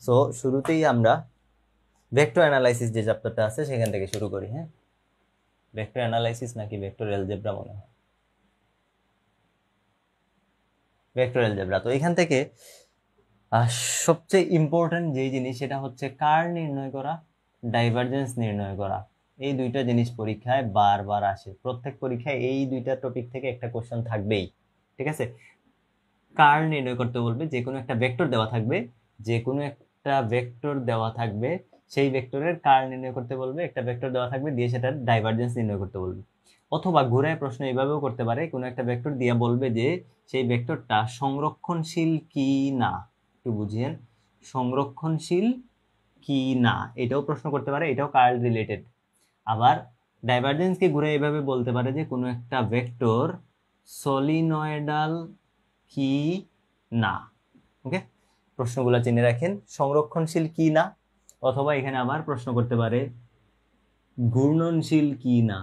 So শুরুতেই আমরা vector analysis যে চ্যাপ্টারটা আছে সেখান থেকে শুরু করি। হ্যাঁ, ভেক্টর অ্যানালাইসিস নাকি ভেক্টর অ্যালজেব্রা মনে হয়, ভেক্টর অ্যালজেব্রা। তো এখান থেকে সবচেয়ে ইম্পর্টেন্ট যেই জিনিস সেটা হচ্ছে কার্ল নির্ণয় করা, ডাইভারজেন্স নির্ণয় করা। এই দুইটা জিনিস পরীক্ষায় বারবার আসে, প্রত্যেক পরীক্ষায় এই দুইটা টপিক থেকে একটা কোশ্চেন থাকবেই। ঠিক আছে, কার্ল নির্ণয় করতে বলবে, যে কোনো একটা ভেক্টর দেওয়া থাকবে, যে কোনো একটা ভেক্টর দেওয়া থাকবে, সেই ভেক্টরের কার্ল নির্ণয় করতে বলবে, একটা ভেক্টর দেওয়া থাকবে দিয়ে সেটার ডাইভারজেন্স নির্ণয় করতে বলবে। অথবা ঘুরায় প্রশ্ন এইভাবেও করতে পারে, কোনো একটা ভেক্টর দিয়ে বলবে যে সেই ভেক্টরটা সংরক্ষণশীল কি না। একটু বুঝিয়েন, সংরক্ষণশীল কি না, এটাও প্রশ্ন করতে পারে, এটাও কার্ল রিলেটেড। আবার ডাইভারজেন্সকে ঘুরে এইভাবে বলতে পারে যে কোনো একটা ভেক্টর সলিনয়েডাল কি না। ওকে, প্রশ্নগুলো চিনে রাখেন, সংরক্ষণশীল কি না, অথবা এখানে আবার প্রশ্ন করতে পারে ঘূর্ণনশীল কি না,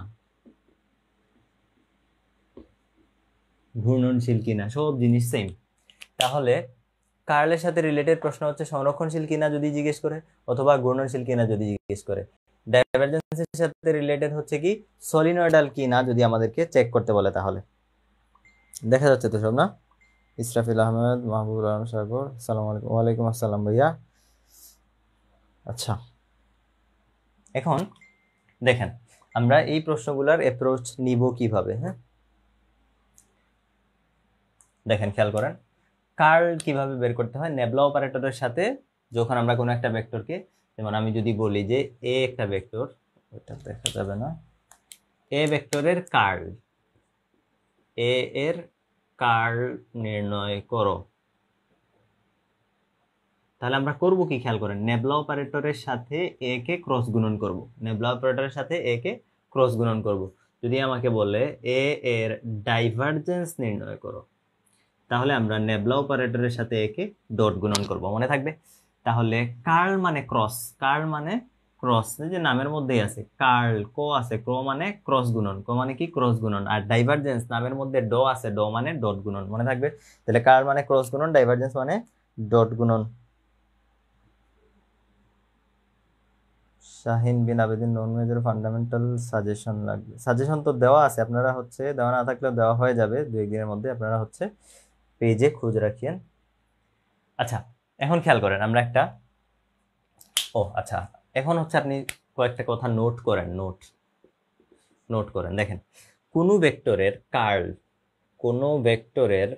ঘূর্ণনশীল কি না, সব জিনিস সেম। তাহলে কার্লের সাথে রিলেটেড প্রশ্ন হচ্ছে সংরক্ষণশীল কিনা যদি জিজ্ঞেস করে, অথবা ঘূর্ণনশীল কিনা যদি জিজ্ঞেস করে। ডাইভারজেন্সের সাথে রিলেটেড হচ্ছে কি সলিনয়েডাল কিনা যদি আমাদেরকে চেক করতে বলে। তাহলে দেখা যাচ্ছে তো সব না? ইসরাফিল আহমেদ, মাহবুবুল আলম সাগর, সালাম আলাইকুম। ওয়ালাইকুম আসসালাম ভাইয়া। আচ্ছা, এখন দেখেন আমরা এই প্রশ্নগুলোর অ্যাপ্রোচ নিব কিভাবে। হ্যাঁ, দেখেন খেয়াল করেন, কার্ল কিভাবে বের করতে হয়। নেবলা অপারেটরের সাথে যখন আমরা কোনো একটা ভেক্টরকে, যেমন আমি যদি বলি যে এ একটা ভেক্টর, এটা দেখা যাবে না, এ ভেক্টরের কার্ল, এ এর কার্ল নির্ণয় করো, তাহলে আমরা করব কি খেয়াল করেন, নেবলা অপারেটরের সাথে এ কে ক্রস গুণন করব, নেবলা অপারেটরের সাথে এ কে ক্রস গুণন করব। যদি আমাকে বলে এ এর ডাইভারজেন্স নির্ণয় করো, তাহলে আমরা নেবলা অপারেটরের সাথে একে ডট গুণন করব, মনে থাকবে। তাহলে কার্ল মানে ক্রস, কার্ল মানে ক্রস, যে নামের মধ্যেই আছে কার্ল, কো আছে, ক্রো মানে ক্রস গুণন, কো মানে কি ক্রস গুণন, আর ডাইভারজেন্স নামের মধ্যে ড আছে, ড মানে ডট গুণন, মনে থাকবে। তাহলে কার্ল মানে ক্রস গুণন, ডাইভারজেন্স মানে ডট গুণন। Shahin bin Abedin, non major fundamental suggestion লাগবে। সাজেশন তো দেওয়া আছে, আপনারা হচ্ছে দেওয়া না থাকলেও দেওয়া হয়ে যাবে দু একদিনের মধ্যে, আপনারা হচ্ছে পেজে খোঁজ রাখিয়েন। আচ্ছা, এখন খেয়াল করেন আমরা একটা, আচ্ছা, এখন হচ্ছে আপনি কয়েকটা কথা নোট করেন, নোট করেন। দেখেন, কোনো ভেক্টরের কার্ল, কোনো ভেক্টরের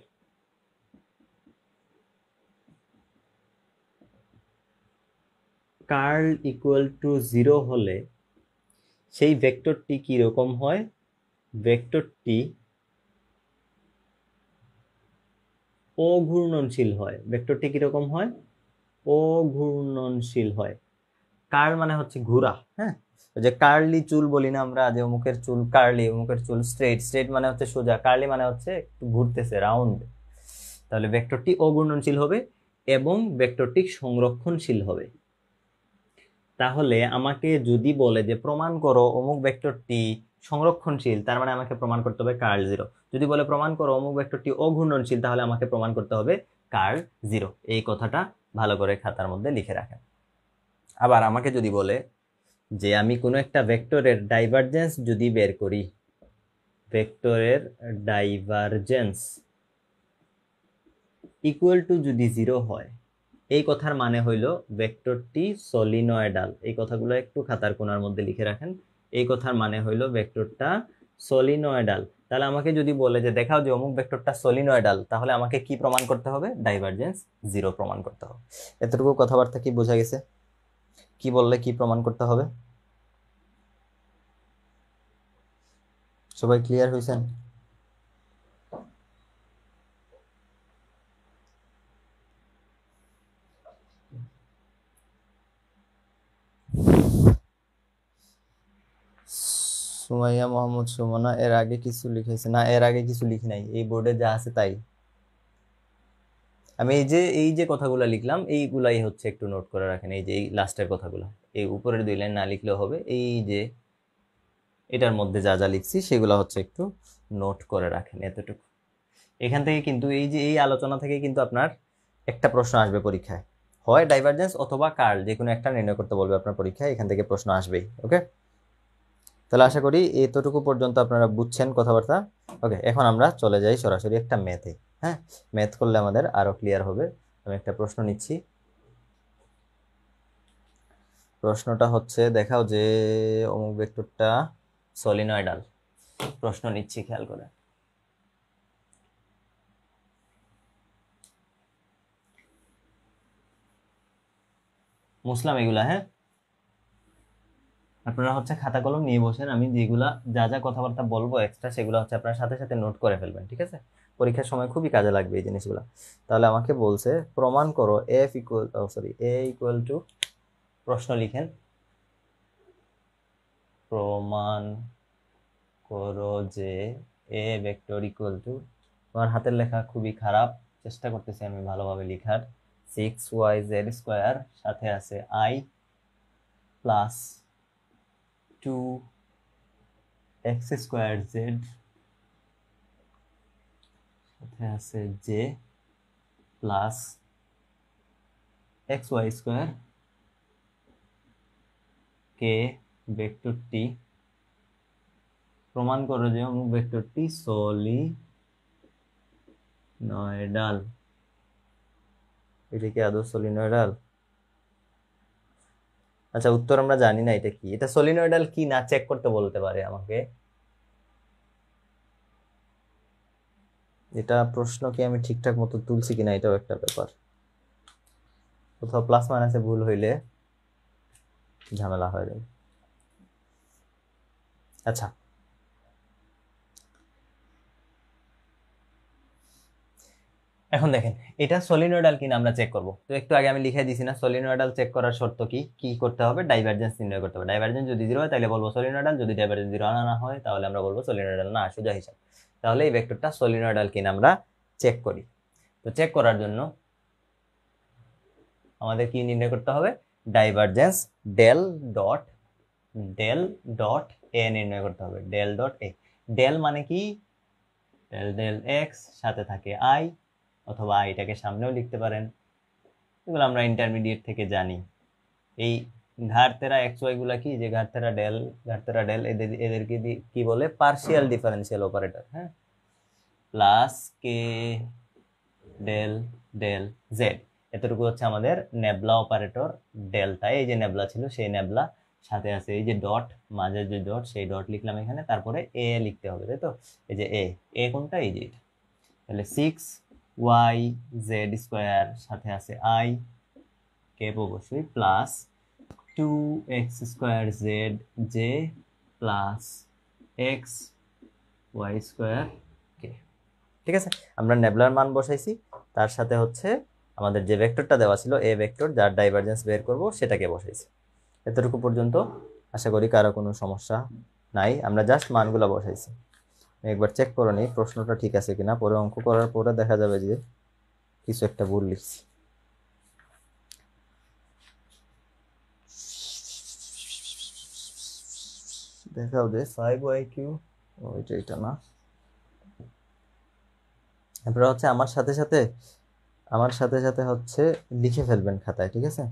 কার্ল ইকুয়াল টু 0 হলে সেই ভেক্টরটি কি রকম হয়, ভেক্টরটি অঘূর্ণনশীল হয়। ভেক্টরটি কিরকম হয়, অঘূর্ণনশীল হয়। কার্ল মানে হচ্ছে ঘোরা। হ্যাঁ, যে কার্লি চুল বলি না আমরা, যে অমুকের চুল কার্লি, অমুকের চুল স্ট্রেট, স্ট্রেট মানে হচ্ছে সোজা, কার্লি মানে হচ্ছে একটু ঘুরতেছে, রাউন্ড। তাহলে ভেক্টরটি অঘূর্ণনশীল হবে এবং ভেক্টরটি সংরক্ষণশীল হবে। তাহলে আমাকে যদি বলে যে প্রমাণ করো অমুক ভেক্টরটি সংরক্ষণশীল, তার মানে আমাকে প্রমাণ করতে হবে কার্ল 0। যদি বলে প্রমাণ করো অমুক ভেক্টরটি অঘূর্ণনশীল, তাহলে আমাকে প্রমাণ করতে হবে কার্ল 0। এই কথাটা ভালো করে খাতার মধ্যে লিখে রাখেন। আবার আমাকে যদি বলে যে আমি কোনো একটা ভেক্টরের ডাইভারজেন্স যদি বের করি, ভেক্টরের ডাইভারজেন্স ইকুয়াল টু যদি 0 হয়, এই কথার মানে হইল ভেক্টরটি সলিনয়েডাল। এই কথাগুলো একটু খাতার কোণার মধ্যে লিখে রাখেন। এই কথার মানে হইল ভেক্টরটা সলিনয়েডাল। তাহলে আমাকে যদি বলে যে দেখাও যে অমুক ভেক্টরটা সলিনয়েডাল, তাহলে আমাকে কি প্রমাণ করতে হবে, ডাইভারজেন্স 0 প্রমাণ করতে হবে। এতটুকু কথাবার্তা কি বোঝা গেছে? কি বললে কি প্রমাণ করতে হবে, সবাই ক্লিয়ার হয়েছেন? সুমাইয়া মোহাম্মদ সুমনা, এর আগে কিছু লিখেছে না? এর আগে কিছু লিখি নাই, এই বোর্ডে যা আছে তাই। আমি এই যে কথাগুলো লিখলাম এইগুলাই হচ্ছে একটু নোট করে রাখেন। এই যে এই লাস্টের কথাগুলো, এই উপরের 2 লাইন না লিখলেও হবে। এই যে এটার মধ্যে যা যা লিখছি সেগুলো হচ্ছে একটু নোট করে রাখেন, এতটুকু। এখান থেকে কিন্তু এই যে এই আলোচনা থেকে কিন্তু আপনার একটা প্রশ্ন আসবে পরীক্ষায়, হয় ডাইভারজেন্স অথবা কার্ল, যে কোনো একটা নির্ণয় করতে বলবে আপনার পরীক্ষায়, এখান থেকে প্রশ্ন আসবেই। ওকে, তাহলে আশা করি এতটুকু পর্যন্ত আপনারা বুঝছেন কথাবার্তা। ওকে, এখন আমরা চলে যাই সরাসরি একটা ম্যাথে। হ্যাঁ, ম্যাথ করলে আমাদের আরো ক্লিয়ার হবে। আমি একটা প্রশ্ন নিচ্ছি। প্রশ্নটা হচ্ছে, দেখাও যে অমুক ভেক্টরটা সলিনয়েডাল। প্রশ্ন নিচ্ছি, খেয়াল করে। মুসলাম এগুলা, হ্যাঁ আপনারা হচ্ছে খাতা কলম নিয়ে বসেন। আমি যেগুলা যা যা কথাবার্তা বলবো এক্সট্রা, সেগুলো হচ্ছে আপনার সাথে সাথে নোট করে ফেলবেন, ঠিক আছে? পরীক্ষার সময় খুবই কাজে লাগবে এই জিনিসগুলো। তাহলে আমাকে বলছে প্রমাণ করো এফ ইকুয়াল এ ইকুয়াল টু, প্রশ্ন লিখেন, প্রমাণ করো যে এ ভেক্টর ইকুয়াল টু, আমার হাতের লেখা খুবই খারাপ, চেষ্টা করতেছি আমি ভালোভাবে লেখার। 6yz² সাথে আছে i প্লাস 2x² z সাথে আছে j প্লাস xy² কে ভেক্টরটি, প্রমাণ করো যে অমুক ভেক্টরটি সলিনয়েডাল। এটা কি আদৌ সলিনয়েডাল? আচ্ছা, উত্তর আমরা জানি না এটা কি। এটা সলিনয়েডাল কি না চেক করতে বলতে পারে আমাকে। এটা প্রশ্ন কি আমি ঠিকঠাক মতো তুলছি কিনা, এটাও একটা ব্যাপার। কোথাও প্লাস মাইনাসে ভুল হইলে ঝামেলা হয়ে যাবে। আচ্ছা, এখন দেখেন এটা সলিনয়েডাল কিনা আমরা চেক করব। তো একটু আগে আমি লিখে দিছি না, সলিনয়েডাল চেক করার শর্ত কি কি করতে হবে, ডাইভারজেন্স নির্ণয় করতে হবে। ডাইভারজেন্স যদি 0 হয় তাহলে বলবো সলিনয়েডাল, যদি ডাইভারজেন্স 0 না হয় তাহলে আমরা বলবো সলিনয়েডাল না, সোজা হিসাব। তাহলে এই ভেক্টরটা সলিনয়েডাল কিনা আমরা চেক করি। তো চেক করার জন্য আমাদের কি নির্ণয় করতে হবে, ডাইভারজেন্স ডেল ডট এ নির্ণয় করতে হবে। ডেল ডট এ, ডেল মানে কি, ডেল ডেল এক্স সাথে থাকে আই, অথবা আইটাকে সামনেও লিখতে পারেন, এগুলো আমরা ইন্টারমিডিয়েট থেকে জানি। এই ঘাড়তেরা এক্স ওয়াই গুলা কি, যে ঘাড়তেরা ডেল এদেরকে কি বলে, পার্শিয়াল ডিফারেন্সিয়াল অপারেটর। হ্যাঁ, প্লাস কে ডেল ডেল জেড, এতটুকু হচ্ছে আমাদের নেবলা অপারেটর ডেল্টা। এই যে নেবলা ছিল সেই নেবলা, সাথে আছে এই যে ডট, মাঝে যে ডট, সেই ডট লিখলাম এখানে, তারপরে এ লিখতে হবে, তাই তো? এই যে এ কোনটা, এই যে এটা। তাহলে 6yz² সাথে আছে i কে অবশ্যই, plus 2x² z plus xy² কে। ঠিক আছে, আমরা নেবলার মান বসাইছি, তার সাথে হচ্ছে আমাদের যে ভেক্টরটা দেওয়া ছিল এ ভেক্টর, যার ডাইভারজেন্স বের করব সেটাকে বসাইছি। এতটুকু পর্যন্ত আশা করি কারো কোনো সমস্যা নাই, আমরা জাস্ট মানগুলো বসাইছি। একবার চেক করে নিই প্রশ্নটা ঠিক আছে কিনা, পরে অঙ্ক করার পরে দেখা যাবে যে কিছু একটা ভুল লিখছি। দেখাও যে 5yq, এটা না। আপনারা হচ্ছে আমার সাথে সাথে হচ্ছে লিখে ফেলবেন খাতায়, ঠিক আছে?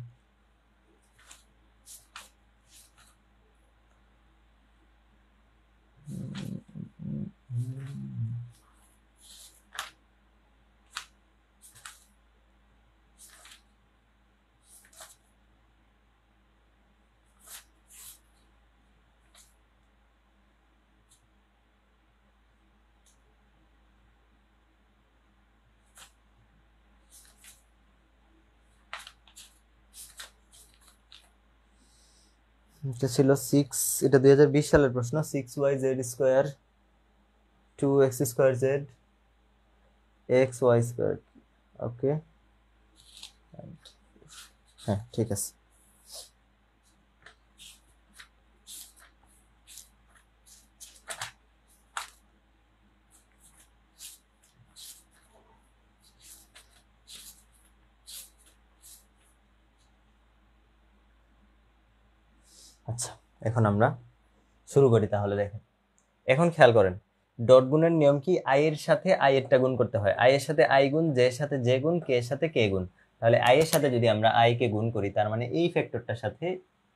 এটা ছিল 6, এটা 2020 সালের প্রশ্ন। 6yz² 2x² z xy²। ওকে, হ্যাঁ ঠিক আছে। আচ্ছা, এখন আমরা শুরু করি তাহলে। দেখেন, এখন খেয়াল করেন, ডট গুণের নিয়ম কি, আই এর সাথে আই এরটা গুণ করতে হয়, আই এর সাথে আই গুণ, জে এর সাথে জে গুণ, কে এর সাথে কে গুণ। তাহলে আই এর সাথে যদি আমরা আই কে গুণ করি তার মানে এই ফ্যাক্টরটার সাথে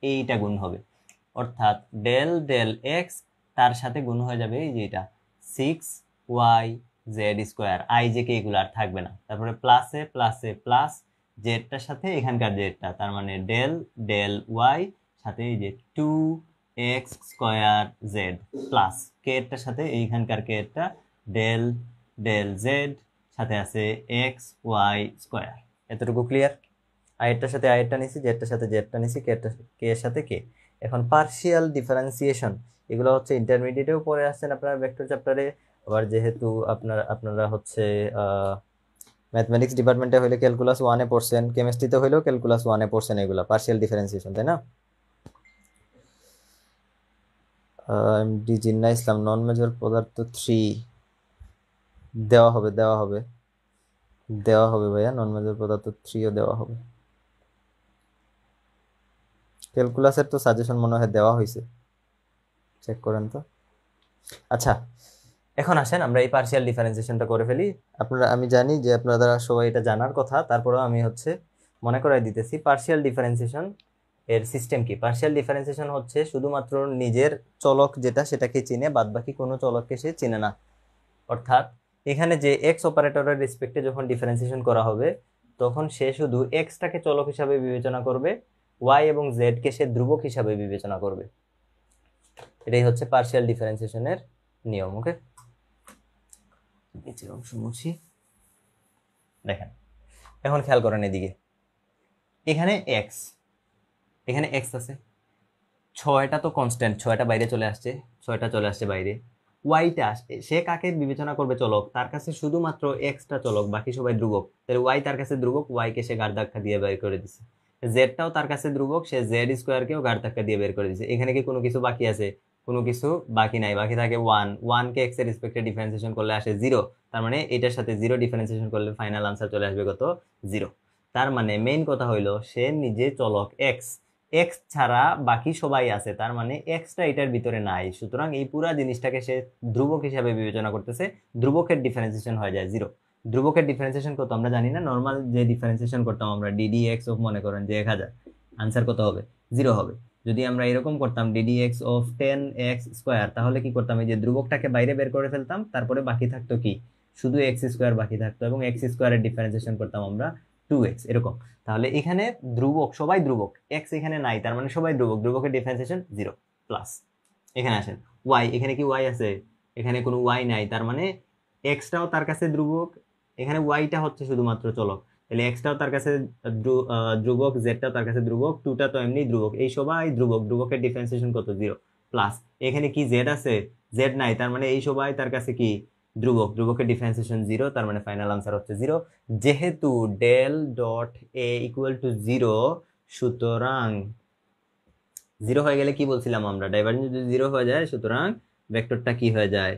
এইটা গুণ হবে, অর্থাৎ ডেল ডেল এক্স তার সাথে গুণ হয়ে যাবে এই যে এটা 6y z²। আই যে কে এগুলো আর থাকবে না, তারপরে প্লাসে প্লাসে প্লাস জেডটার সাথে এখানকার জেডটা, তার মানে ডেল ডেল ওয়াই সাথে এই যে 2x² z প্লাস কে এরটার সাথে এইখানকার কে এরটা ডেল ডেল জেড সাথে আছে xy²। এতটুকু ক্লিয়ার? আইয়েরটার সাথে আইয়েরটা নিছি, জেডটার সাথে জেডটা নিছি, কে এর সাথে কে। এখন পার্শিয়াল ডিফারেন্সিয়েশন এগুলো হচ্ছে ইন্টারমিডিয়েটেও পড়ে আসছেন আপনারা ভেক্টর চ্যাপ্টারে। আবার যেহেতু আপনারা হচ্ছে ম্যাথমেটিক্স ডিপার্টমেন্টে হইলে ক্যালকুলাস 1-এ পড়ছেন, কেমিস্ট্রিতে হইলেও ক্যালকুলাস 1-এ পড়ছেন এগুলা পার্শিয়াল ডিফারেন্সিয়েশন, তাই না? এমডি জিন্না ইসলাম, নন মেজর পদার্থ 3 দেওয়া হবে ভাইয়া, নন মেজর পদার্থ 3ও দেওয়া হবে। ক্যালকুলাসের তো সাজেশন মনে হয় দেওয়া হয়েছে, চেক করেন তো। আচ্ছা, এখন আসেন আমরা এই পার্শিয়াল ডিফারেন্সিয়েশনটা করে ফেলি। আমি জানি যে আপনারা সবাই এটা জানার কথা, তারপরেও আমি হচ্ছে মনে করাই দিতেছি পার্শিয়াল ডিফারেন্সিয়েশন এর সিস্টেম কি। পার্শিয়াল ডিফারেন্সিয়েশন হচ্ছে শুধুমাত্র নিজের চলক যেটা সেটাকে চিনে, বাদ বাকি কোনো চলককে সে চিনে না। অর্থাৎ এখানে যে এক্স অপারেটরের রেসপেক্টে যখন ডিফারেন্সিয়েশন করা হবে তখন সে শুধু এক্সটাকে চলক হিসাবে বিবেচনা করবে, ওয়াই এবং জেড কে সে ধ্রুবক হিসাবে বিবেচনা করবে। এটাই হচ্ছে পার্শিয়াল ডিফারেন্সিয়েশনের নিয়ম। ওকে, নিচের অংশ মুছি। দেখেন এখন খেয়াল করেন এদিকে, এখানে এক্স আছে, 6টা তো কনস্ট্যান্ট, 6টা বাইরে চলে আসছে, 6টা চলে আসছে বাইরে। ওয়াইটা সে কাকে বিবেচনা করবে চলক? তার কাছে শুধুমাত্র এক্সটা চলক, বাকি সবাই ধ্রুবক। তাহলে ওয়াই তার কাছে ধ্রুবক, ওয়াই কে সে গাড় ধাক্কা দিয়ে বের করে দিছে। জেডটাও তার কাছে ধ্রুবক, সে z² কেও গাড় ধাক্কা দিয়ে বের করে দিছে। এখানে কি কোনো কিছু বাকি আছে? কোনো কিছু বাকি নাই, বাকি থাকে 1 কে এক্স এর রেসপেক্টে ডিফারেন্সিয়েশন করলে আসে 0। তার মানে এটার সাথে 0 ডিফারেন্সিয়েশন করলে ফাইনাল আনসার চলে আসবে কত? 0। তার মানে মেইন কথা হইলো সে নিজে চলক এক্স ছাড়া বাকি সবাই আছে, তার মানে এক্সটা এটার ভিতরে নাই। সুতরাং এই পুরো জিনিসটাকে সে ধ্রুবক হিসাবে বিবেচনা করতেছে, ধ্রুবকের ডিফারেন্সিয়েশন হয়ে যায় 0। ধ্রুবকের ডিফারেন্সিয়েশন কত আমরা জানি না, নর্মাল যে ডিফারেন্সিয়েশন করতাম আমরা ডিডি এক্স অফ, মনে করেন যে 1000, আনসার কত হবে? 0 হবে। যদি আমরা এরকম করতাম ডিডি এক্স অফ 10x², তাহলে কি করতাম? এই যে ধ্রুবকটাকে বাইরে বের করে ফেলতাম, তারপরে বাকি থাকতো কি? শুধু x² বাকি থাকতো, এবং x² এর ডিফারেন্সিয়েশন করতাম আমরা 2x এরকম। তাহলে এখানে ধ্রুবক, সবাই ধ্রুবক, এক্স এখানে নাই, তার মানে সবাই ধ্রুবক, ধ্রুবকের ডিফারেন্সিয়েশন 0 প্লাস। এখানে আসেন ওয়াই, এখানে কি ওয়াই আছে? এখানে কোনো ওয়াই নাই, তার মানে এক্সটাও তার কাছে ধ্রুবক, এখানে ওয়াইটা হচ্ছে শুধুমাত্র চলক, তাহলে এক্সটাও তার কাছে ধ্রুবক, জেডটাও তার কাছে ধ্রুবক, 2টা তো এমনি ধ্রুবক, এই সবাই ধ্রুবক, ধ্রুবকের ডিফারেন্সিয়েশন কত? 0 প্লাস। এখানে কি জেড আছে? জেড নাই, তার মানে এই সবাই তার কাছে কি? ধ্রুবক, ধ্রুবকের ডিফারেন্সিয়েশন 0, তার মানে ফাইনাল আনসার হচ্ছে 0। যেহেতু del dot A equal to 0, সুতরাং 0 হয়ে গেলে কি বলছিলাম আমরা? ডাইভারজেন্স যদি 0 হয়ে যায় সুতরাং ভেক্টরটা কি হয়ে যায়?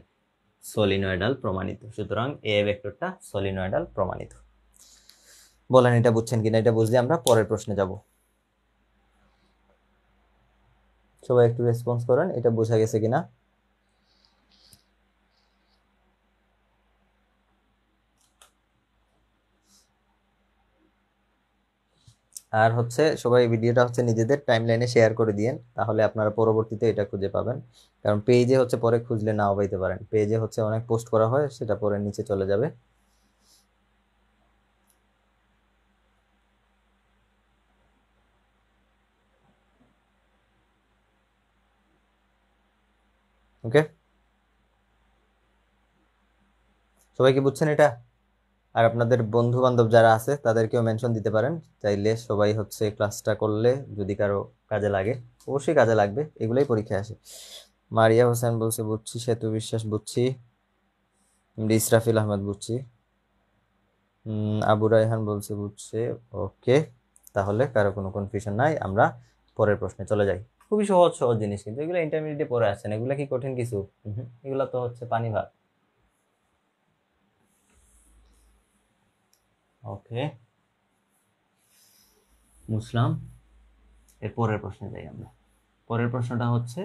সলিনয়েডাল প্রমাণিত। সুতরাং এ ভেক্টরটা সলিনয়েডাল প্রমাণিত। বলেন এটা বুঝছেন কিনা? এটা বুঝলে আমরা পরের প্রশ্নে যাব। সবাই একটু রেসপন্স করেন, এটা বোঝা গেছে কিনা। আর হচ্ছে সবাই ভিডিওটা হচ্ছে নিজেদের টাইমলাইনে শেয়ার করে দিয়েন, তাহলে আপনারা পরবর্তীতে এটা খুঁজে পাবেন। কারণ পেজে হচ্ছে পরে খুঁজলে নাও পাইতে পারেন, পেজে হচ্ছে অনেক পোস্ট করা হয়, সেটা পরে নিচে চলে যাবে। ওকে, সবাই কি বুঝছেন এটা? আর আপনাদের বন্ধু বান্ধব যারা আছে তাদেরকেও মেনশন দিতে পারেন চাইলে। সবাই হচ্ছে ক্লাসটা করলে যদি কারো কাজে লাগে, অবশ্যই কাজে লাগবে, এগুলোই পরীক্ষায় আসে। মারিয়া হোসেন বলছে বুঝছি, সেতু বিশ্বাস বুঝছি, ইসরাফিল আহমেদ বুঝছি, আবু রায়হান বলছে বুঝছে। ওকে, তাহলে কারো কোনো কনফিউশন নাই, আমরা পরের প্রশ্নে চলে যাই। খুবই সহজ সহজ জিনিস, কিন্তু এগুলো ইন্টারমিডিয়েটে পড়ে আসছেন, এগুলো কি কঠিন কিছু? এগুলো তো হচ্ছে পানি ভাত। ওকে, বুঝলাম। এর পরের প্রশ্নে যাই আমরা। পরের প্রশ্নটা হচ্ছে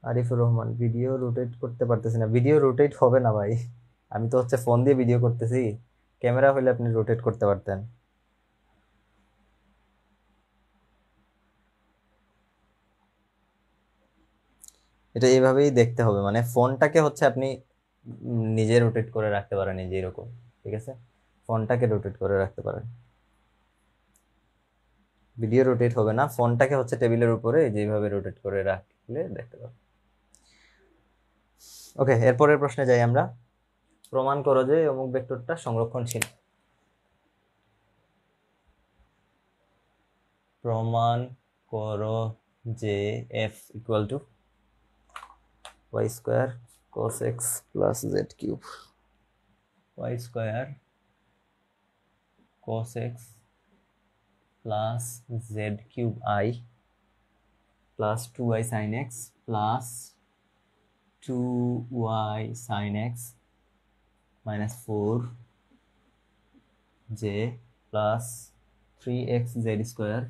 আরিফুর রহমান, ভিডিও রোটেট করতে পারতেছি না। ভিডিও রোটেট হবে না ভাই, আমি তো হচ্ছে ফোন দিয়ে ভিডিও করতেছি, ক্যামেরা হলে আপনি রোটেট করতে পারতেন। এটা এইভাবেই দেখতে হবে, মানে ফোনটাকে হচ্ছে আপনি নিজে রোটেট করে রাখতে পারেন, এই যে এরকম, ঠিক আছে, ফোনটাকে রোটেট করে রাখতে পারেন, ভিডিও রোটেট হবে না, ফোনটাকে হচ্ছে টেবিলের উপরে যেভাবে রোটেট করে রাখলে দেখতে পাবেন। ওকে, এরপরের প্রশ্নে যাই আমরা। প্রমাণ করো যে অমুক ভেক্টরটা সংরক্ষণশীল। প্রমাণ করো যে f equal to y square cos x plus z cube, y square cos x plus z cube i plus 2y sin x plus 2y sin x minus 4j plus 3xz square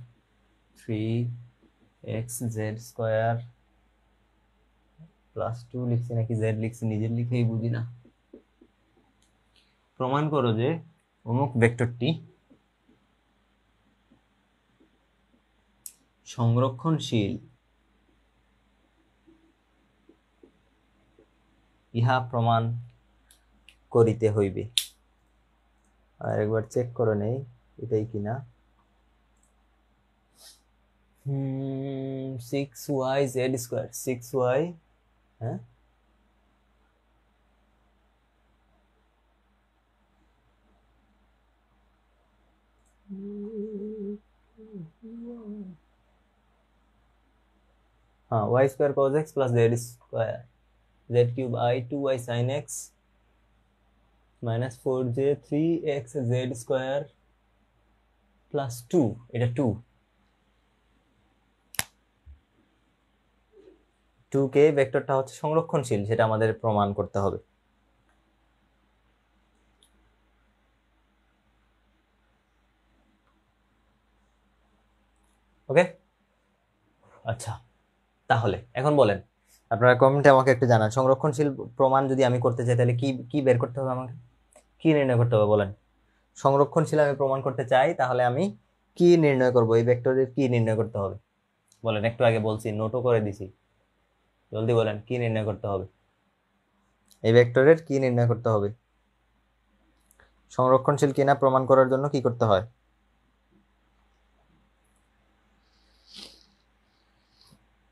3xz square plus 2 লিখছি নাকি z লিখছি নিজের লিখেই বুঝি না। প্রমাণ করো যে অমুক ভেক্টরটি সংরক্ষণশীল, ইহা প্রমাণ করিতে হইবে। আর একবার চেক করে নেই এটাই কিনা। 6yz স্কোয়ার 6y, হ্যাঁ हाँ y square cos x plus z square z cube i 2y sin x minus 4j 3xz square plus 2, এটা 2 কে ভেক্টরটা হচ্ছে সংরক্ষণশীল, সেটা আমাদের প্রমাণ করতে হবে। ওকে, আচ্ছা তাহলে এখন বলেন, আপনারা কমেন্টে আমাকে একটু জানান, সংরক্ষণশীল প্রমাণ যদি আমি করতে চাই তাহলে কি কি বের করতে হবে, আমাকে কি নির্ণয় করতে হবে বলেন। সংরক্ষণশীল আমি প্রমাণ করতে চাই তাহলে আমি কি নির্ণয় করব, এই ভেক্টরের কি নির্ণয় করতে হবে বলেন। একটু আগে বলছি, নোটও করে দিছি, জলদি বলেন কি নির্ণয় করতে হবে, এই ভেক্টরের কি নির্ণয় করতে হবে, সংরক্ষণশীল কিনা প্রমাণ করার জন্য কি করতে হয়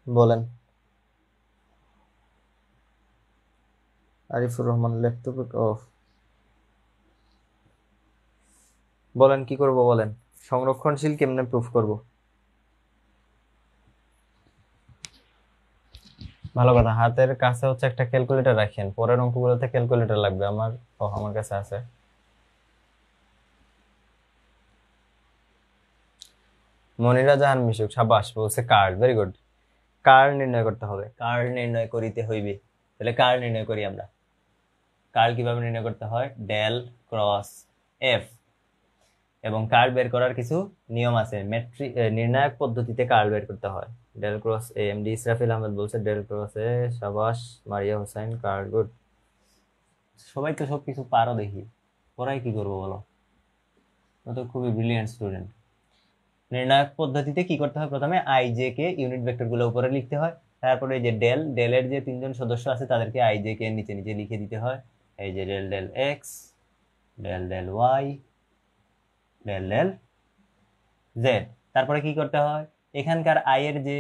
বলেন। আরিফুর রহমান ল্যাপটপ অফ, বলেন কি করব বলেন, সংরক্ষণশীল কেমনে প্রুফ করব। ভালো কথা, হাতের কাছে হচ্ছে একটা ক্যালকুলেটর রাখেন, পরের অঙ্কগুলোতে ক্যালকুলেটর লাগবে আমার। আমার কাছে আছে। মনিরা জাহান মিশুক সাবাস বলছে কার্ড, ভেরি গুড। কার নির্ণয় করতে হবে, কার নির্ণয় করিতে হইবে, তাহলে কার নির্ণয় করি আমরা। কার কিভাবে নির্ণয় করতে হয়, ডেল ক্রস এফ, এবং কার বের করার কিছু নিয়ম আছে, নির্ণায়ক পদ্ধতিতে কার বের করতে হয়। ডেল ক্রস এ, এমডি ইসরাফিল আহমেদ বলছে ডেল ক্রস এ, সাবাস মারিয়া হোসেন, কার গুড। সবাই তো সবকিছু পারো দেখি, পড়াই কি করবো বলো, ও তো খুবই ব্রিলিয়েন্ট স্টুডেন্ট। নির্ণায়ক পদ্ধতিতে কি করতে হয়, প্রথমে আইজে কে ইউনিট ভেক্টর গুলো উপরে লিখতে হয়, তারপরে যে ডেলের যে তিনজন সদস্য আছে তাদেরকে আইজে কে নিচে নিচে লিখে দিতে হয়। এই যে del del x, del del y, del del z. তারপরে কি করতে হয়, এখানকার আই এর যে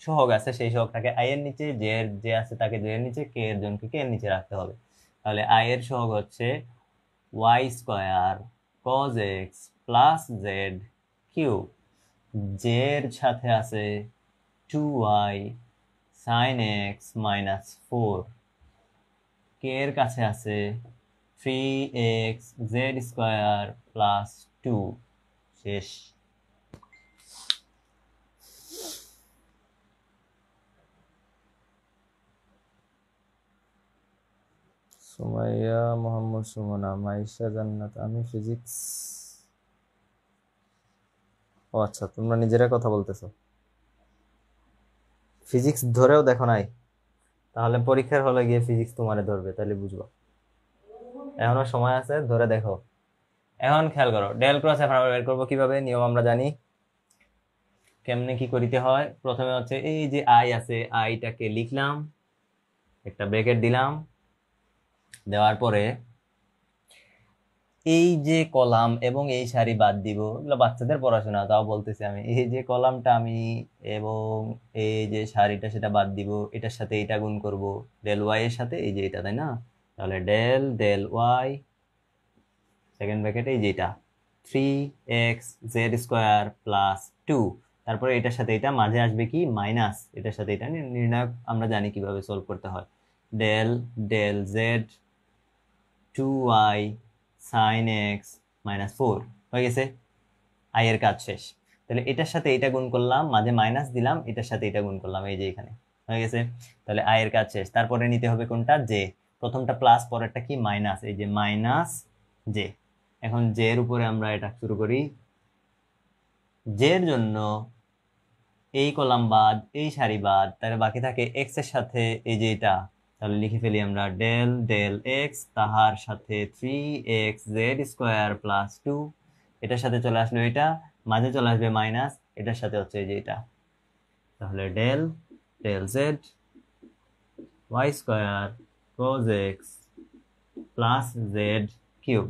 সহগ আছে সেই সহগটাকে আই এর নিচে, জে এর যে আছে তাকে জে এর নিচে, কে এর জনকে কে এর নিচে রাখতে হবে। তাহলে আই এর সহগ হচ্ছে y square cos x plus z cube, j এর সাথে আছে 2y sin x মাইনাস 4, কে এর কাছে আছে 3x z স্কোয়ার প্লাস 2, শেষ। সুমাইয়া মোহাম্মদ সুমনা, মাইশা জান্নাত, আমি ফিজিক্স। ও আচ্ছা, তোমরা নিজেরা কথা বলতেছো, ফিজিক্স ধরেও দেখো নাই, তাহলে পরীক্ষার হলে গিয়ে ফিজিক্স তোমারে ধরবে, তাহলে বুঝবা। এখনো সময় আছে, ধরে দেখো। এখন খেয়াল করো, ডেল ক্রস এফ আমরা বের করবো কিভাবে, নিয়ম আমরা জানি। কেমনে কি করিতে হয়, প্রথমে হচ্ছে এই যে আই আছে, আইটাকে লিখলাম, একটা ব্র্যাকেট দিলাম, দেওয়ার পরে এই যে কলাম এবং এই সারি বাদ দিব, এগুলো বাচ্চাদের পড়াশোনা, তাও বলতেছি আমি। এই যে কলামটা আমি এবং এই যে সারিটা সেটা বাদ দিব, এটার সাথে এটা গুণ করব, ডেল ওয়াই এর সাথে এই যে এটা, তাই না? তাহলে del del y second bracket এই যেটা 3x z² + 2, তারপরে এটার সাথে এটা মাঝে আসবে কি মাইনাস, এটার সাথে এটা নির্ণায়ক আমরা জানি কিভাবে সলভ করতে হয়। Del del z 2y sin x - 4 হয়ে গেছে, আই এর কাজ শেষ। তাহলে এটার সাথে এটা গুণ করলাম, মাঝে মাইনাস দিলাম, এটার সাথে এটা গুণ করলাম, এই যে এখানে হয়ে গেছে। তাহলে আই এর কাজ শেষ। তারপরে নিতে হবে কোনটা, জে। প্রথমটা প্লাস, পরেরটা কি মাইনাস, এই যে মাইনাস জে। এখন জে এর উপরে আমরা এটা শুরু করি। জে এর জন্য এই কলাম বাদ, এই সারি বাদ, তাহলে বাকি থাকে এক্স এর সাথে এই যে এটা। তাহলে লিখে ফেলি আমরা ডেল ডেল এক্স তাহার সাথে 3x z² + 2, এটার সাথে চলে আসলো এটা, মাঝে চলে আসবে মাইনাস, এটার সাথে হচ্ছে এই যে এটা। তাহলে del del z y² cos x + z³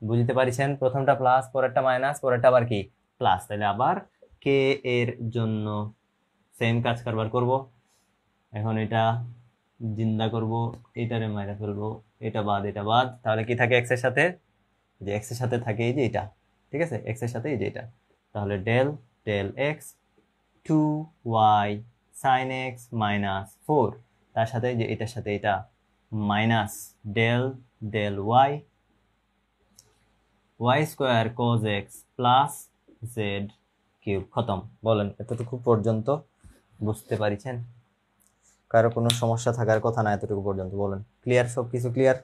বুঝতে পারছেন? প্রথমটা প্লাস, পরেরটা মাইনাস, পরেরটা আবার কি প্লাস। তাহলে আবার কে এর জন্য সেম কাজ কারবার করব। এখন এটা জিন্দা করব, এটারে মাইনাস ফেলবো, এটা বাদ এটা বাদ, তাহলে কি থাকে এক্স এর সাথে, যে এক্স এর সাথে থাকে এই যে এটা, ঠিক আছে, এক্স এর সাথে এই যে এটা। তাহলে del del x 2y sin x - 4, তার সাথে যে এটার সাথে এটা minus del del y² cos x + z³ খতম। বলেন এতটুকু পর্যন্ত বুঝতে পারিছেন? কারো কোনো সমস্যা থাকার কথা না এতটুকু পর্যন্ত, বলেন ক্লিয়ার, সবকিছু ক্লিয়ার?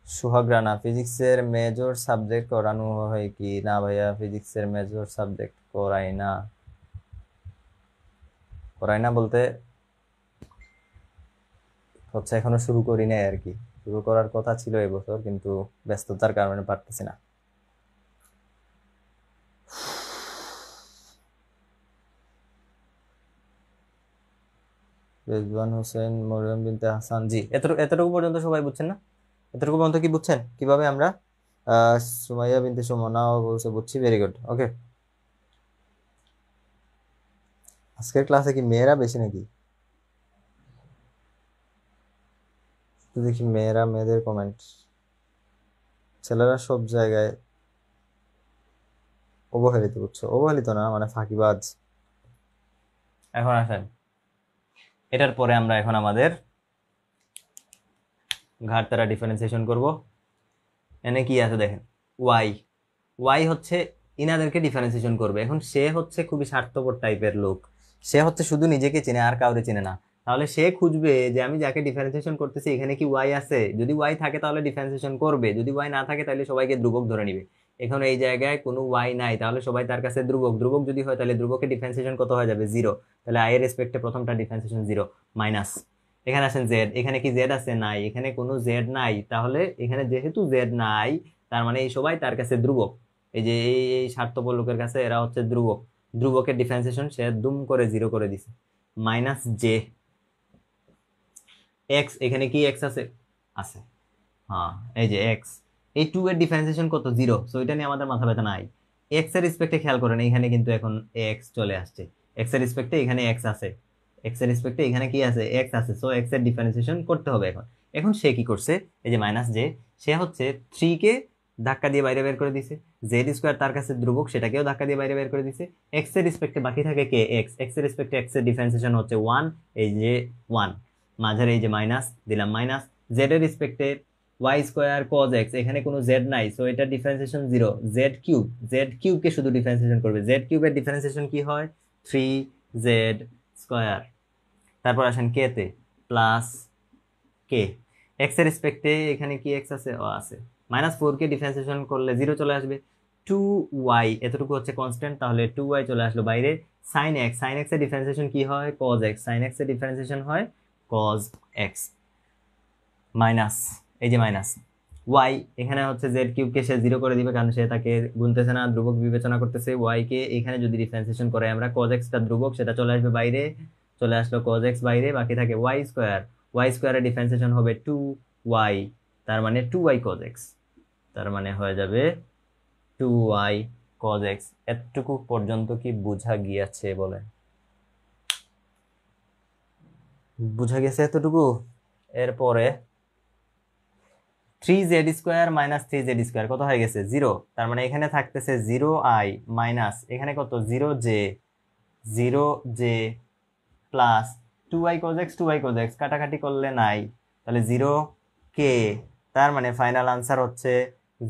সোহাগ রানা, ফিজিক্সের মেজর সাবজেক্ট করানো হয় কি? না ভাইয়া, ফিজিক্সের মেজর সাবজেক্ট করাই না। করাই না বলতে হচ্ছে এখনো শুরু করি নাই আর কি। শুরু করার কথা ছিল এবছর, কিন্তু ব্যস্ততার কারণে পারতেছি না। রেজওয়ান হোসেন, মরিয়ম বিনতে হাসান, জি এতটুকু পর্যন্ত সবাই বুঝছেন না? এতটুকু পর্যন্ত কি বুঝছেন কিভাবে আমরা সুমাইয়া বিনতে সুমনাও বলছে বুঝছি, ভেরি গুড, ওকে। আজকের ক্লাসে কি মেয়েরা বেশি নাকি? দেখি মেয়েরা, মেয়েদের কমেন্ট, ছেলেরা সব জায়গায় অবহেলিত, বুঝছো? অবহেলিত না মানে ফাঁকিবাজ। এখন আসেন, এটার পরে আমরা এখন আমাদের ঘাটতারা ডিফারেন্সিয়েশন করব। এনে কি আছে দেখেন, ওয়াই। ওয়াই হচ্ছে ইনাদেরকে ডিফারেন্সিয়েশন করবে। এখন সে হচ্ছে খুবই স্বার্থপর টাইপের লোক, সে হচ্ছে শুধু নিজেকে চেনে আর কাউরে চেনে না। তাহলে সে খুঁজবে যে আমি যাকে ডিফারেন্সিয়েশন করতেছি এখানে কি ওয়াই আছে, যদি ওয়াই থাকে তাহলে ডিফারেন্সিয়েশন করবে, যদি ওয়াই না থাকে তাহলে সবাইকে ধ্রুবক ধরে নিবে। এখন এই জায়গায় কোনো ওয়াই নাই, তাহলে সবাই তার কাছে ধ্রুবক। ধ্রুবক যদি হয় তাহলে ধ্রুবকের ডিফারেন্সিয়েশন কত হয়ে যাবে, 0। তাহলে আই এর রেসপেক্টে প্রথমটা ডিফারেন্সিয়েশন 0 মাইনাস। এখানে আসেন জেড, এখানে কি জেড আছে, নাই, এখানে কোনো জেড নাই, তাহলে এখানে যেহেতু জেড নাই তার মানে এই সবাই তার কাছে ধ্রুবক। এই যে এই স্বার্থপর লোকের কাছে এরা হচ্ছে ধ্রুবক। ধ্রুবকের ডিফারেন্সিয়েশন সে দুম করে 0 করে দিছে, মাইনাস জে এক্স। এখানে কি এক্স আছে, আছে, হ্যাঁ এই যে এক্স। এই 2 এর ডিফারেন্সিয়েশন কত, 0, সো এটা নিয়ে আমাদের মাথা ব্যথা নাই। এক্স এর রেসপেক্টে খেয়াল করেন, এখানে কিন্তু এখন এক্স চলে আসছে, এক্স এর রেসপেক্টে এখানে এক্স আছে, এক্স এর রেসপেক্টে এখানে কি আছে, এক্স আছে, সো এক্স এর ডিফারেন্সিয়েশন করতে হবে এখন। এখন সে কি করছে, এই যে মাইনাস জে, সে হচ্ছে 3 কে ধাক্কা দিয়ে বাইরে বের করে দিছে, z² তার কাছে ধ্রুবক, সেটাকেও ধাক্কা দিয়ে বাইরে বের করে দিছে। এক্স এর রেসপেক্টে বাকি থাকে কে, এক্স। এক্স এর রেসপেক্টে এক্স এর ডিফারেন্সিয়েশন হচ্ছে 1, এই যে 1, মাঝের এই যে মাইনাস দিলাম মাইনাস। জেড এর রেসপেক্টে y² cos x, এখানে কোনো z নাই, সো এটা ডিফারেন্সিয়েশন 0। z³ z³ কে শুধু ডিফারেন্সিয়েশন করবে, z³ এর ডিফারেন্সিয়েশন কি হয়, 3z²। তারপর আসেন কে তে, প্লাস কে। এক্স এর রেসপেক্টে এখানে কি এক্স আছে, ও আছে, -4 কে ডিফারেন্সিয়েশন করলে 0 চলে আসবে। 2y এতটুকু হচ্ছে কনস্ট্যান্ট, তাহলে 2y চলে আসলো বাইরে। sin x, sin x এর ডিফারেন্সিয়েশন কি হয়, cos x, sin x এর ডিফারেন্সিয়েশন হয় cos x মাইনাস এই যে মাইনাস y এখানে হচ্ছে z কিউবকে সে 0 করে দিবে কারণ সে তাকে গুনতেছে না, ধ্রুবক বিবেচনা করতেছে। y কে এখানে যদি ডিফারেন্সিয়েশন করে আমরা cos x টা ধ্রুবক, সেটা চলে আসবে বাইরে, চলে আসলো cos x বাইরে, বাকি থাকে y স্কয়ার। y স্কয়ারের ডিফারেন্সিয়েশন হবে 2y, তার মানে 2y cos x, তার মানে হয়ে যাবে 2y cos x। এতটুকু পর্যন্ত কি বোঝা গিয়েছে বলেন? বোঝা গেছে এতটুকু? এরপরে 3z square minus 3z square কত হয়ে গেছে? 0, তার মানে এখানে থাকতেছে 0i মাইনাস এখানে কত 0j plus 2y cos x 2y cos x কাটাকাটি করলে নাই, তাহলে 0k, তার মানে ফাইনাল আনসার হচ্ছে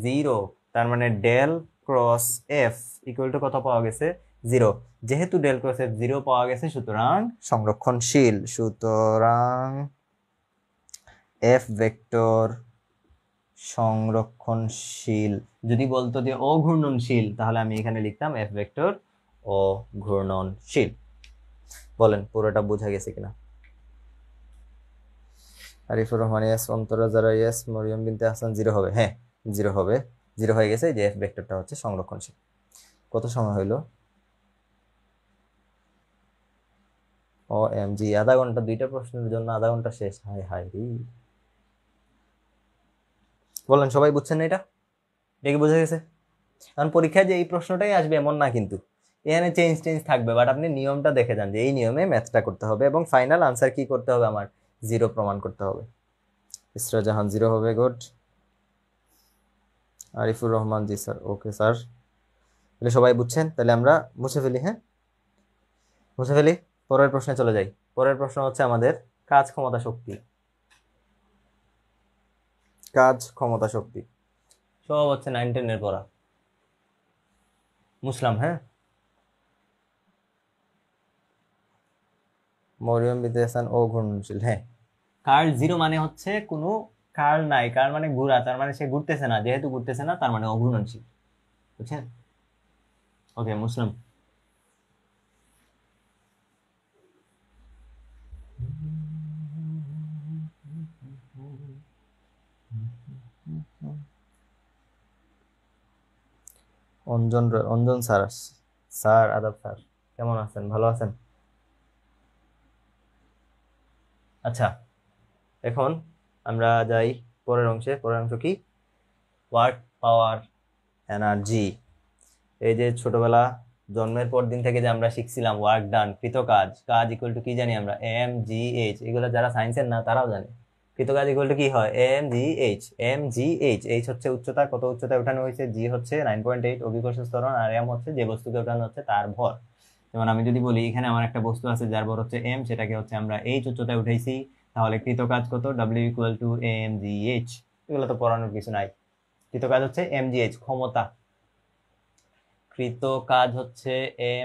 0, তার মানে del cross F equal to কত পাওয়া গেছে? 0। যেহেতু ডেল ক্রস এফ 0 পাওয়া গেছে সুতরাং সংরক্ষণশীল, সুতরাং এফ ভেক্টর সংরক্ষণশীল। যদি বলতো যে অঘূর্ণনশীল তাহলে আমি এখানে লিখতাম এফ ভেক্টর অঘূর্ণনশীল। বলেন পুরোটা বোঝা গেছে কিনা? আরিফুর রহমান ইয়েস, অন্তরা যারা ইয়েস, মরিয়ম বিনতে হাসান 0 হবে। হ্যাঁ 0 হবে, 0 হয়ে গেছে। যে এফ ভেক্টরটা হচ্ছে সংরক্ষণশীল। কত সময় হইলো? OMG, আধা ঘন্টা, 2টা প্রশ্নের জন্য আধা ঘন্টা শেষ। High high. বলেন সবাই বুঝছেন না এটা? এটা বোঝা গেছে? কারণ পরীক্ষায় যে এই প্রশ্নটাই আসবে এমন না, কিন্তু এখানে চেঞ্জ থাকবে, বাট আপনি নিয়মটা দেখে যান যে এই নিয়মে ম্যাথটা করতে হবে এবং ফাইনাল আনসার কি করতে হবে? আমার 0 প্রমাণ করতে হবে। ইসরা জাহান 0 হবে, গুড। আরিফুর রহমান জি স্যার, ওকে স্যার। তাহলে সবাই বুঝছেন? তাহলে আমরা মুছে ফেলি। হ্যাঁ মুছে ফেলি, পরের প্রশ্নে চলে যাই। পরের প্রশ্ন হচ্ছে আমাদের কাজ ক্ষমতা শক্তি। কাজ ক্ষমতা শক্তি সব হচ্ছে 9-10 এর পড়া। মুসলাম, হ্যাঁ মরিয়ম বিদ্যাসান ও ঘূর্ণনশীল। হ্যাঁ কার্ল 0 মানে হচ্ছে কোনো কার্ল নাই, কার্ল মানে ঘোরা, তার মানে সে ঘুরতেছে না, যেহেতু ঘুরতেছে না তার মানে অঘূর্ণনশীল। বুঝছেন? ওকে মুসলাম। অঞ্জন স্যার, স্যার আদাব স্যার, কেমন আছেন? ভালো আছেন? আচ্ছা এখন আমরা যাই পরের অংশে। পরের অংশ কি? Work power energy. এই যে ছোটবেলা জন্মের পর দিন থেকে যে আমরা শিখছিলাম ওয়ার্ক ডান, কৃত কাজ, কাজ ইকুয়াল টু কি জানি আমরা? mgh। এগুলো যারা সায়েন্সের না তারাও জানে কৃত কাজ ইকুয়াল টু কি হয়? mgh। h হচ্ছে উচ্চতা, কত উচ্চতায় উঠানো হয়েছে, g হচ্ছে 9.8 অভিকর্ষ ত্বরণ, আর m হচ্ছে যে বস্তুকে উঠানো হচ্ছে তার ভর। যেমন আমি যদি বলি এখানে আমার একটা বস্তু আছে যার ভর হচ্ছে m, সেটাকে হচ্ছে আমরা h উচ্চতায় উঠাইছি, তাহলে কৃত কাজ কত? w equal to mgh। এগুলো তো পড়ানোর কিছু নাই। কৃত কাজ হচ্ছে mgh, ক্ষমতা। কৃত কাজ হচ্ছে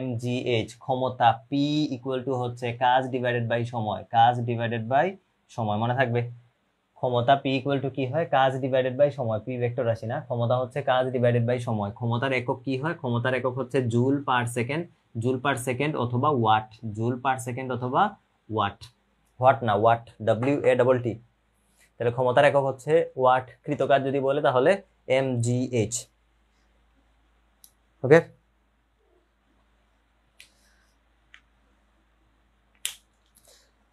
mgh, ক্ষমতা। p ইকুয়াল টু হচ্ছে কাজ ডিভাইডেড বাই সময়, কাজ ডিভাইডেড বাই সময়, মনে থাকবে। ক্ষমতা p ইকুয়াল টু কি হয়? কাজ ডিভাইডেড বাই সময়। p ভেক্টর রাশি না, ক্ষমতা হচ্ছে কাজ ডিভাইডেড বাই সময়। ক্ষমতার একক কি হয়? ক্ষমতার একক হচ্ছে joule per second, joule per second অথবা ওয়াট, জুল পার সেকেন্ড অথবা ওয়াট, হোয়াট না ওয়াট, WATT। তাহলে ক্ষমতার একক হচ্ছে ওয়াট। কৃতকাজ যদি বলে তাহলে mgh। ওকে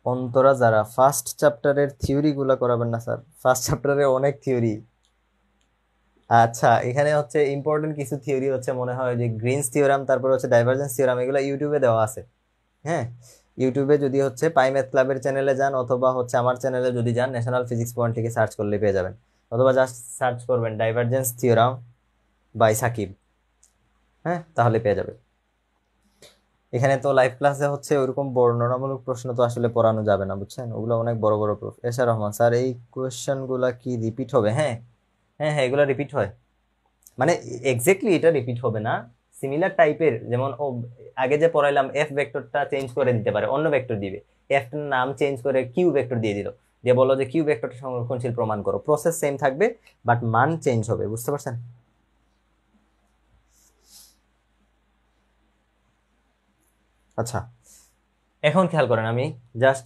অন্তরা যারা ফার্স্ট চ্যাপ্টারের থিওরি গুলা করাবেন না স্যার? ফার্স্ট চ্যাপ্টারে অনেক থিওরি। আচ্ছা এখানে হচ্ছে ইম্পর্টেন্ট কিছু থিওরি হচ্ছে মনে হয় যে গ্রিনস থিওরাম, তারপর হচ্ছে ডাইভারজেন্স থিওরাম, এগুলো ইউটিউবে দেওয়া আছে। হ্যাঁ ইউটিউবে যদি হচ্ছে পাই ম্যাথ ক্লাবের চ্যানেলে যান অথবা হচ্ছে আমার চ্যানেলে যদি যান, ন্যাশনাল ফিজিক্স পয়েন্ট থেকে সার্চ করলে পেয়ে যাবেন, অথবা জাস্ট সার্চ করবেন ডাইভারজেন্স থিওরাম বাই সাকিব, হ্যাঁ তাহলে পেয়ে যাবে। এখানে তো লাইভ ক্লাসে হচ্ছে ওইরকম বর্ণনামূলক প্রশ্ন তো আসলে পড়ানো যাবে না, বুঝছেন? ওগুলো অনেক বড় বড় প্রশ্ন। এশা রহমান স্যার, এই কোয়েশ্চেন গুলা কি রিপিট হবে? হ্যাঁ হ্যাঁ হ্যাঁ এগুলো রিপিট হয়, মানে এক্স্যাক্টলি এটা রিপিট হবে না, সিমিলার টাইপের। যেমন ও আগে যে পড়াইলাম, এফ ভেক্টরটা চেঞ্জ করে দিতে পারে, অন্য ভেক্টর দিবে, এফ নাম চেঞ্জ করে কিউ ভেক্টর দিয়ে দিল, দিয়ে বলো যে কিউ ভেক্টরটা সংরক্ষণশীল প্রমাণ করো। প্রসেস সেম থাকবে বাট মান চেঞ্জ হবে, বুঝতে পারছেন? আচ্ছা এখন খেয়াল করেন, আমি জাস্ট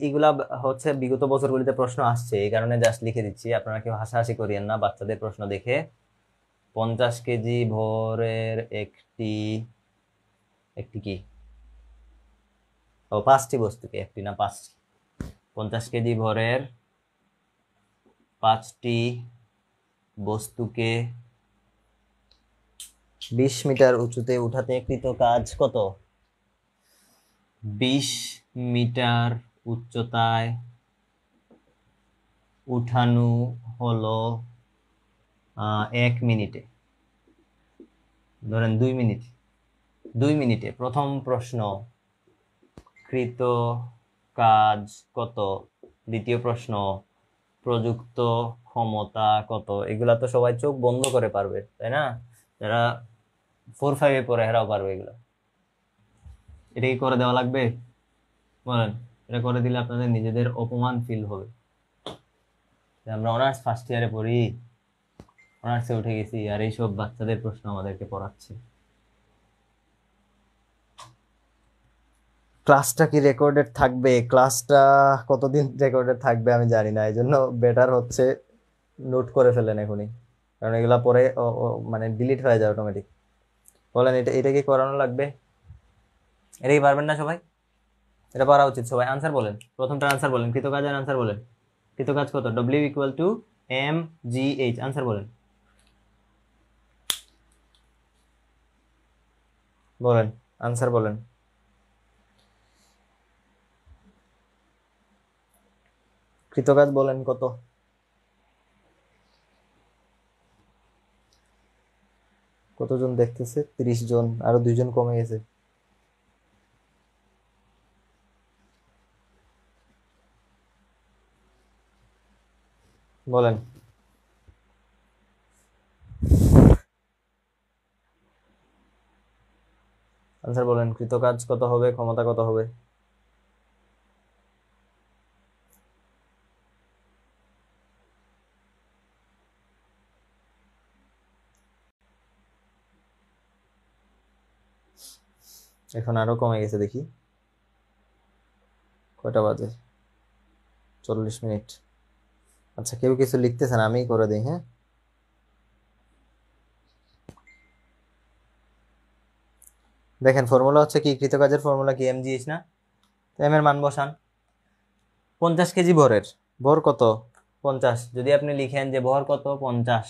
এগুলা হচ্ছে বিগত বছরগুলিতে প্রশ্ন আসছে, এই কারণে জাস্ট লিখে দিচ্ছি, আপনারা কেউ হাসাহাসি করিয়েন না বাচ্চাদের প্রশ্ন দেখে। 50 কেজি ভরের একটি একটি কি, ও 5টি বস্তুকে, একটি না 5টি, 50 কেজি ভরের 5টি বস্তুকে 20 মিটার উঁচুতে উঠাতে কৃত কাজ কত? 20 মিটার উচ্চতায় উঠানো হলো 1 মিনিটে, ধরেন 2 মিনিটে। প্রথম প্রশ্ন, কৃত কাজ কত? দ্বিতীয় প্রশ্ন, প্রযুক্ত ক্ষমতা কত? এগুলা তো সবাই চোখ বন্ধ করে পারবে, তাই না? যারা 4-5 পড়ে এরাও পারবে এগুলা। এটা কি করে দেওয়া লাগবে? বলেন, এটা করে দিলে আপনাদের নিজেদের অপমান ফিল হবে। আমরা অনার্স ফার্স্ট ইয়ারে পড়ি, অনার্সে উঠে গেছি, আর এইসব বাচ্চাদের প্রশ্ন আমাদেরকে পড়াচ্ছে। ক্লাসটা কি রেকর্ডেড থাকবে? ক্লাসটা কতদিন রেকর্ডেড থাকবে আমি জানি না, এই জন্য বেটার হচ্ছে নোট করে ফেলেন এখনই, কারণ এগুলা পরে মানে ডিলিট হয়ে যায় অটোমেটিক। বলেন, এটা কি করানো লাগবে? এটা কি পারবেন না সবাই? এটা পারা উচিত সবাই। আনসার বলেন, প্রথমটার আনসার বলেন, কৃতকাজের আনসার বলেন। কৃতকাজ কত? W equal to m g h. Answer বলেন, বলেন আনসার বলেন। কৃতকাজ বলেন কত? কতজন দেখতেছে? 30 জন, আরো 2 জন কমে গেছে। বলেন, আনসার বলেন। কৃতকাজ কত হবে? ক্ষমতা কত হবে? এখন আরো কমে গেছে, দেখি কয়টা বাজে। 40 মিনিট। আচ্ছা, কেউ কিছু লিখতেছেন, আমিই করে দিই। হ্যাঁ, দেখেন ফর্মুলা হচ্ছে কি, কৃতকাজের ফর্মুলা কি? এমজিএইচ না? এম এর মান বসান। 50 কেজি ভরের, ভর কত? 50। যদি আপনি লিখেন যে ভর কত 50,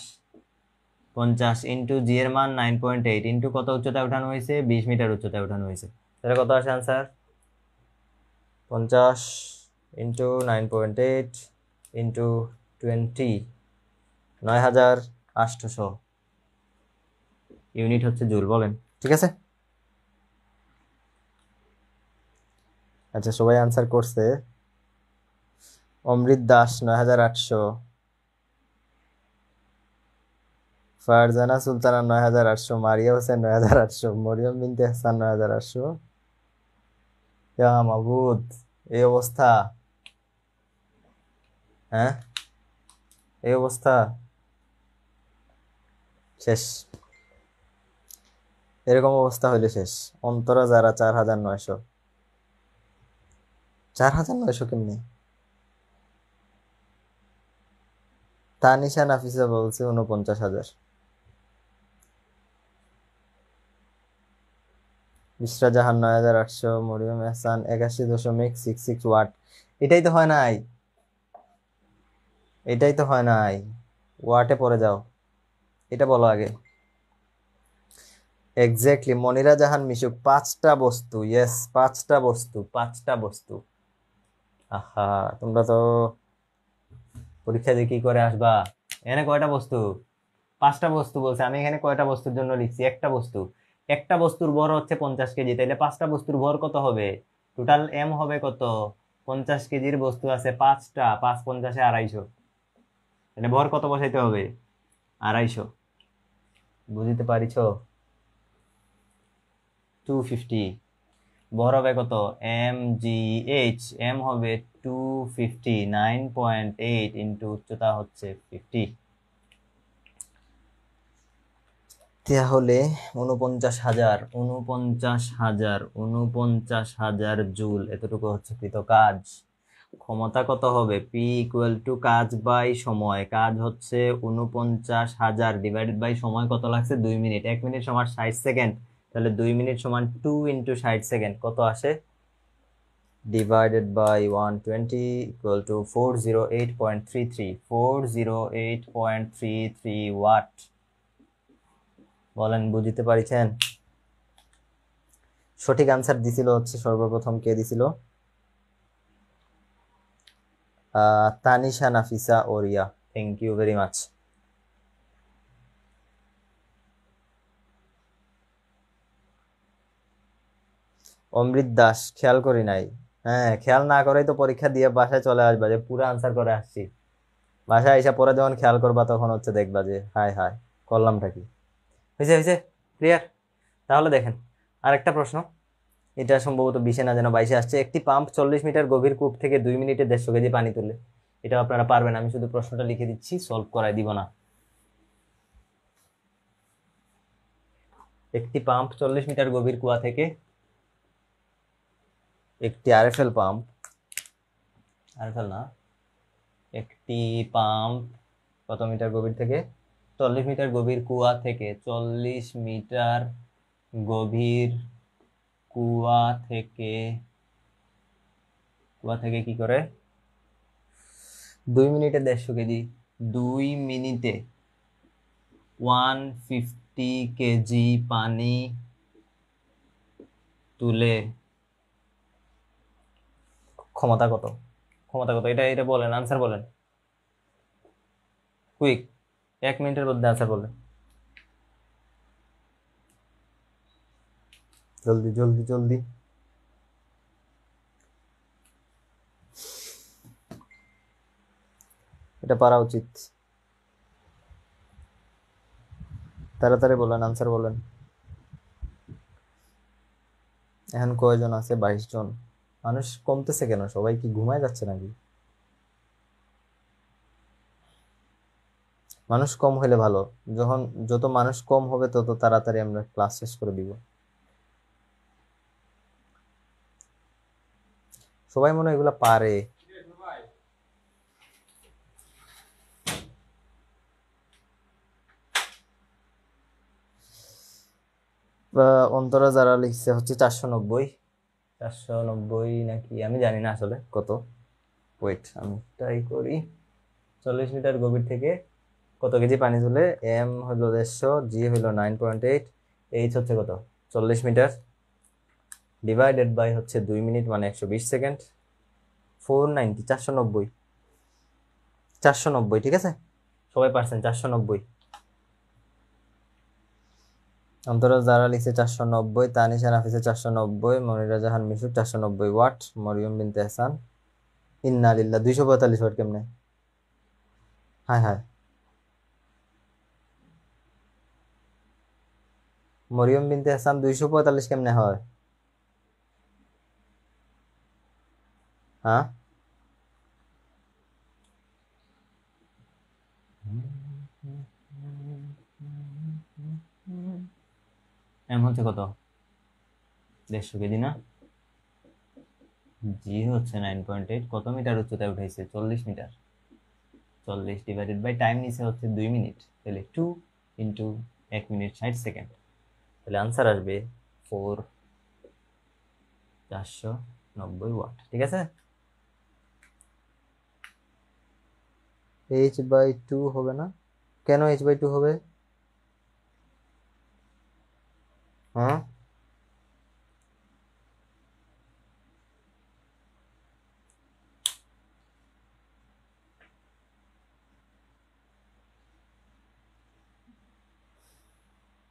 50 ইন্টু জি এর মান 9.8 ইন্টু কত উচ্চতায় উঠানো হয়েছে? 20 মিটার উচ্চতায় উঠানো হয়েছে, তাহলে কত আসে আনসার? 50 ইন্টু 9.8 ইন্টু 20, 9800 ইউনিট হচ্ছে জুল। বলেন, ঠিক আছে? আচ্ছা, সবাই আনসার করছে। অমৃত দাস 9800, ফারজানা সুলতানা 9800, মারিয়া হোসেন 9800, মরিয়ম বিনতে হাসান 9800। ইয়া মাবুদ, এই অবস্থা! হ্যাঁ, এই অবস্থা, শেষ। এরকম অবস্থা হইলে শেষ। অন্তরা যারা 4900, 4900 কেমনি? তানিশা নাফিসা বলছে 49,000। ইসরা জাহান 9800, মরিয়ম এহসান 81.66 ওয়াট। এটাই তো হয় নাই, এটাই তো হয় নাই। ওয়াটে পড়ে যাও, এটা বলো আগে। এক্স্যাক্টলি, মনিরা জাহান মিশুক 5টা বস্তু। ইয়েস, 5টা বস্তু, 5টা বস্তু। আহা, তোমরা তো পরীক্ষা দিয়ে কি করে আসবা? এখানে কয়টা বস্তু? 5টা বস্তু বলছে। আমি এখানে কয়টা বস্তুর জন্য লিখছি? একটা বস্তু। একটা বস্তুর ভর হচ্ছে 50 কেজি, তাইলে 5টা বস্তুর ভর কত হবে? টোটাল এম হবে কত? 50 কেজির বস্তু আছে 5টা, 5 50 250, তাহলে ভর কত বসাইতে হবে? 250। বুঝতে পারিছ? 250। ভর হবে কত? এম জি এইচ, এম হবে 250, 9.8 ইন্টু উচ্চতা হচ্ছে 50। তাহলে 49,000 জুল এতটুকু হচ্ছে কৃত কাজ। ক্ষমতা কত হবে? পি ইকুয়াল টু কাজ বাই সময়। কাজ হচ্ছে 49,000 ডিভাইডেড বাই সময় কত লাগছে? 2 মিনিট। 1 মিনিট সমান 60 সেকেন্ড, তাহলে 2 মিনিট সমান 2 ইন্টু 60 সেকেন্ড কত আসে? Divided by 120 equal to 408.33 408.33 watt. বলেন বুঝতে পারিছেন? সঠিক আনসার দিছিল হচ্ছে সর্বপ্রথম কে দিছিল? তানিশা নাফিসা ওরিয়া। Thank you very much. Amrit Das, খেয়াল করি নাই। হ্যাঁ, খেয়াল না করেই তো পরীক্ষা দিয়ে বাসায় চলে আসবা যে পুরো আনসার করে আসছি। বাসায় এসে পরে যখন খেয়াল করবা তখন হচ্ছে দেখবা যে হায় হায় করলামটা কি। হয়েছে হয়েছে, ক্লিয়ার? তাহলে দেখেন আরেকটা প্রশ্ন, এটা সম্ভবত 20-এ না যেন 22-এ আসছে। একটি পাম্প 40 মিটার গভীর কূপ থেকে 2 মিনিটে 150 কেজি পানি তুলে। এটা আপনারা পারবেন, আমি শুধু প্রশ্নটা লিখে দিচ্ছি, সলভ করাই দিব না। একটি পাম্প 40 মিটার গভীর কুয়া থেকে, একটি আরএফএল পাম্প, আরএফএল না, একটি পাম্প কত মিটার গভীর থেকে? 40 মিটার গভীর কুয়া থেকে, 40 মিটার গভীর কুয়া থেকে, কুয়া থেকে কি করে 2 মিনিটে 150 কেজি, 2 মিনিটে 150 কেজি পানি তুলে ক্ষমতা কত? ক্ষমতা কত এটা এটা বলেন, আনসার বলেন কুইক, 1 মিনিটের মধ্যে আনসার বলেন, জলদি জলদি জলদি। এটা পারা উচিত, তাড়াতাড়ি বলেন, আনসার বলেন। এখন কয়জন আছে? 22 জন। মানুষ কমতেছে কেন? সবাই কি ঘুমায় যাচ্ছে নাকি? মানুষ কম হলে ভালো, যখন যত মানুষ কম হবে তত তাড়াতাড়ি আমরা ক্লাস শেষ করে দিব। সবাই মনে হয় এগুলা পারে। অন্তরা যারা লিখছে হচ্ছে 490, 490 নাকি আমি জানি না আসলে কত। ওয়েট আমি ট্রাই করি। 40 মিটার গভীর থেকে কত কেজি পানি তুলে? এম হলো 150, জি হলো 9.8, এইচ হচ্ছে কত? 40 মিটার ডিভাইডেড বাই হচ্ছে 2 মিনিট মানে 120 সেকেন্ড, 490, 490, 490, ঠিক আছে? সবাই পারছেন 490। অন্তরা যারা লিখছে 490, তানিশা নাফিসে 490, মনিরা জাহান মিশু 490 ওয়াট, মরিয়ম বিনতে হাসান ইন্না লিল্লাহ 245 ওয়াট কেমনে? হায় হায়, মরিয়ম বিনতে হাসান 245 কেমনে হয়? হ্যাঁ, এম হচ্ছে কত? 150 কেজি না? জি হচ্ছে 9.8, কত মিটার উচ্চতায় উঠাইছে? 40 মিটার। 40 ডিভাইডেড বাই টাইম নিচে হচ্ছে 2 মিনিট, তাহলে 2 ইন্টু 1 মিনিট 60 সেকেন্ড, তাহলে আনসার আসবে 490 ওয়াট, ঠিক আছে? h/2 হবে না কেন? h/2 হবে? হ্যাঁ,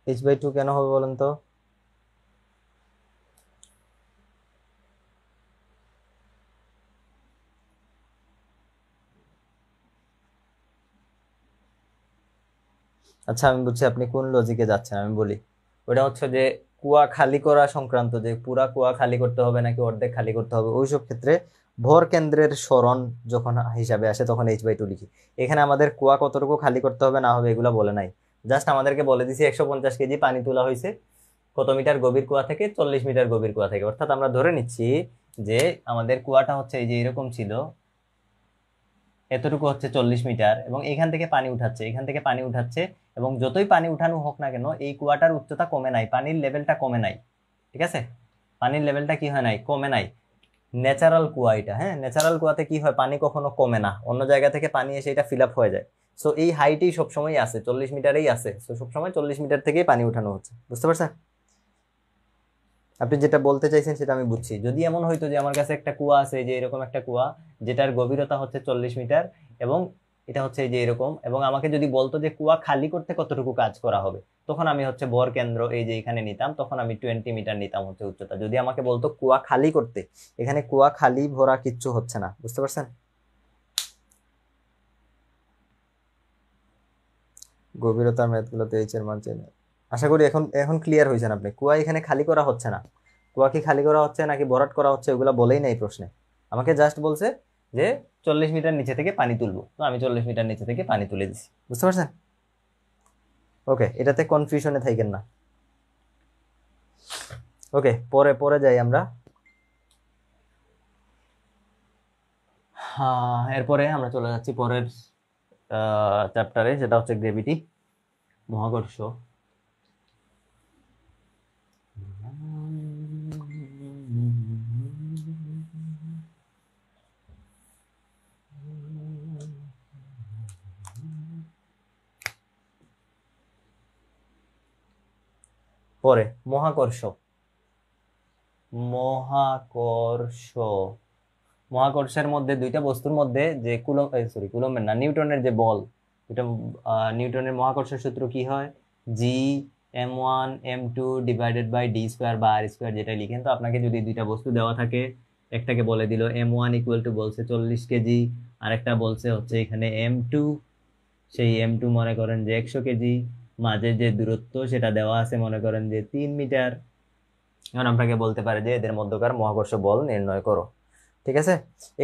h/2 কেন হবে বলেন তো? আচ্ছা আমি বুঝছি আপনি কোন লজিকে যাচ্ছেন, আমি বলি। ওটা হচ্ছে যে কুয়া খালি করা সংক্রান্ত, যে পুরা কুয়া খালি করতে হবে নাকি অর্ধেক খালি করতে হবে, ওইসব ক্ষেত্রে ভর কেন্দ্রের সরণ যখন হিসাবে আসে তখন h/2 লিখি। এখানে আমাদের কুয়া কতটুকু খালি করতে হবে না হবে এগুলা বলে নাই, জাস্ট আমাদেরকে বলে দিছি 150 কেজি পানি তোলা হয়েছে কত মিটার গভীর কুয়া থেকে, 40 মিটার গভীর কুয়া থেকে। অর্থাৎ আমরা ধরে নিচ্ছি যে আমাদের কুয়াটা হচ্ছে এই যে এরকম ছিল, এতটুকু হচ্ছে 40 মিটার, এবং এখান থেকে পানি উঠাচ্ছে, এখান থেকে পানি উঠাচ্ছে, এবং যতই পানি উঠানো হোক না কেন এই কুয়াটার উচ্চতা কমে নাই, পানির লেভেলটা কমে নাই। ঠিক আছে, পানির লেভেলটা কি হয় নাই, কমে নাই। ন্যাচারাল কুয়া এটা, হ্যাঁ, ন্যাচারাল কুয়াতে কি হয়, পানি কখনো কমে না, অন্য জায়গা থেকে পানি এসে এটা ফিল আপ হয়ে যায়। সো এই হাইটেই সবসময় আছে, 40 মিটারেই আছে, সো সবসময় 40 মিটার থেকেই পানি উঠানো হচ্ছে। বুঝতে পারছেন? আপনি যেটা বলতে চাইছেন সেটা আমি বুঝছি। যদি এমন হইতো যে আমার কাছে একটা কুয়া আছে, যে এরকম একটা কুয়া যেটার গভীরতা হচ্ছে 40 মিটার, এবং এটা হচ্ছে এই যে এরকম, এবং আমাকে যদি বলতো যে কুয়া খালি করতে কতটুকু কাজ করা হবে, তখন আমি হচ্ছে ভর কেন্দ্র এই যে এখানে নিতাম, তখন আমি 20 মিটার নিতাম হচ্ছে উচ্চতা। যদি আমাকে বলতো কুয়া খালি করতে, এখানে কুয়া খালি ভরা কিচ্ছু হচ্ছে না। বুঝতে পারছেন? গভীরতার ম্যাথগুলোতে এইচ এর মান চেনে। আশা করি এখন এখন ক্লিয়ার হয়েছেন আপনি। কুয়া এখানে খালি করা হচ্ছে না, কুয়া কি খালি করা হচ্ছে নাকি ভরাট করা হচ্ছে ওগুলা বলেই নাই প্রশ্নে। আমাকে জাস্ট বলছে যে 40 মিটার নিচে থেকে পানি তুলবো, তো আমি 40 মিটার নিচে থেকে পানি তুলে দিছি। বুঝতে পারছেন? ওকে, এটাতে কনফিউশনে থাকেন না। ওকে, পরে পরে যাই আমরা। এরপরে আমরা চলে যাচ্ছি পরের চ্যাপ্টারে, যেটা হচ্ছে গ্রেভিটি, মহাকর্ষ। পরে মহাকর্ষ, মহাকর্ষ, মহাকর্ষের মধ্যে দুইটা বস্তুর মধ্যে যে কুলম্বের না, নিউটনের যে বল, এটা নিউটনের মহাকর্ষ সূত্র কি হয়, G m1 m2 divided by d square বা আর স্কোয়ার, যেটা লিখেন। তো আপনাকে যদি দুইটা বস্তু দেওয়া থাকে, একটাকে বলে দিল m1 ইকুয়াল টু বলছে 40 কেজি, আর একটা বলছে হচ্ছে এখানে m2, সেই m2 মনে করেন যে 100 কেজি, মাঝে যে দূরত্ব সেটা দেওয়া আছে মনে করেন যে 3 মিটার। এখন আপনাকে বলতে পারে যে এদের মধ্যকার মহাকর্ষ বল নির্ণয় করো। ঠিক আছে,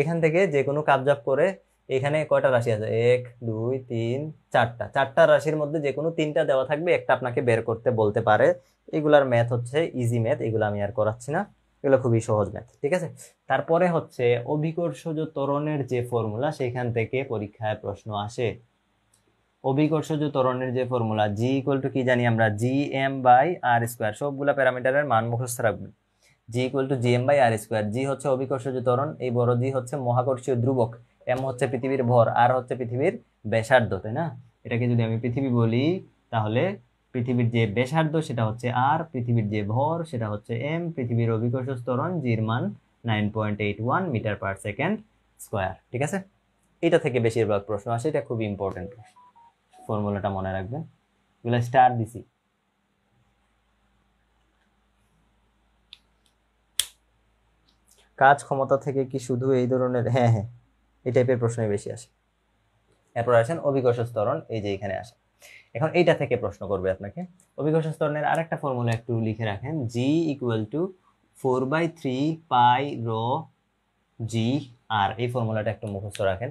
এখান থেকে যে কোনো কাবজাব করে, এখানে কয়টা রাশি আছে, 1 2 3 4টা, চারটা রাশির মধ্যে যে কোনো তিনটা দেওয়া থাকবে, একটা আপনাকে বের করতে বলতে পারে। এগুলার ম্যাথ হচ্ছে ইজি ম্যাথ, এগুলো আমি আর করাচ্ছি না, এগুলো খুবই সহজ ম্যাথ। ঠিক আছে, তারপরে হচ্ছে অভিকর্ষজ ত্বরণের যে ফর্মুলা, সেখান থেকে পরীক্ষায় প্রশ্ন আসে। অভিকর্ষজ ত্বরণের যে ফর্মুলা, জি ইকুয়াল টু কি জানি আমরা, G M by R square, সবগুলা প্যারামিটারের মান মুখস্থ রাখবেন। G equal to G M by R square. G হচ্ছে অভিকর্ষজ ত্বরণ, এই বড় জি হচ্ছে মহাকর্ষীয় ধ্রুবক, এম হচ্ছে পৃথিবীর ভর, আর হচ্ছে পৃথিবীর ব্যাসার্ধ, তাই না? এটাকে যদি আমি পৃথিবী বলি, তাহলে পৃথিবীর যে ব্যাসার্ধ সেটা হচ্ছে আর, পৃথিবীর যে ভর সেটা হচ্ছে এম, পৃথিবীর অভিকর্ষ ত্বরণ জির মান 9.81 মিটার পার সেকেন্ড স্কোয়ার। ঠিক আছে, এটা থেকে বেশিরভাগ প্রশ্ন আসে, এটা খুব ইম্পর্টেন্ট প্রশ্ন, ফর্মুলাটা মনে রাখবেন। এগুলো স্টার দিছি। কাজ ক্ষমতা থেকে কি শুধু এই ধরনের, হ্যাঁ হ্যাঁ, এই টাইপের প্রশ্নই বেশি আসে। এরপর আসেন অভিকর্ষ ত্বরণ, এই যে এখানে আসে। এখন এইটা থেকে প্রশ্ন করবে আপনাকে। অভিকর্ষ ত্বরণের আরেকটা ফর্মুলা একটু লিখে রাখেন, জি ইকুয়াল টু 4/3 পাই রো জি আর, এই ফর্মুলাটা একটু মুখস্থ রাখেন।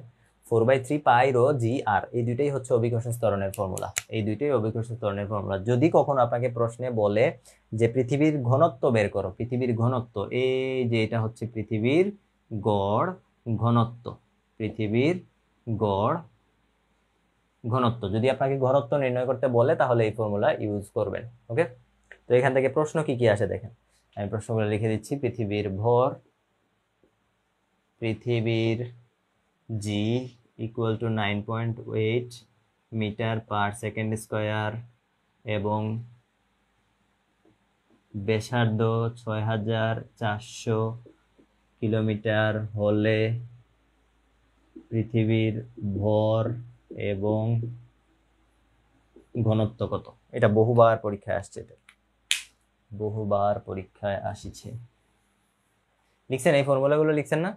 4/3 পাই রো জি আর, এই দুইটাই হচ্ছে অভিকর্ষ ত্বরণের ফর্মুলা, এই দুইটাই অভিকর্ষ ত্বরণের ফর্মুলা। যদি কখনো আপনাকে প্রশ্নে বলে যে পৃথিবীর ঘনত্ব বের করো, পৃথিবীর ঘনত্ব, এই যে এটা হচ্ছে পৃথিবীর গড় ঘনত্ব, পৃথিবীর গড় ঘনত্ব, যদি আপনাকে ঘনত্ব নির্ণয় করতে বলে তাহলে এই ফর্মুলা ইউজ করবেন। ওকে, তো এখান থেকে প্রশ্ন কি কি আসে দেখেন, আমি প্রশ্নগুলো লিখে দিচ্ছি। পৃথিবীর ভর, পৃথিবীর G equal to 9.8 metre per second square, এবং ব্যাসার্ধ 6400 কিলোমিটার হলে পৃথিবীর ভর এবং ঘনত্ব কত। এটা বহুবার পরীক্ষায় আসছে, এটা বহুবার পরীক্ষায় আসিছে। লিখছেন এই ফর্মুলাগুলো, লিখছেন না?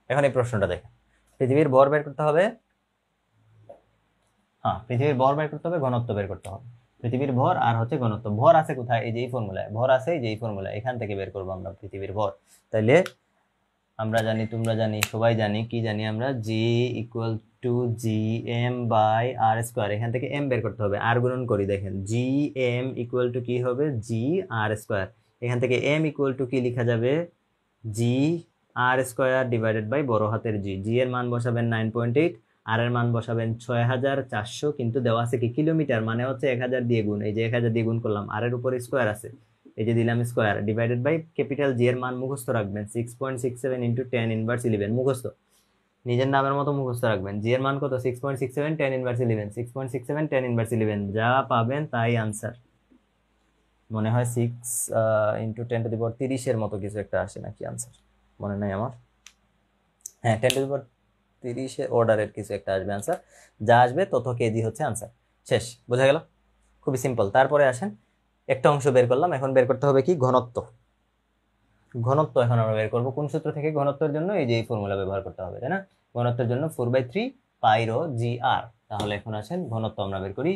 এখন এই প্রশ্নটা দেখেন, পৃথিবীর ভর বের করতে হবে, হ্যাঁ পৃথিবীর ভর বের করতে হবে, ঘনত্ব বের করতে হবে। পৃথিবীর ভর আর হচ্ছে ঘনত্ব, ভর আছে কোথায়, এই যে এই ফর্মুলায় ভর আছে, এই যে এই ফর্মুলা, এখান থেকে বের করবো আমরা পৃথিবীর ভর। তাইলে আমরা জানি, তোমরা জানি, সবাই জানি, কি জানি আমরা, G equal to G M by R square, এখান থেকে এম বের করতে হবে, আর গুণন করি, দেখেন জি এম ইকুয়াল টু কি হবে, জি আর স্কোয়ার, এখান থেকে এম ইকুয়াল টু কি লেখা যাবে, জি আর স্কোয়ার ডিভাইডেড বাই বড় হাতের জি, জি এর মান বসাবেন 9.8, আর এর মান বসাবেন 6400, কিন্তু দেওয়া আছে কি কিলোমিটার, মানে হচ্ছে 1000 দিয়ে গুণ, এই যে 1000 দিয়ে গুণ করলাম, আর এর উপরে স্কোয়ার আছে, এই যে দিলাম square, divided by capital G এর মান মুখস্থ রাখবেন 6.67 ইন্টু 10 ইনভার্স 11, মুখস্থ, নিজের নামের মতো মুখস্থ রাখবেন, জি এর মান কত, 6.67 10 ইনভার্স 11, 6.67 10 ইনভার্স 11, যা পাবেন তাই আনসার। মনে হয় 6 × 10⁻³ মতো কিছু একটা আসে নাকি আনসার, মনে নাই আমার, হ্যাঁ 10⁻³ অর্ডারের কিছু একটা আসবে আনসার, যা আসবে তত কেজি হচ্ছে আনসার, শেষ, বোঝা গেল, খুবই সিম্পল। তারপরে আসেন, একটা অংশ বের করলাম, এখন বের করতে হবে কি, ঘনত্ব, ঘনত্ব এখন আমরা বের করবো কোন সূত্র থেকে, ঘনত্বের জন্য এই যে এই ফর্মুলা ব্যবহার করতে হবে, তাই না, ঘনত্বের জন্য 4/3 পাই রো জি আর, তাহলে এখন আসেন ঘনত্ব আমরা বের করি,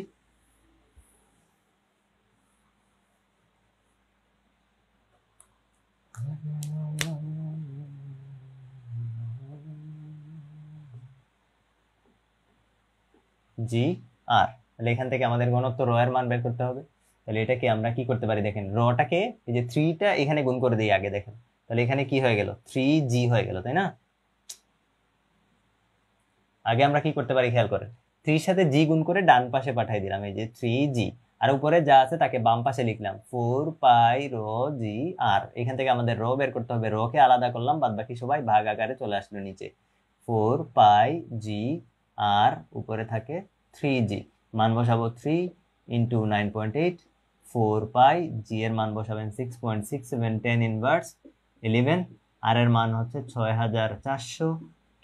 জি আর, তাহলে এখান থেকে আমাদের ঘনত্ব রো এর মান বের করতে হবে, তাহলে এটাকে আমরা কি করতে পারি, দেখেন রটাকে এই যে 3টা এখানে গুণ করে দিই আগে, দেখেন তাহলে এখানে কি হয়ে গেল, 3g হয়ে গেল, তাই না, আগে আমরা কি করতে পারি খেয়াল করেন, 3 সাথে জি গুণ করে ডান পাশে পাঠিয়ে দিলাম, এই যে 3g, আর উপরে যা আছে তাকে বাম পাশে লিখলাম 4 পাই রো জি আর, এখান থেকে আমাদের রো বের করতে হবে, রো কে আলাদা করলাম, বাদ বাকি সবাই ভাগ আকারে চলে আসলো নিচে, 4 পাই জি আর, উপরে থাকে 3g, মান বসাবো 3 ইন্টু 9.8, 4 পাই, জি এর মান বসাবেন 6.67 10 ইনভার্স 11, আর এর মান হচ্ছে 6400,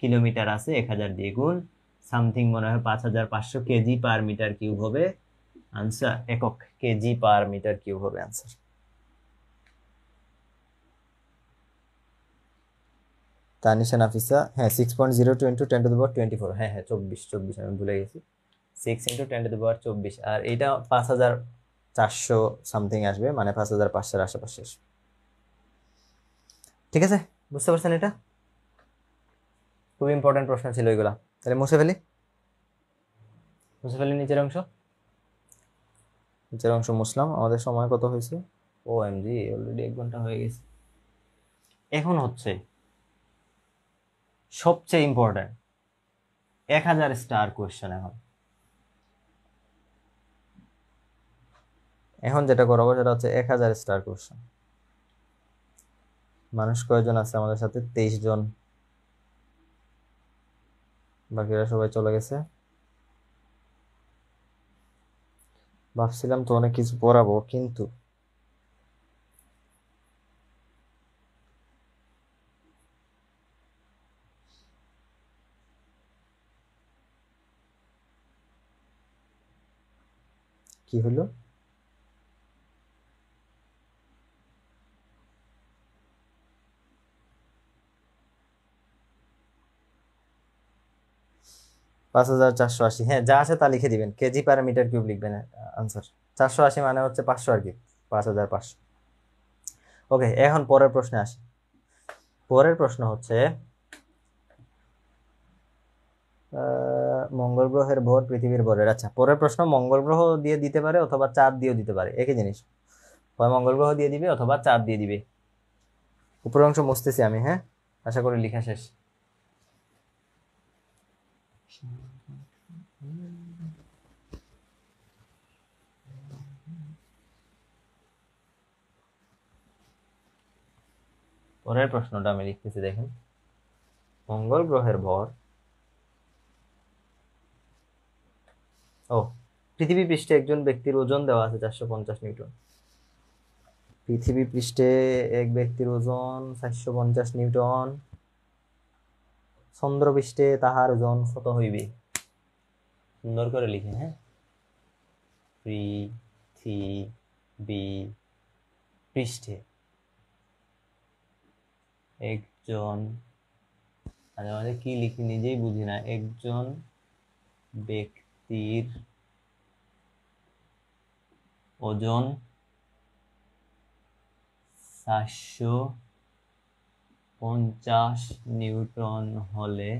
কিলোমিটার আছে 1000 দিয়ে গুণ, সামথিং মনে হয় 5500 কেজি পার মিটার কিউব হবে আনসার, একক কেজি পার মিটার কিউব হবে আনসার। তানিশা নাফিসা, হ্যাঁ 6.02 ইন্টু 10⁻24, হ্যাঁ হ্যাঁ 24 আমি ভুলে গেছি, 6 ইন্টু 10⁻24, আর এটা 5400 সামথিং আসবে, মানে 5500 আশেপাশে আসবে, ঠিক আছে, বুঝতে পারছেন, এটা খুব ইম্পর্টেন্ট প্রশ্ন ছিল এগুলা, তাহলে মুছে ফেলি, মুছে ফেলি নিচের অংশ, নিচের অংশ মুছলাম, আমাদের সময় কত হয়েছে, ও এম জি অলরেডি 1 ঘন্টা হয়ে গেছে। এখন হচ্ছে সবচেয়ে ইম্পর্টেন্ট 1000 স্টার কোয়েশ্চেন, এখন এখন যেটা করাবো সেটা হচ্ছে 1000 স্টার কোয়েশ্চেন। মানুষ কয়জন আছে আমাদের সাথে, 23 জন, বাকিরা সবাই চলে গেছে, ভাবছিলাম তো অনেক কিছু পড়াবো, কিন্তু কি হলো, $5480, হ্যাঁ যা আছে তা লিখে দিবেন, কেজি পার মিটার কিউব লিখবেন আনসার, 480 মানে হচ্ছে 500 আর কি, 5500। ওকে, এখন পরের প্রশ্নে আসি, পরের প্রশ্ন হচ্ছে মঙ্গল গ্রহের ভর পৃথিবীর ভরের, আচ্ছা পরের প্রশ্ন মঙ্গল গ্রহ দিয়ে দিতে পারে অথবা চাঁদ দিয়েও দিতে পারে, একই জিনিস, হয় মঙ্গল গ্রহ দিয়ে দিবে অথবা চাঁদ দিয়ে দিবে, উপরের অংশ মুছতেছি আমি, হ্যাঁ আশা করি লেখা শেষ। পরের প্রশ্নটা আমি লিখতেছি, দেখেন মঙ্গল গ্রহের ভর, ও পৃথিবী পৃষ্ঠে একজন ব্যক্তির ওজন দেওয়া আছে 450 নিউটন, পৃথিবী পৃষ্ঠে এক ব্যক্তির ওজন 450 নিউটন, চন্দ্র পৃষ্ঠে তাহার ওজন কত হইবে, সুন্দর করে লিখে, হ্যাঁ পৃথিবী পৃষ্ঠে একজন, মাঝে মাঝে কি লিখি নিজেই বুঝি না, একজন ব্যক্তির ওজন 450 নিউটন হলে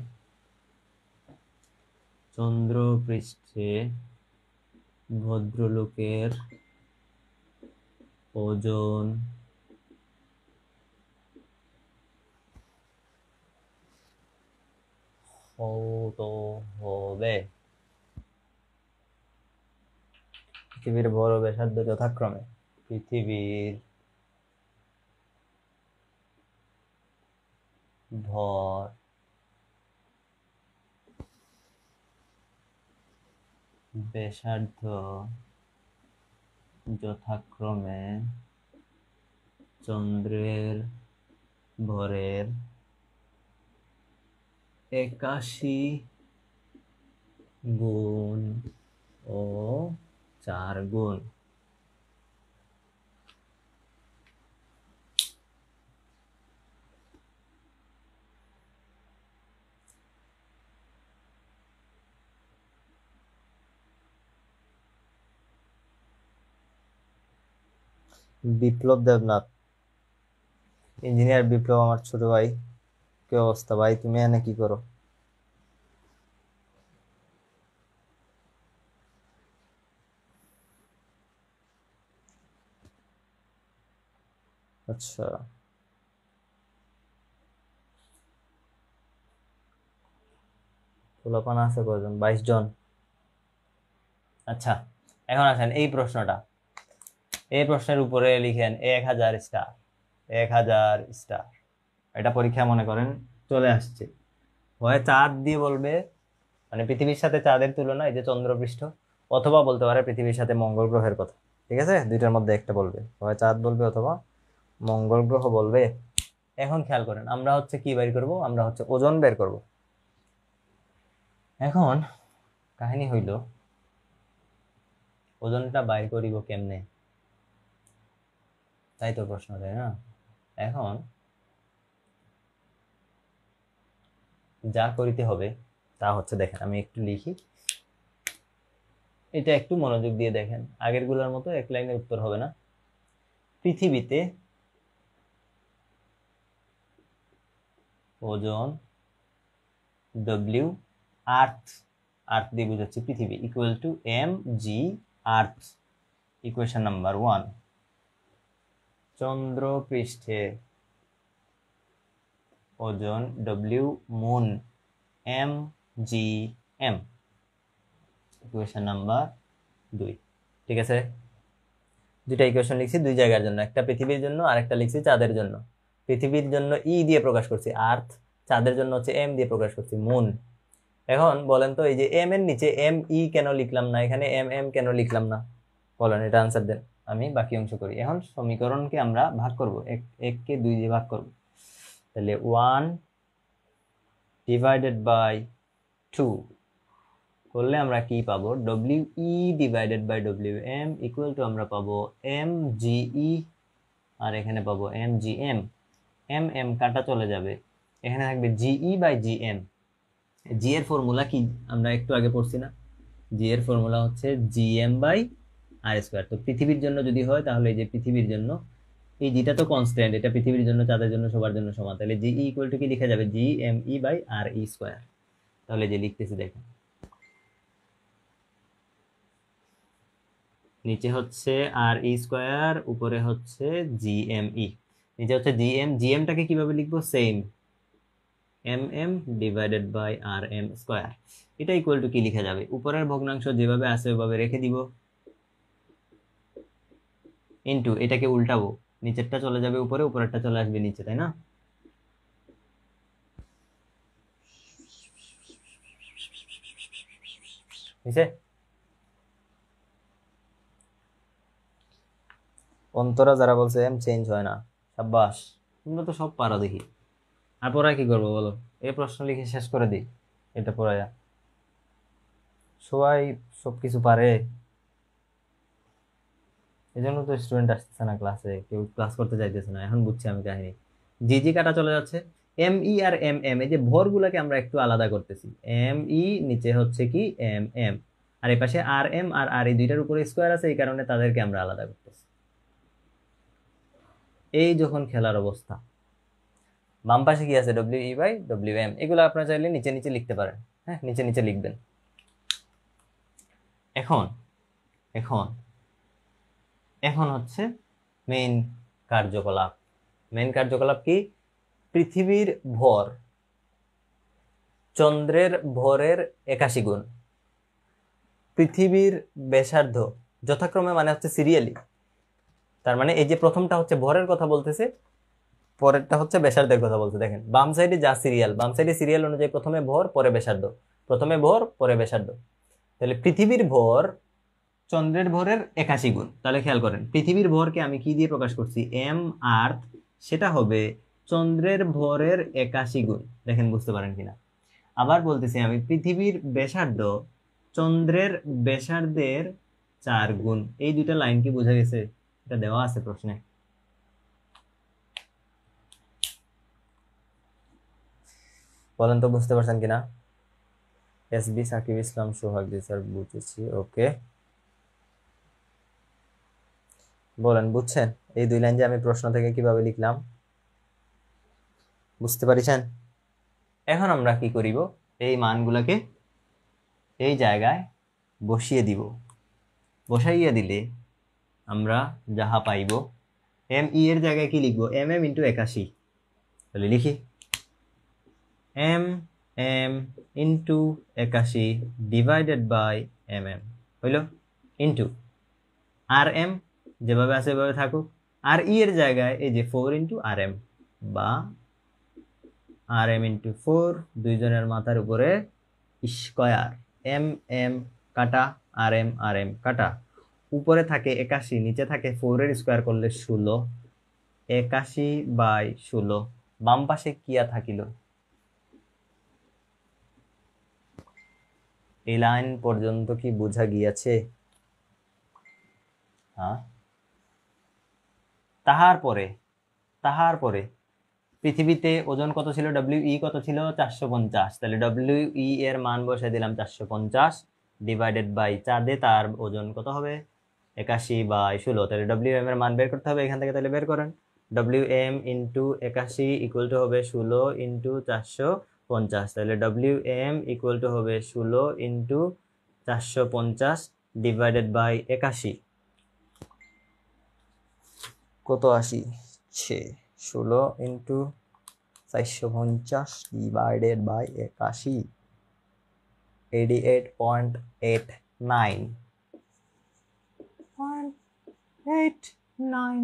চন্দ্রপৃষ্ঠে ভদ্রলোকের ওজন কত হবে? পৃথিবীর বড় ব্যাসার্ধ যথাক্রমে পৃথিবীর ভর ব্যাসার্ধ যথাক্রমে চন্দ্রের ভরের 81 গুণ ও 4 গুণ। বিপ্লব দেবনাথ, ইঞ্জিনিয়ার বিপ্লব আমার ছোট ভাই। কি অবস্থা ভাই, তুমি এনে কি করো? আচ্ছা, পোলাপান আছে কয়জন? 22 জন। আচ্ছা, এখন আসেন এই প্রশ্নটা। এই প্রশ্নের উপরে লিখেন 1000 স্টার, 1000 স্টার। এটা পরীক্ষা মনে করেন চলে আসছে, হয় চাঁদ দিয়ে বলবে, মানে পৃথিবীর সাথে চাঁদের তুলনা, এই যে চন্দ্রপৃষ্ঠ, অথবা বলতে পারে পৃথিবীর সাথে মঙ্গল গ্রহের কথা। ঠিক আছে, দুইটার মধ্যে একটা বলবে, হয় চাঁদ বলবে অথবা মঙ্গল গ্রহ বলবে। এখন খেয়াল করেন, আমরা হচ্ছে কি বের করব? আমরা হচ্ছে ওজন বের করব। এখন কাহিনী হইল, ওজনটা বাইর করিব কেমনে, তাই তো প্রশ্ন, তাই না? এখন যা করিতে হবে তা হচ্ছে, দেখেন আমি একটু লিখি, এটা একটু মনোযোগ দিয়ে দেখেন, আগের গুলোর মতো এক লাইনে উত্তর হবে না। পৃথিবীতে ওজন ডব্লিউ, আর্থ, আর্থ দিয়ে বুঝাচ্ছি পৃথিবী, equal to m g earth, equation number 1। চন্দ্রপৃষ্ঠে ওজন ডব্লিউ মুন এম জি এম, ইকুয়েশন নাম্বার 2। ঠিক আছে, দুইটা ইকুয়েশন লিখছি দুই জায়গার জন্য, একটা পৃথিবীর জন্য আর একটা লিখছি চাঁদের জন্য। পৃথিবীর জন্য ই দিয়ে প্রকাশ করছি আর্থ, চাঁদের জন্য হচ্ছে এম দিয়ে প্রকাশ করছি মুন। এখন বলেন তো, এই যে এম এর নিচে এম ই কেন লিখলাম না, এখানে এম এম কেন লিখলাম না? বলেন, এটা আনসার দেন, আমি বাকি অংশ করি। এখন সমীকরণকে আমরা ভাগ করব, এককে 2 দিয়ে ভাগ করব, তাহলে 1 ডিভাইডেড বাই 2 করলে আমরা কি পাবো? W E divided by W M equal to আমরা পাবো এম জি ই, আর এখানে পাবো এম জি এম। এম এম কাটা চলে যাবে, এখানে থাকবে G E by G M. G এর ফর্মুলা কি আমরা একটু আগে পড়ছি না? জি এর ফর্মুলা হচ্ছে G M by R square. তো পৃথিবীর জন্য যদি হয়, তাহলে এই যে পৃথিবীর জন্য এই জিটা তো কনস্ট্যান্ট, এটা পৃথিবীর জন্য, চাঁদের জন্য, সবার জন্য সমান, তাহলে জি ইকুয়াল টু কি লিখা যাবে? G M E by R E square. তাহলে যে লিখতেছি দেখেন, নিচে হচ্ছে আর ই স্কোয়ার, উপরে হচ্ছে জি এম ই, নিচে হচ্ছে জি এম। জি এমটাকে কিভাবে লিখবো? Same, M M divided by R M square. এটা ইকুয়াল টু কি লিখা যাবে? উপরের ভগ্নাংশ যেভাবে আছে ওইভাবে রেখে দিব, ইনটু এটাকে উল্টাবো, নিচেরটা চলে যাবে উপরে, উপরেরটা চলে আসবে নিচে, তাই না? বুঝছে? অন্তরা যারা বলছে এম চেঞ্জ হয় না, সাব্বাস, তোমরা তো সব পারো দেখি। আর পড়ায় কি করবো বলো? এই প্রশ্ন লিখে শেষ করে দিই, এটা পড়ায়া সবাই সবকিছু পারে, এই জন্য তো স্টুডেন্ট আসতেছে না ক্লাসে, কেউ ক্লাস করতে চাইতেছে না। এখন বুঝছি আমি কাহিনী, জি জি কাটা চলে যাচ্ছে, এম ই আর এম এম, এই যে ভর গুলাকে আমরা একটু আলাদা করতেছি, এম ই নিচে হচ্ছে কি এম এম, আর এই পাশে আর এম আর আর, এই দুইটার উপরে স্কোয়ার আছে, এই কারণে তাদেরকে আমরা আলাদা করতেছি। এই যখন খেলার অবস্থা, বাম পাশে কি আছে? W E by W M. এগুলো আপনারা চাইলে নিচে নিচে লিখতে পারেন, হ্যাঁ নিচে নিচে লিখবেন। এখন এখন এখন হচ্ছে মেইন কার্যকলাপ। মেইন কার্যকলাপ কি? পৃথিবীর ভর চন্দ্রের ভরের 81 গুণ, পৃথিবীর ব্যাসার্ধ যথাক্রমে মানে হচ্ছে সিরিয়ালি, তার মানে এই যে প্রথমটা হচ্ছে ভরের কথা বলতেছে, পরেরটা হচ্ছে ব্যাসার্ধের কথা বলতে। দেখেন বাম সাইডে যা সিরিয়াল, বাম সাইডে সিরিয়াল অনুযায়ী প্রথমে ভর পরে ব্যাসার্ধ, প্রথমে ভর পরে ব্যাসার্ধ। তাহলে পৃথিবীর ভর চন্দ্রের ভরের 81 গুণ। তাহলে খেয়াল করেন পৃথিবীর ভরকে আমি কি দিয়ে প্রকাশ করছি? এম আর্থ, সেটা হবে চন্দ্রের ভরের 81 গুণ। দেখেন বুঝতে পারেন কিনা। আবার বলতেছি আমি পৃথিবীর ব্যাসার্ধ চন্দ্রের ব্যাসার্ধের 4 গুণ। এই দুইটা লাইন কি বোঝা গেছে? এটা দেওয়া আছে প্রশ্নে। বলেন তো বুঝতে পারছেন কিনা? এসবি সাকিব ইসলাম সোহাগ জি স্যার বুঝেছি, ওকে। বলেন বুঝছেন এই দুই লাইন যে আমি প্রশ্ন থেকে কিভাবে লিখলাম? বুঝতে পারিছেন? এখন আমরা কি করিব? এই মানগুলোকে এই জায়গায় বসিয়ে দিব। বসাইয়া দিলে আমরা যাহা পাইব, এম ই এর জায়গায় কি লিখবো? M M into 81। তাহলে লিখি M M into 81 divided by M M হইল, ইন্টু আর এম যেভাবে আছে এভাবে থাকুক, আর ই এর জায়গায় এই যে 4 ইন্টু আর এম, বা আর এম ইন্টু 4, দুইজনের মাথার উপরে স্কয়ার। এম এম কাটা, আর এম কাটা, উপরে থাকে 81, নিচে থাকে 4 এর স্কয়ার করলে 16, 81/16। বাম পাশে কিয়া থাকিল? এই লাইন পর্যন্ত কি বোঝা গিয়াছে? হ্যাঁ। তাহার পরে পৃথিবীতে ওজন কত ছিল? ডব্লিউ ই কত ছিল? 450। তাহলে ডব্লিউ ই এর মান বসাই দিলাম 450 ডিভাইডেড বাই চাঁদে তার ওজন কত হবে? 81/16। তাহলে ডব্লিউ এম এর মান বের করতে হবে এখান থেকে। তাহলে বের করেন, W M into 81 equal to হবে 16 ইন্টু 450। তাহলে ডব্লিউ এম ইকুয়াল টু হবে 16 ইন্টু 450 ডিভাইডেড বাই 81। কত আসি? 16 ইন্টু 450 ডিভাইডেড বাই 81, 88.89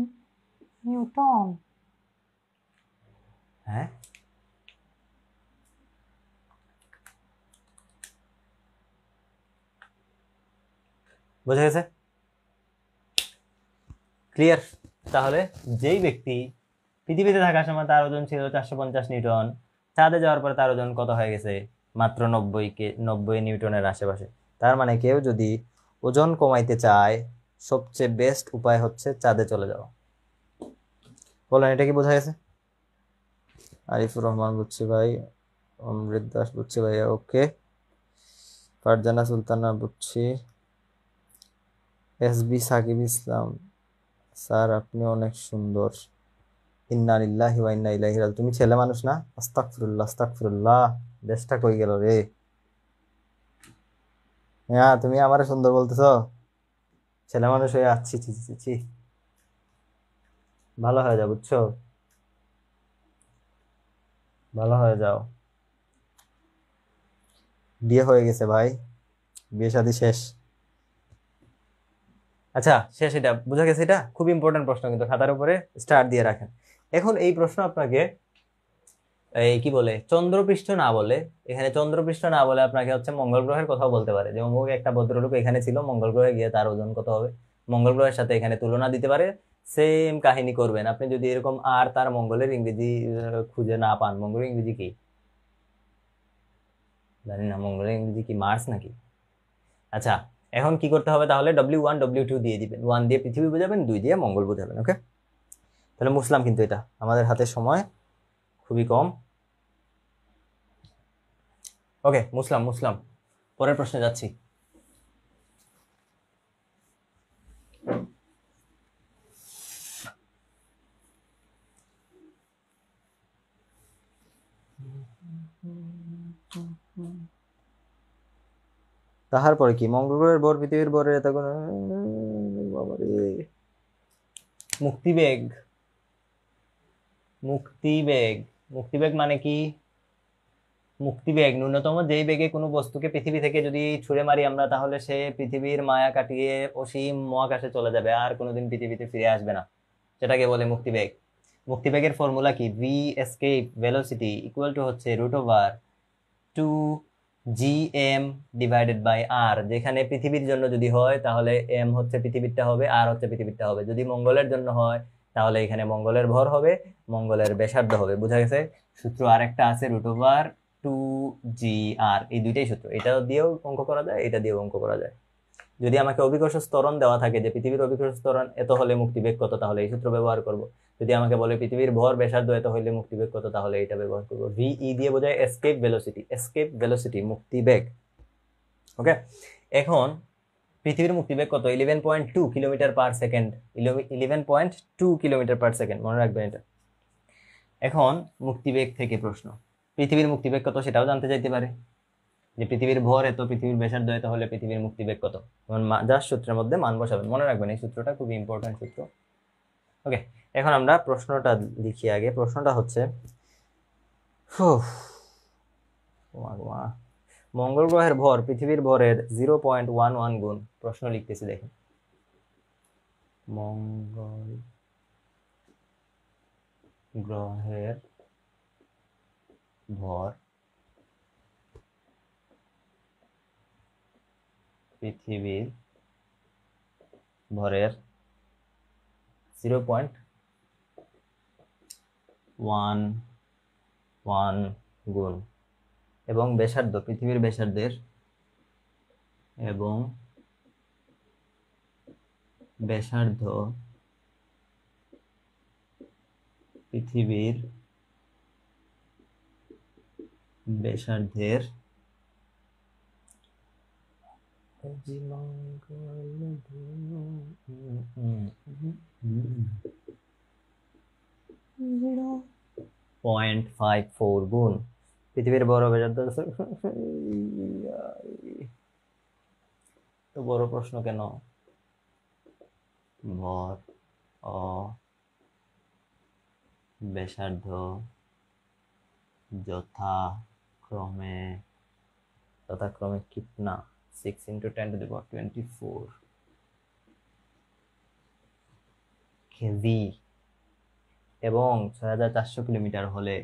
নিউটন। হ্যাঁ, বোঝা গেছে? ক্লিয়ার? তাহলে যেই ব্যক্তি পৃথিবীতে থাকার সময় তার ওজন ছিল 450 নিউটন, চাঁদে যাওয়ার পরে তার ওজন কত হয়ে গেছে? মাত্র 90 নিউটনের আশেপাশে। তার মানে কেউ যদি ওজন কমাইতে চায় সবচেয়ে বেস্ট উপায় হচ্ছে চাঁদে চলে যাওয়া। বলেন এটা কি বোঝা গেছে? আরিফুর রহমান বুঝছি ভাই, অমৃত দাস বুঝছি ভাইয়া, ওকে। ফারজানা সুলতানা বুঝছি। এসবি সাকিব ইসলাম স্যার আপনি অনেক সুন্দর। ইন্না লিল্লাহি ওয়া ইন্না ইলাইহি রাজিউন। তুমি ছেলে মানুষ না? আস্তাগফিরুল্লাহ আস্তাগফিরুল্লাহ, দেশটা কই গেল রে? হ্যাঁ তুমি আমারে সুন্দর বলতেছো? ছেলে মানুষ হয়ে আসছি, ছি ছি ছি। ভালো হয়ে যাও বুঝছো, ভালো হয়ে যাও। বিয়ে হয়ে গেছে ভাই, বিয়ে শাদী শেষ। আচ্ছা শেষ, এটা বোঝা গেছে। এটা খুব ইম্পর্টেন্ট প্রশ্ন, কিন্তু খাতার উপরে স্টার দিয়ে রাখেন। এখন এই প্রশ্ন আপনাকে এই কি বলে চন্দ্রপৃষ্ঠ না বলে, এখানে চন্দ্রপৃষ্ঠ না বলে আপনাকে হচ্ছে মঙ্গল গ্রহের কথাও বলতে পারে। যেমন একটা ভদ্রলোক এখানে ছিল, মঙ্গল গ্রহে গিয়ে তার ওজন কত হবে মঙ্গল গ্রহের সাথে এখানে তুলনা দিতে পারে। সেম কাহিনী করবেন আপনি যদি এরকম আর তার মঙ্গলের ইংরেজি খুঁজে না পান। মঙ্গলের ইংরেজি কি জানি না, মঙ্গলের ইংরেজি কি মার্স নাকি? আচ্ছা, এখন কি করতে হবে তাহলে? W1 W2 দিয়ে দিবেন, 1 দিয়ে পৃথিবী বোঝাবেন, 2 দিয়ে মঙ্গল বোঝাবেন। ওকে, তাহলে মুসলাম, কিন্তু এটা আমাদের হাতে সময় খুবই কম। ওকে মুসলাম মুসলাম, পরের প্রশ্নে যাচ্ছি। তাহার পরে কি মঙ্গল গ্রহের ভর পৃথিবীর ভরের এত কোনো বাবারে মুক্তিবেগ মুক্তিবেগ মুক্তিবেগ মানে কি মুক্তিবেগ ন্যূনতম যেই বেগে কোনো বস্তুকে পৃথিবী থেকে যদি ছুঁড়ে মারি আমরা তাহলে সে পৃথিবীর মায়া কাটিয়ে অসীম মহাকাশে চলে যাবে আর কোনোদিন পৃথিবীতে ফিরে আসবে না, সেটাকে বলে মুক্তিবেগ। মুক্তিবেগের ফর্মুলা কি? V escape velocity equal to হচ্ছে √2 gm ডিভাইডেড বাই আর। যেখানে পৃথিবীর জন্য যদি হয় তাহলে এম হচ্ছে পৃথিবীরটা হবে, আর হচ্ছে পৃথিবীরটা হবে। যদি মঙ্গলের জন্য হয় তাহলে এখানে মঙ্গলের ভর হবে, মঙ্গলের ব্যাসার্ধ হবে। বুঝা গেছে? সূত্র আরেকটা আছে √2 g r, এই দুইটাই সূত্র। এটা দিয়েও অঙ্ক করা যায়, এটা দিয়েও অঙ্ক করা যায়। যদি আমাকে অভিকর্ষ ত্বরণ দেওয়া থাকে যে পৃথিবীর অভিকর্ষ ত্বরণ এত হলে মুক্তিবেগ কত, তাহলে এই সূত্র ব্যবহার করব। যদি আমাকে বলে পৃথিবীর ভর ব্যাসার্ধ এত হইলে মুক্তিবেগ কত, তাহলে এটা ব্যবহার করব। ভিই দিয়ে বোঝায় এসকেপ ভেলোসিটি মুক্তিবেগ। ওকে, এখন পৃথিবীর মুক্তিবেগ কত? 11.2 kilometre per second. 11.2 kilometre per second, মনে রাখবেন এটা। এখন মুক্তিবেগ থেকে প্রশ্ন, পৃথিবীর মুক্তিবেগ কত সেটাও জানতে চাইতে পারে, যে পৃথিবীর ভর এত, পৃথিবীর ব্যাসার্ধ এত হলে পৃথিবীর মুক্তিবেগ কত। জাস্ট সূত্রের মধ্যে মান বসাবেন, মনে রাখবেন এই সূত্রটা খুবই ইম্পর্টেন্ট সূত্র। ওকে, এখন আমরা প্রশ্নটা লিখি আগে। প্রশ্নটা হচ্ছে মঙ্গল গ্রহের ভর পৃথিবীর ভরের 0.11 গুণ। প্রশ্ন লিখতেছি দেখেন, মঙ্গল গ্রহের ভর পৃথিবীর ভরের 0.11 গুণ এবং ব্যাসার্ধ পৃথিবীর ব্যাসার্ধের পৃথিবীর ব্যাসার্ধের 0.54 গুণ। পৃথিবীর বড় ব্যাসার্ধ তো বড় প্রশ্ন কেন? ভর ও ব্যাসার্ধ যথাক্রমে কিতনা 6 × 10⁻²4 কেজি এবং 6400 কিলোমিটার হলে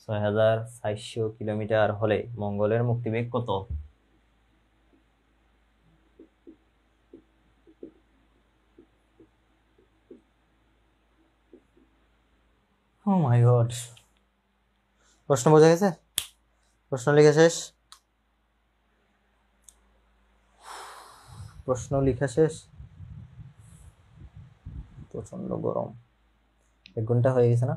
6400 কিলোমিটার হলে মঙ্গলের মুক্তিবেগ কত? ও মাই গড, প্রশ্ন বোঝা গেছে? প্রশ্ন লেখা শেষ? প্রশ্ন লেখা শেষ? প্রচন্ড গরম। 1 ঘন্টা হয়ে গেছে না?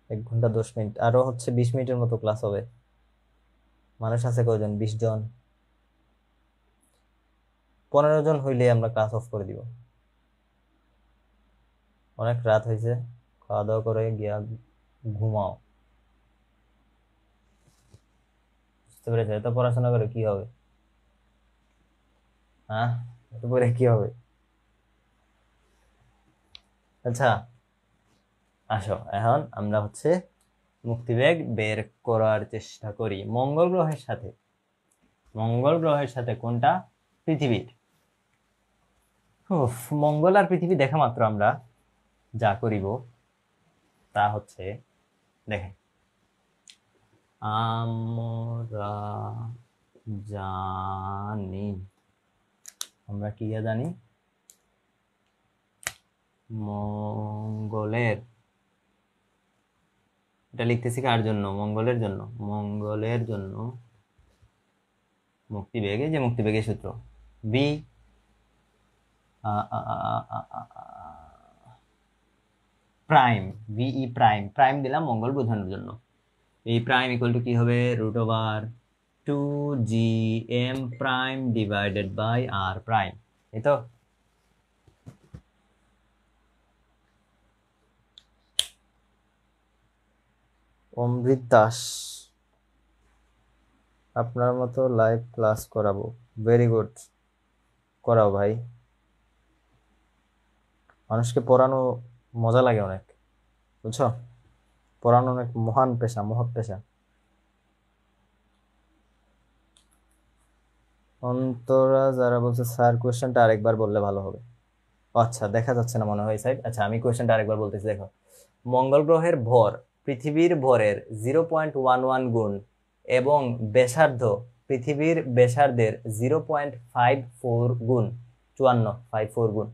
1 ঘন্টা 10 মিনিট, আরো হচ্ছে 20 মিনিটের মতো ক্লাস হবে। মানুষ আছে কয়জন? 20 জন। 15 জন হইলে আমরা ক্লাস অফ করে দিব। অনেক রাত হয়েছে, খাওয়া দাওয়া করে গিয়া ঘুমাও। বুঝতে পেরেছো? এত পড়াশোনা করে কি হবে? হ্যাঁ, এত পড়ে কি হবে? আচ্ছা আসো, এখন আমরা হচ্ছে মুক্তিবেগ বের করার চেষ্টা করি। মঙ্গল গ্রহের সাথে কোনটা? পৃথিবীর। মঙ্গল আর পৃথিবী দেখা মাত্র আমরা যা করিব তা হচ্ছে, দেখেন আমরা কি জানি? মঙ্গলের, এটা লিখতেছি কার জন্য? মঙ্গলের জন্য মুক্তিবেগে, যে মুক্তিবেগের সূত্র ভি প্রাইম, ভিই প্রাইম দিলাম মঙ্গল বোঝানোর জন্য। এই প্রাইম ইকুয়াল টু কি হবে? √2gm prime divided by R prime. এই তো অমৃত দাস, আপনার মতো লাইভ ক্লাস করাবো। ভেরি গুড, করাও ভাই। মানুষকে পড়ানো মজা লাগে অনেক, বুঝছো? পড়ানো অনেক মহান পেশা, মহৎ পেশা। অন্তরা যারা বলছে স্যার কোয়েশ্চেনটা আরেকবার বললে ভালো হবে। আচ্ছা, দেখা যাচ্ছে না মনে হয় সাইড। আচ্ছা, আমি কোয়েশ্চেনটা আরেকবার বলতেছি, দেখো। মঙ্গল গ্রহের ভর পৃথিবীর ভরের 0.11 গুণ এবং ব্যাসার্ধ পৃথিবীর ব্যাসার্ধের 0.54 গুণ, 54 গুণ।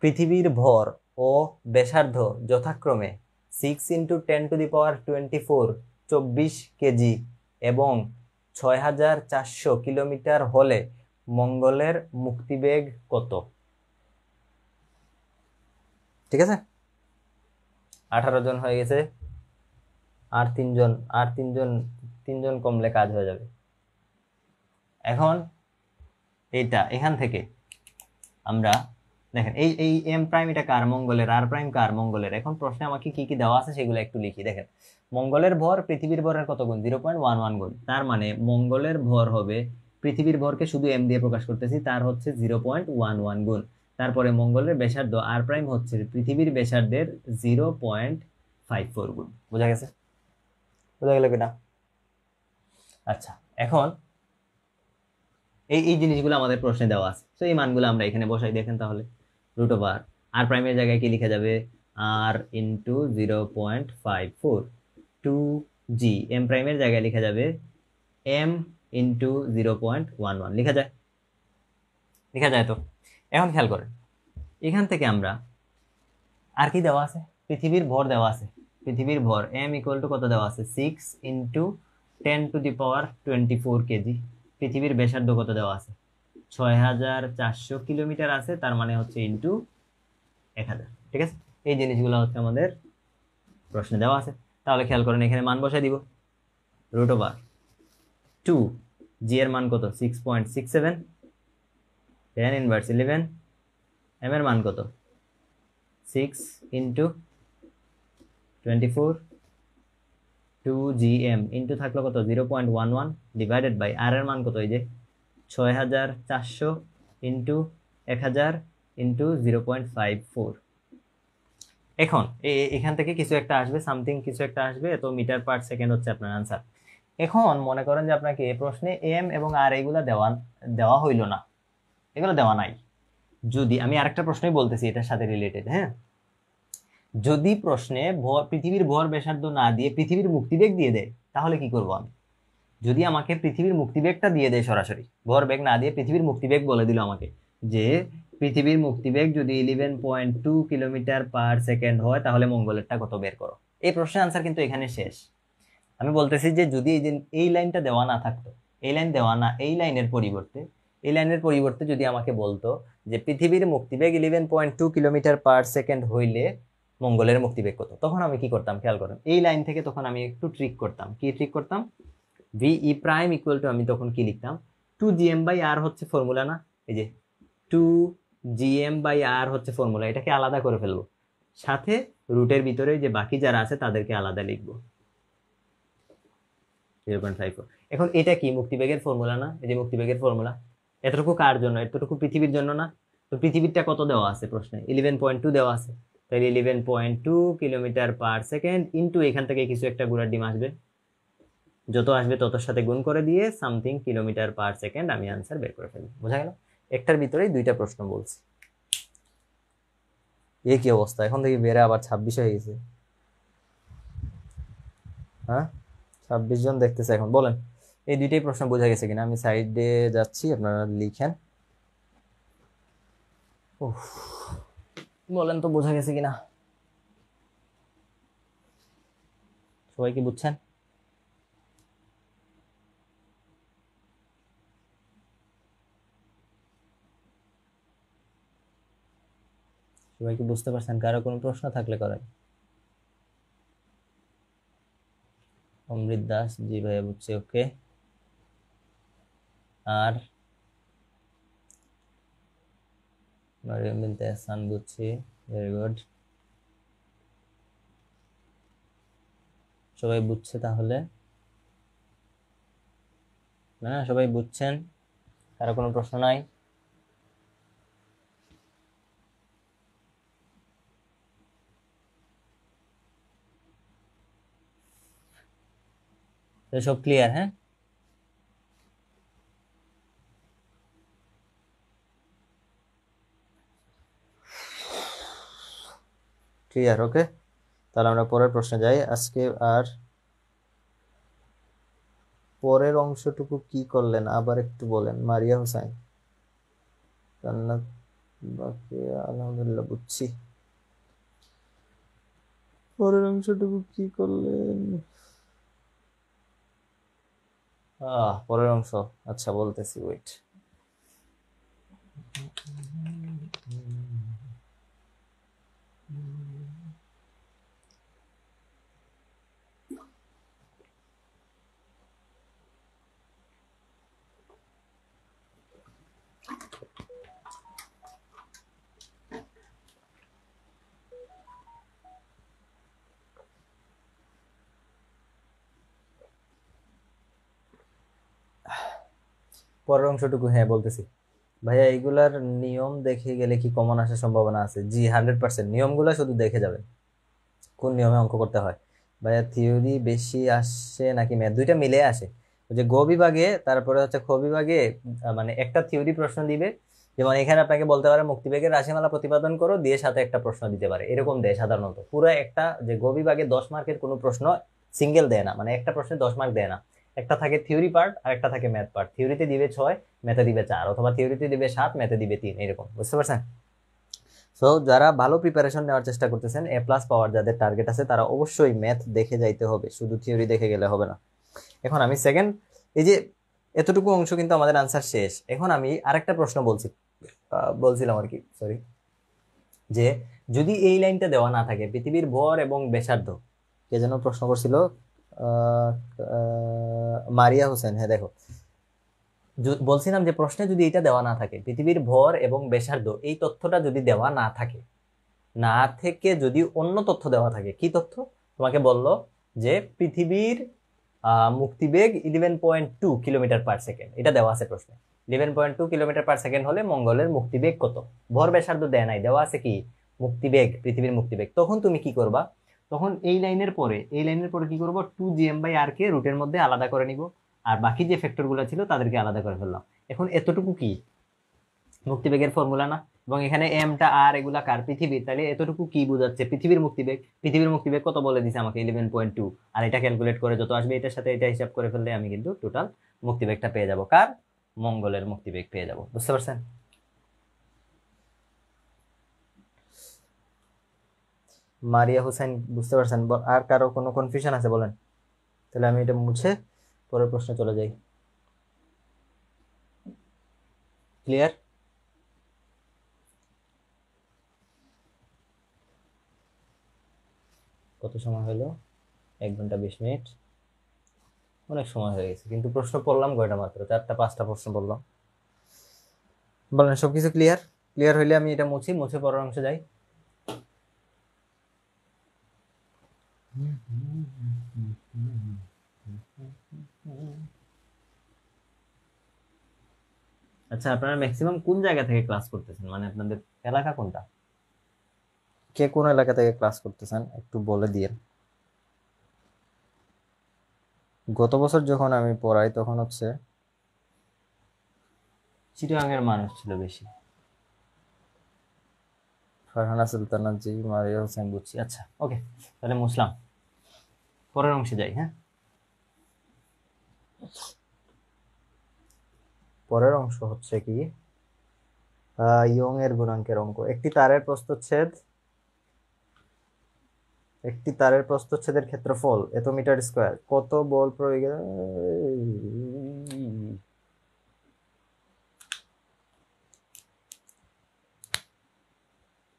পৃথিবীর ভর ও ব্যাসার্ধ যথাক্রমে 6 × 10⁻²৪ 24 কেজি এবং 6400 কিলোমিটার হলে মঙ্গলের মুক্তিবেগ কত? ঠিক আছে, 18 জন হয়ে গেছে। আর তিনজন, তিনজন কমলে কাজ হয়ে যাবে। এখন এখান থেকে আমরা দেখেন, এই এম প্রাইম এটা কার? মঙ্গলের। আর প্রাইম কার? মঙ্গলের। এখন প্রশ্নে আমাকে কি কি দেওয়া আছে সেগুলো একটু লিখি। দেখেন, মঙ্গলের ভর পৃথিবীর ভরের কত গুণ? 0.11 গুণ। তার মানে মঙ্গলের ভর হবে, পৃথিবীর ভরকে শুধু এম দিয়ে প্রকাশ করতেছি, তার হচ্ছে 0.11 গুণ। তারপরে মঙ্গলের ব্যাসার্ধ আর প্রাইম হচ্ছে পৃথিবীর ব্যাসার্ধের 0.54 গুণ। বোঝা গেছে? বোঝা গেল কিনা? আচ্ছা, এখন এই জিনিসগুলো আমাদের প্রশ্নে দেওয়া আছে, তো এই মানগুলো আমরা এখানে বসাই। দেখেন তাহলে, √r, আর প্রাইমের জায়গায় কি লিখা যাবে? r into 0.54, 2g। এম প্রাইমের জায়গায় লিখা যাবে m ইন্টু 0.11। লিখা যায়? লিখা যায় তো। এখন খেয়াল করেন, এখান থেকে আমরা আর কি দেওয়া আছে? পৃথিবীর ভর দেওয়া আছে। পৃথিবীর ভর m ইকুয়াল টু কত দেওয়া আছে? 6 × 10⁻24 কেজি। পৃথিবীর ব্যাসার্ধ কত দেওয়া আছে? 6400 কিলোমিটার আছে, তার মানে হচ্ছে ইন্টু 1000। ঠিক আছে, এই জিনিসগুলো হচ্ছে আমাদের প্রশ্নে দেওয়া আছে। তাহলে খেয়াল করেন, এখানে মান বসাই দিব। √2, জি এর মান কত? 6.67, tan ইনভার্স 11, এম এর মান কত? 6 × 24, 2gm ইন্টু থাকলো কত? 0.11 ডিভাইডেড বাই আর এর মান কত? এই যে 6400 ইন্টু 1000 ইন্টু 0.54। এখন এখান থেকে কিছু একটা আসবে, সামথিং কিছু একটা আসবে, তো মিটার পার সেকেন্ড হচ্ছে আপনার আনসার। এখন মনে করেন যে আপনাকে এই প্রশ্নে এম এবং আর এগুলা দেওয়া হইল না, এগুলো দেওয়া নাই। যদি আমি আরেকটা প্রশ্নই বলতেছি এটার সাথে রিলেটেড, হ্যাঁ, যদি প্রশ্নে পৃথিবীর ভর ব্যাসার্ধ না দিয়ে পৃথিবীর মুক্তিবেগ দিয়ে দেয়, তাহলে কি করব আমি? যদি আমাকে পৃথিবীর মুক্তিবেগটা দিয়ে দেয় সরাসরি, ভর বেগ না দিয়ে পৃথিবীর মুক্তিবেগ বলে দিল আমাকে যে পৃথিবীর মুক্তিবেগ যদি 11.2 কিলোমিটার পার সেকেন্ড হয়, তাহলে মঙ্গলেরটা কত বের করো। এই প্রশ্নের আনসার কিন্তু এখানে শেষ। আমি বলতেছি যে যদি এই লাইনটা দেওয়া না থাকতো, এই লাইন দেওয়া না, এই লাইনের পরিবর্তে যদি আমাকে বলতো যে পৃথিবীর মুক্তিবেগ 11.2 কিলোমিটার পার সেকেন্ড হইলে মঙ্গলের মুক্তিবেগ কত, তখন আমি কি করতাম? খেয়াল করেন, এই লাইন থেকে তখন আমি একটু ট্রিক করতাম। কি ট্রিক করতাম? ভিই প্রাইম ইকুয়াল টু, আমি তখন কি লিখতাম? 2gm/r হচ্ছে ফর্মুলা না? এই যে 2gm/r হচ্ছে ফর্মুলা, এটাকে আলাদা করে ফেলবো, সাথে রুটের ভিতরে যে বাকি যারা আছে তাদেরকে আলাদা লিখবো, 0.54। এখন এটা কি মুক্তিবেগের ফর্মুলা না? এই যে মুক্তিবেগের ফর্মুলা। এতটুকু কার জন্য? এতটুকু পৃথিবীর জন্য না? তো পৃথিবীরটা কত দেওয়া আছে প্রশ্নে? 11.2 দেওয়া আছে। তাহলে 11.2 কিলোমিটার পার সেকেন্ড ইন্টু এখান থেকে কিছু একটা গুড়ার ডিম আসবে, যত আসবে ততর সাথে গুণ করে দিয়ে সামথিং কিলোমিটার পার সেকেন্ড আমি আনসার বের করে ফেলবো। বোঝা গেল? একটার ভিতরেই দুইটা প্রশ্ন বলছি। এ কি অবস্থা, এখন থেকে বেড়ে আবার 26 হয়ে গেছে। হ্যাঁ, 26 জন দেখতেছে এখন। বলেন এই দুইটাই প্রশ্ন বোঝা গেছে কিনা? আমি সাইডে যাচ্ছি, আপনারা লিখেন। বলেন তো বোঝা গেছে কিনা, সবাই কি বুঝছেন? সবাই কি বুঝতে পারছেন? কারো কোনো প্রশ্ন থাকলে করেন। অমৃত দাস, জি ভাইয়া বুঝছি, ওকে। আর মারিয়াম বিনতে এহসান, বুঝছি, ভেরি গুড। সবাই বুঝছে তাহলে? না, সবাই বুঝছেন? কারো কোনো প্রশ্ন নাই? তো সব ক্লিয়ার? হ্যাঁ, ক্লিয়ার। ওকে, তাহলে আমরা পরের প্রশ্নে যাই আজকে। আর পরের অংশটুকু কি করলেন আবার একটু বলেন, মারিয়া হোসেন। জান্নাত বাকি, আলহামদুলিল্লাহ বুঝছি। পরের অংশটুকু কি করলেন? পরের অংশ, আচ্ছা বলতেছি, ওয়েট। পরের অংশটুকু, হ্যাঁ বলতেছি। ভাইয়া এইগুলার নিয়ম দেখে গেলে কি কমন আসার সম্ভাবনা আছে? জি, 100%। নিয়মগুলো শুধু দেখে যাবেন কোন নিয়মে অঙ্ক করতে হয়। ভাইয়া থিওরি বেশি আসে নাকি ম্যাথ? দুইটা মিলে আসে। ওই যে গ বিভাগে, তারপরে হচ্ছে খ বিভাগে মানে একটা থিওরি প্রশ্ন দিবে। যেমন এখানে আপনাকে বলতে পারে মুক্তিবেগের রাশিমালা প্রতিপাদন করো, দিয়ে সাথে একটা প্রশ্ন দিতে পারে, এরকম দেয় সাধারণত। পুরো একটা যে গ বিভাগে 10 মার্কের কোনো প্রশ্ন সিঙ্গেল দেয় না, মানে একটা প্রশ্নে 10 মার্ক দেয় না। একটা থাকে থিওরি পার্ট আর একটা থাকে ম্যাথ পার্ট। থিওরিতে দিবে 6, ম্যাথে দিবে 4, অথবা থিওরিতে দিবে 7, ম্যাথে দিবে 3, এরকম। বুঝতে পারছেন? সো যারা ভালো প্রিপারেশন নেওয়ার চেষ্টা করতেছেন, এ প্লাস পাওয়ার যাদের টার্গেট আছে, তারা অবশ্যই ম্যাথ দেখে যাইতে হবে, শুধু থিওরি দেখে গেলে হবে না। এখন আমি সেকেন্ড, এই যে এতটুকু অংশ কিন্তু আমাদের আনসার শেষ। এখন আমি আরেকটা প্রশ্ন বলছিলাম আর কি, সরি, যে যদি এই লাইনটা দেওয়া না থাকে, পৃথিবীর ভর এবং ব্যাসার্ধ, কে যেন প্রশ্ন করছিল, আহ, মারিয়া হোসেন। হ্যাঁ দেখো, বলছিলাম যে প্রশ্নে যদি এটা দেওয়া না থাকে, পৃথিবীর ভর এবং ব্যাসার্ধ, এই তথ্যটা যদি দেওয়া না থাকে, না থেকে যদি অন্য তথ্য দেওয়া থাকে, কি তথ্য? তোমাকে বলল যে পৃথিবীর মুক্তিবেগ 11.2 কিলোমিটার পার সেকেন্ড, এটা দেওয়া আছে প্রশ্নে। 11.2 কিলোমিটার পার সেকেন্ড হলে মঙ্গলের মুক্তিবেগ কত? ভর ব্যাসার্ধ দেয় নাই, দেওয়া আছে কি? মুক্তিবেগ, পৃথিবীর মুক্তিবেগ। তখন তুমি কি করবা? তখন এই লাইনের পরে কি করবো? 2gm/r কে রুটের মধ্যে আলাদা করে নিব, আর বাকি যে ফ্যাক্টর গুলো ছিল তাদেরকে আলাদা করে ফেললাম। এখন এতটুকু কি মুক্তিবেগের ফর্মুলা না? এবং এখানে এমটা আর এগুলা কার? পৃথিবীর। তাহলে এতটুকু কি বোঝাচ্ছে? পৃথিবীর মুক্তিবেগ। পৃথিবীর মুক্তিবেগ কত বলে দিছে আমাকে? 11.2। আর এটা ক্যালকুলেট করে যত আসবে, এটার সাথে এটা হিসাব করে ফেললে আমি কিন্তু টোটাল মুক্তিবেগটা পেয়ে যাব। কার? মঙ্গলের মুক্তিবেগ পেয়ে যাব। বুঝতে পারছেন? মারিয়া হোসেন বুঝতে পারছেন? আর কারো কোনো কনফিউশন আছে বলেন, তাহলে আমি এটা মুছে পরের প্রশ্নে চলে যাই। ক্লিয়ার? কত সময় হলো? 1 ঘন্টা 20 মিনিট। অনেক সময় হয়ে গেছে, কিন্তু প্রশ্ন পড়লাম কয়টা? মাত্র 4টা 5টা প্রশ্ন বললাম। বলেন, সবকিছু ক্লিয়ার? ক্লিয়ার হইলে আমি এটা মুছে পরের অংশে যাই। আচ্ছা, আপনারা ম্যাক্সিমাম কোন জায়গা থেকে ক্লাস করতেছেন? মানে আপনাদের এলাকা কোনটা? কে কোন এলাকা থেকে ক্লাস করতেছেন একটু বলে দিয়ে। গত বছর যখন আমি পড়াই তখন হচ্ছে চিটাগাং এর মানুষ ছিল বেশি। ফারহানা সুলতানা, জি। মারিয়া হোসেন, বুঝছি। আচ্ছা, ওকে, তাহলে মুসলাম। পরের অংশে যাই। হ্যাঁ, পরের অংশ হচ্ছে কি, ইয়ং এর গুণাঙ্কের অঙ্ক। একটি তারের প্রস্থচ্ছেদের ক্ষেত্রফল এত মিটার স্কয়ার, কত বল প্রয়োগে?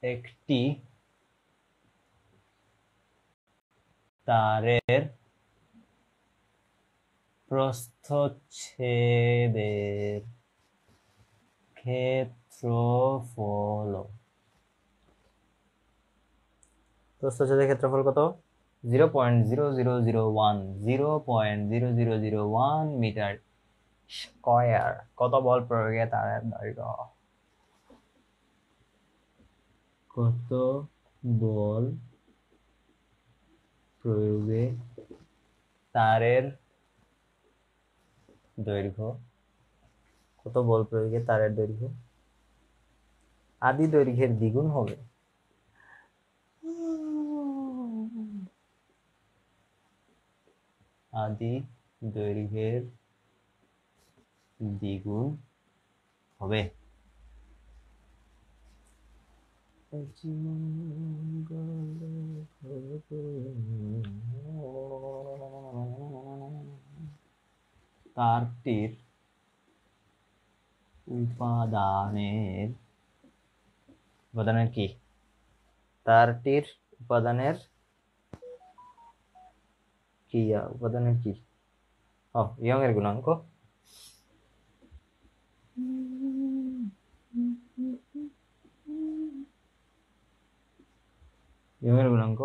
একটি তারের প্রস্থচ্ছেদের ক্ষেত্রফল কত? 0.0001 0.0001 মিটার স্কয়ার। কত বল প্রয়োগে তারের দৈর্ঘ্য? কত বল প্রয়োগে তারের দৈর্ঘ্য? কত বল প্রয়োগে তারের দৈর্ঘ্য আদি দৈর্ঘ্যের দ্বিগুণ হবে? আদি দৈর্ঘ্যের দ্বিগুণ হবে। তারটির উপাদানের কি? তারটির উপাদানের কি? উপাদানের কি? ইয়ং এর গুণাঙ্ক। ইয়ং এর গুণাঙ্ক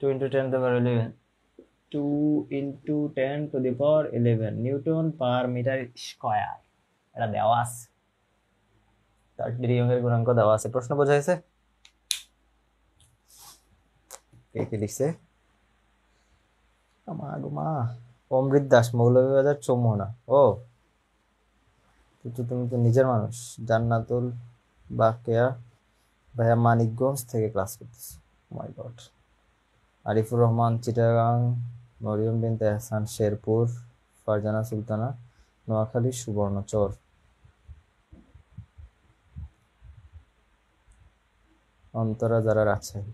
2 × 10 to the power 11 2 × 10 to the power 11 newton per metre square. এটা দেওয়া আছে, তারটির ইয়ং এর গুণাঙ্ক দেওয়া আছে। প্রশ্ন বোঝা গেছে? কে কি লিখছে? মা অমৃত দাস, মৌলভীবাজার চৌমোহনা। ও তুমি তো নিজের মানুষ। জান্নাতুল বাকেয়া ভাইয়া মানিকগঞ্জ থেকে ক্লাস করতেছে। মাই গড। আরিফুর রহমান চিটাগাং, মরিয়ম বিনতে এহসান শেরপুর, ফারজানা সুলতানা নোয়াখালী সুবর্ণচর। অন্তরা যারা রাজশাহী।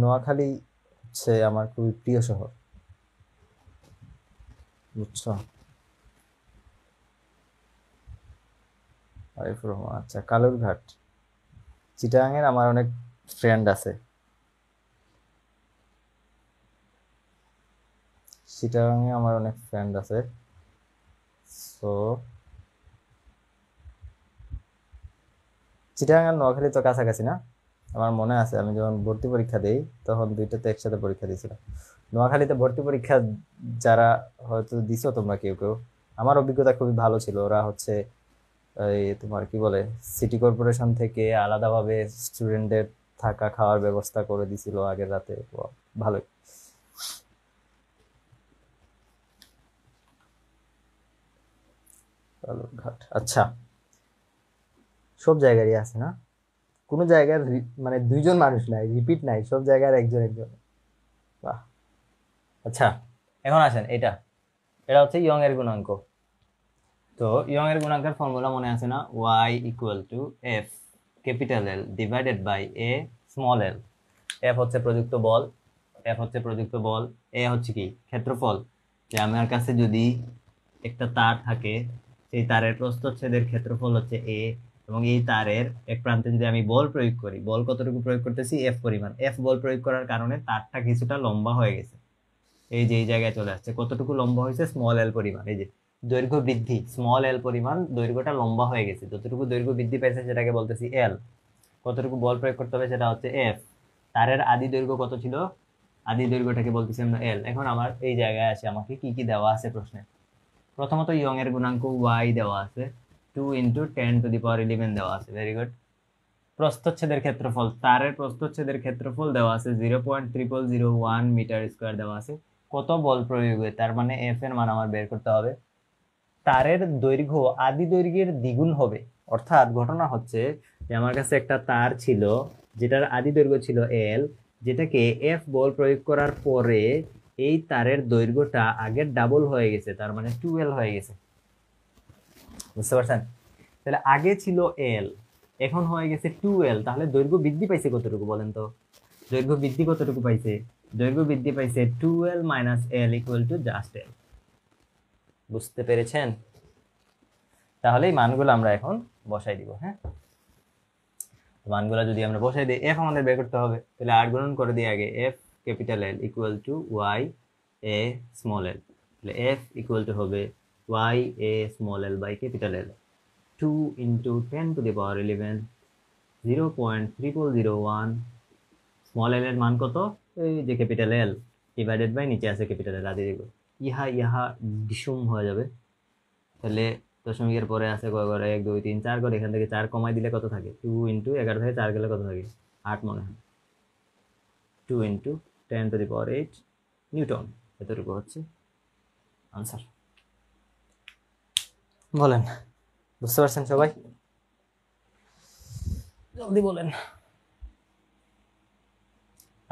নোয়াখালী হচ্ছে আমার খুবই প্রিয় শহর, বুঝছো? আরিফুর রহমান, আচ্ছা। কালুরঘাট চিটাগাং এর আমার অনেক ফ্রেন্ড আছে। চিটাগাং এ আমার অনেক ফ্রেন্ড আছে। সো চিটাগাং আর নোয়াখালী তো কাছাকাছি না? আমার মনে আছে আমি যখন ভর্তি পরীক্ষা দিই তখন দুইটাতে একসাথে পরীক্ষা দিয়েছিলাম। নোয়াখালীতে ভর্তি পরীক্ষা যারা হয়তো দিছো তোমরা কেউ কেউ, আমার অভিজ্ঞতা খুবই ভালো ছিল। ওরা হচ্ছে এই তোমার কি বলে সিটি কর্পোরেশন থেকে আলাদাভাবে স্টুডেন্টদের থাকা খাওয়ার ব্যবস্থা করে দিছিল আগের রাতে। ভালোই। কালুরঘাট, আচ্ছা। সব জায়গারই আছে না? কোন জায়গার মানে দুইজন মানুষ নাই, রিপিট নাই, সব জায়গার একজন একজন। বাহ। আচ্ছা, এখন আসেন এটা এটা হচ্ছে ইয়ং এর গুণাঙ্ক। তো ইয়ং এর গুণাঙ্কের ফর্মুলা মনে আছে না? y = f capital L divided by a small l। f হচ্ছে প্রযুক্ত বল, a হচ্ছে কি? ক্ষেত্রফল। যে আমার কাছে যদি একটা তার থাকে, সেই তারের প্রস্থচ্ছেদের ক্ষেত্রফল হচ্ছে a, এবং এই তারের এক প্রান্তে যদি আমি বল প্রয়োগ করি, বল কতটুকু প্রয়োগ করতেছি? f পরিমাণ। f বল প্রয়োগ করার কারণে তারটা কিছুটা লম্বা হয়ে গেছে। এই যে এই জায়গায় চলে আসছে। কতটুকু লম্বা হয়েছে? স্মল l পরিমাণ। এই যে দৈর্ঘ্য বৃদ্ধি, স্মল l পরিমাণ দৈর্ঘ্যটা লম্বা হয়ে গেছে। যতটুকু দৈর্ঘ্য বৃদ্ধি পেয়েছে সেটাকে বলতেছি l। কতটুকু বল প্রয়োগ করতে হবে সেটা হচ্ছে f। তারের আদি দৈর্ঘ্য কত ছিল? আদি দৈর্ঘ্যটাকে বলতেছি আমরা l। এখন আমার এই জায়গায় আসে, আমাকে কি কি দেওয়া আছে প্রশ্নে। প্রথমত ইয়ং এর গুণাঙ্ক y দেওয়া আছে, 2 × 10 to the power 11 দেওয়া আছে। Very good. প্রস্থচ্ছেদের ক্ষেত্রফল, তারের প্রস্থচ্ছেদের ক্ষেত্রফল দেওয়া আছে 0.0001 মিটার স্কয়ার দেওয়া আছে। কত বল প্রয়োগে, তার মানে এফ এর মান আমার বের করতে হবে। তারের দৈর্ঘ্য আদি দৈর্ঘ্যের দ্বিগুণ হবে, অর্থাৎ ঘটনা হচ্ছে যে আমার কাছে একটা তার ছিল যেটার আদি দৈর্ঘ্য ছিল এল, যেটাকে এফ বল প্রয়োগ করার পরে এই তারের দৈর্ঘ্যটা আগের ডাবল হয়ে গেছে, তার মানে 2l হয়ে গেছে। বুঝতে পারছেন? তাহলে আগে ছিল এল, এখন হয়ে গেছে 2l। তাহলে দৈর্ঘ্য বৃদ্ধি পাইছে কতটুকু বলেন তো? দৈর্ঘ্য বৃদ্ধি কতটুকু পাইছে? দৈর্ঘ্য বৃদ্ধি পাইছে 2l - l = জাস্ট l। বুঝতে পেরেছেন? তাহলে এই মানগুলো আমরা এখন বসাই দিব। হ্যাঁ, মানগুলো যদি আমরা বসাই দিই, f আমাদের বের করতে হবে। তাহলে 8 গুণন করে দিই আগে, f capital L = y a small l। তাহলে f = হবে y a small l by capital L। 2 × 10 to the power 11 0.0001 small l এর মান কত? এই যে ক্যাপিটাল এল ডিভাইডেড বাই নিচে আছে ক্যাপিটাল এল আদি দেখো ইহা ইহা ডিসুম হয়ে যাবে। তাহলে দশমিকের পরে আছে কয় ঘরে 1 2 3 4 ঘরে, এখান থেকে 4 কমাই দিলে কত থাকে 2 ইন্টু 11 থেকে 4 গেলে কত থাকে 8 মনে হয় 2 ইন্টু 10⁸ নিউটন, এতটুকু হচ্ছে আনসার। বলেন বুঝতে পারছেন সবাই? জলদি বলেন।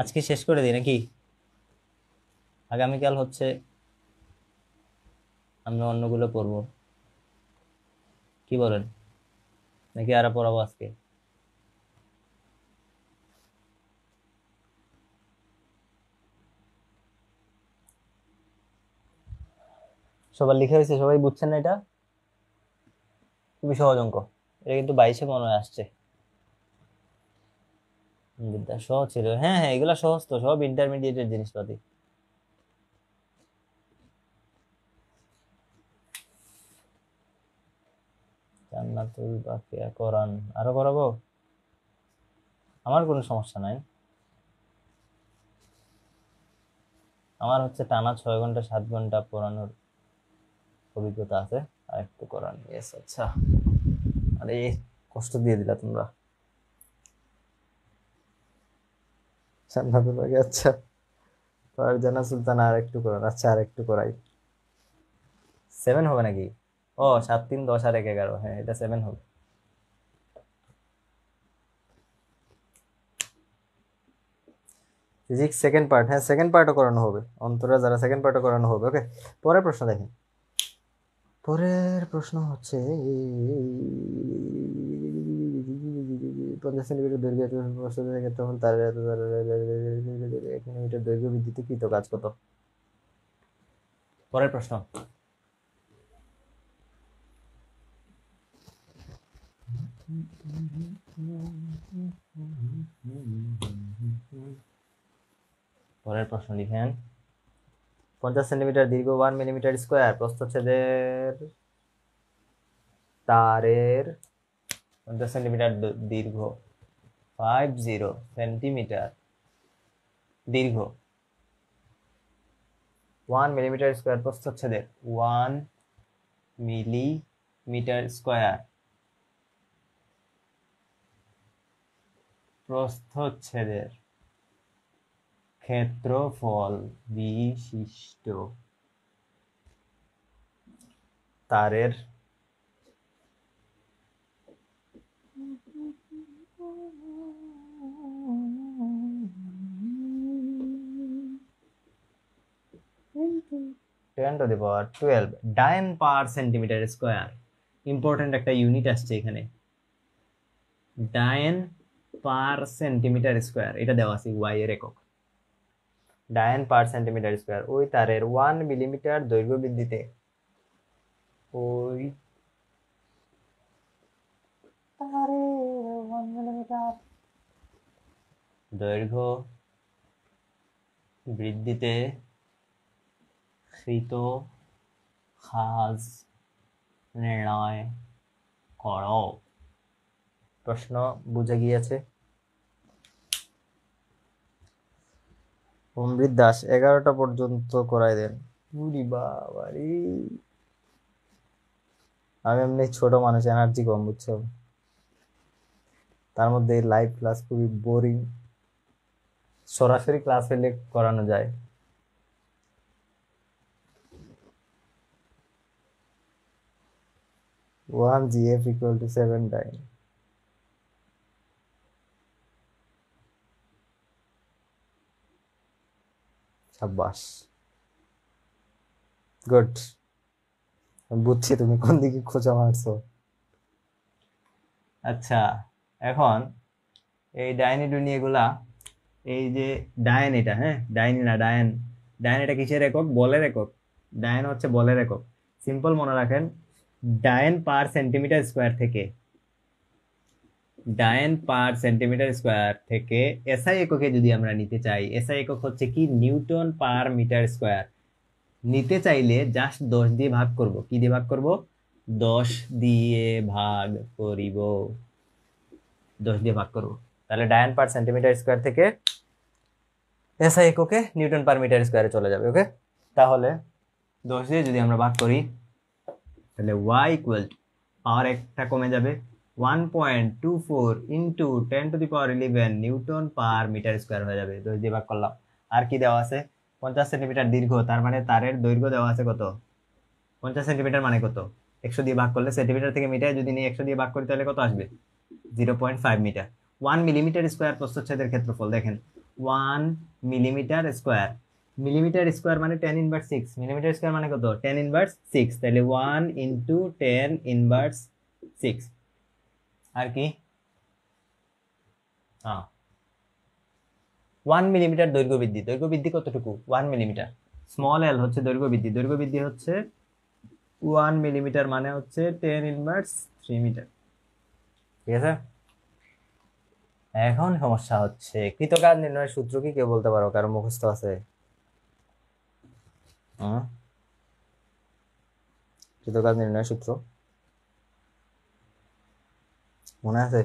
আজকে শেষ করে দিই নাকি? আগামীকাল হচ্ছে আমরা অন্যগুলো পড়বো, কি বলেন? নাকি আরো পড়াবো আজকে? সবার লিখে হয়েছে? সবাই বুঝছেন না? এটা খুবই সহজ অঙ্ক, এটা কিন্তু 22-এ মনে হয় আসছে। বিদ্যা সহজ ছিল, হ্যাঁ হ্যাঁ এগুলা সহজ তো, সব ইন্টারমিডিয়েটের জিনিসপাতি। জান্নাতুল বাকিয়া কোরআন আরো করাবো, আমার কোনো সমস্যা নাই। আমার হচ্ছে টানা 6 ঘন্টা 7 ঘন্টা পড়ানোর অভিজ্ঞতা আছে, আর একটু কোরআন। ইয়েস, আচ্ছা। আরে কষ্ট দিয়ে দিলা তোমরা। জান্নাতুল বাকিয়া, আচ্ছা। ফারজানা সুলতান আর একটু কোরআন, আচ্ছা আর একটু করাই। 7 হবে নাকি? ও 7 3 10 আর 1 11, হ্যাঁ এটা 7 হবে। ফিজিক্স সেকেন্ড পার্ট, হ্যাঁ সেকেন্ড পার্টও করানো হবে, অন্তরা যারা সেকেন্ড পার্টও করানো হবে। ওকে, পরের প্রশ্ন দেখেন। পরের প্রশ্ন হচ্ছে 50 সেন্টিমিটার দৈর্ঘ্য থেকে তখন তার 1 মিলিমিটার দৈর্ঘ্য বৃদ্ধিতে কৃত কাজ কত? পরের প্রশ্ন। পরের প্রশ্ন লিখেন। 50 সেন্টিমিটার দীর্ঘ 1 মিলিমিটার স্কোয়ার প্রস্থচ্ছেদের তারের 50 সেন্টিমিটার দীর্ঘ 50 সেন্টিমিটার দীর্ঘ 1 মিলিমিটার স্কোয়ার প্রস্থচ্ছেদের 1 মিলিমিটার স্কোয়ার প্রস্থচ্ছেদের ক্ষেত্রফল বিশিষ্ট তারের ডায়ন পার সেন্টিমিটার স্কোয়ার। ইম্পর্টেন্ট একটা ইউনিট আসছে এখানে, ডায়ন পার সেন্টিমিটার স্কোয়ার, এটা দেওয়া আছে ওয়াই এর একক। ডায়ন পার সেন্টিমিটার স্কোয়ার ওই তারের 1 মিলিমিটার দৈর্ঘ্য বৃদ্ধিতে, ওই তারের 1 মিলিমিটার দৈর্ঘ্য বৃদ্ধিতে কৃত কাজ নির্ণয় করো। প্রশ্ন বুঝে গিয়েছে? অমৃত দাস 11টা পর্যন্ত করাই দেন। বুড়ি বাবারি, আমি এমনি ছোট মানুষ, এনার্জি কম, বুঝছো? তার মধ্যে লাইভ ক্লাস খুবই বোরিং, সরাসরি ক্লাস হলে করানো যায়। ওয়ান জিএফ ইকুয়াল টু 7 ডাইন। সাব্বাস, গুড। বুঝছি তুমি কোন দিকে খোঁচা মারছো। আচ্ছা, এখন এই ডাইনি ডুনি এগুলা, এই যে ডায়ন, এটা হ্যাঁ ডাইনি না ডায়ন, ডায়ন এটা কিসের একক? বলের একক। ডায়ন হচ্ছে বলের একক। সিম্পল মনে রাখেন, ডায়ন পার সেন্টিমিটার স্কোয়ার থেকে, ডায়ন পার সেন্টিমিটার স্কোয়ার থেকে এসআই এককে যদি আমরা নিতে চাই, এসআই একক হচ্ছে কি নিউটন পার মিটার স্কোয়ার। নিতে চাইলে জাস্ট 10 দিয়ে ভাগ করব। কি দিয়ে ভাগ করব? 10 দিয়ে ভাগ করিব, 10 দিয়ে ভাগ করব। তাহলে ডায়ন পার সেন্টিমিটার স্কোয়ার থেকে এসআই এককে নিউটন পার মিটার স্কোয়ারে চলে যাবে। ওকে, তাহলে 10 দিয়ে যদি আমরা ভাগ করি তাহলে y ইকুয়াল টু পাওয়ার একটা কমে যাবে 1.24 into 10⁻11 newton per metre square হয়ে যাবে। 10 দিয়ে ভাগ করলাম। আর কি দেওয়া আছে? 50 সেন্টিমিটার দীর্ঘ, তার মানে তারের দৈর্ঘ্য দেওয়া আছে কত? 50 সেন্টিমিটার মানে কত? 100 দিয়ে ভাগ করলে, সেন্টিমিটার থেকে মিটার যদি নিয়ে 100 দিয়ে ভাগ করি তাহলে কত আসবে? 0.5 মিটার। 1 মিলিমিটার স্কোয়ার প্রস্থচ্ছেদের ক্ষেত্রফল দেখেন, 1 মিলিমিটার স্কোয়ার, মিলিমিটার স্কোয়ার মানে 10 ইনভার্স 6, মিলিমিটার স্কোয়ার মানে কত? 10 ইনভার্স 6, তাহলে 1 ইন্টু 10 ইনভার্স 6। আর কি? 1 মিলিমিটার দৈর্ঘ্য বৃদ্ধি। দৈর্ঘ্য বৃদ্ধি কতটুকু? 1 মিলিমিটার। স্মল এল হচ্ছে দৈর্ঘ্য বৃদ্ধি। দৈর্ঘ্য বৃদ্ধি হচ্ছে 1 মিলিমিটার মানে হচ্ছে 10 ইনভার্স 3 মিটার। ঠিক আছে, এখন সমস্যা হচ্ছে কৃতকাজ নির্ণয়ের সূত্র কি কেউ বলতে পারো? কারো মুখস্থ আছে? কৃতকাজ নির্ণয়ের সূত্র মনে আছে?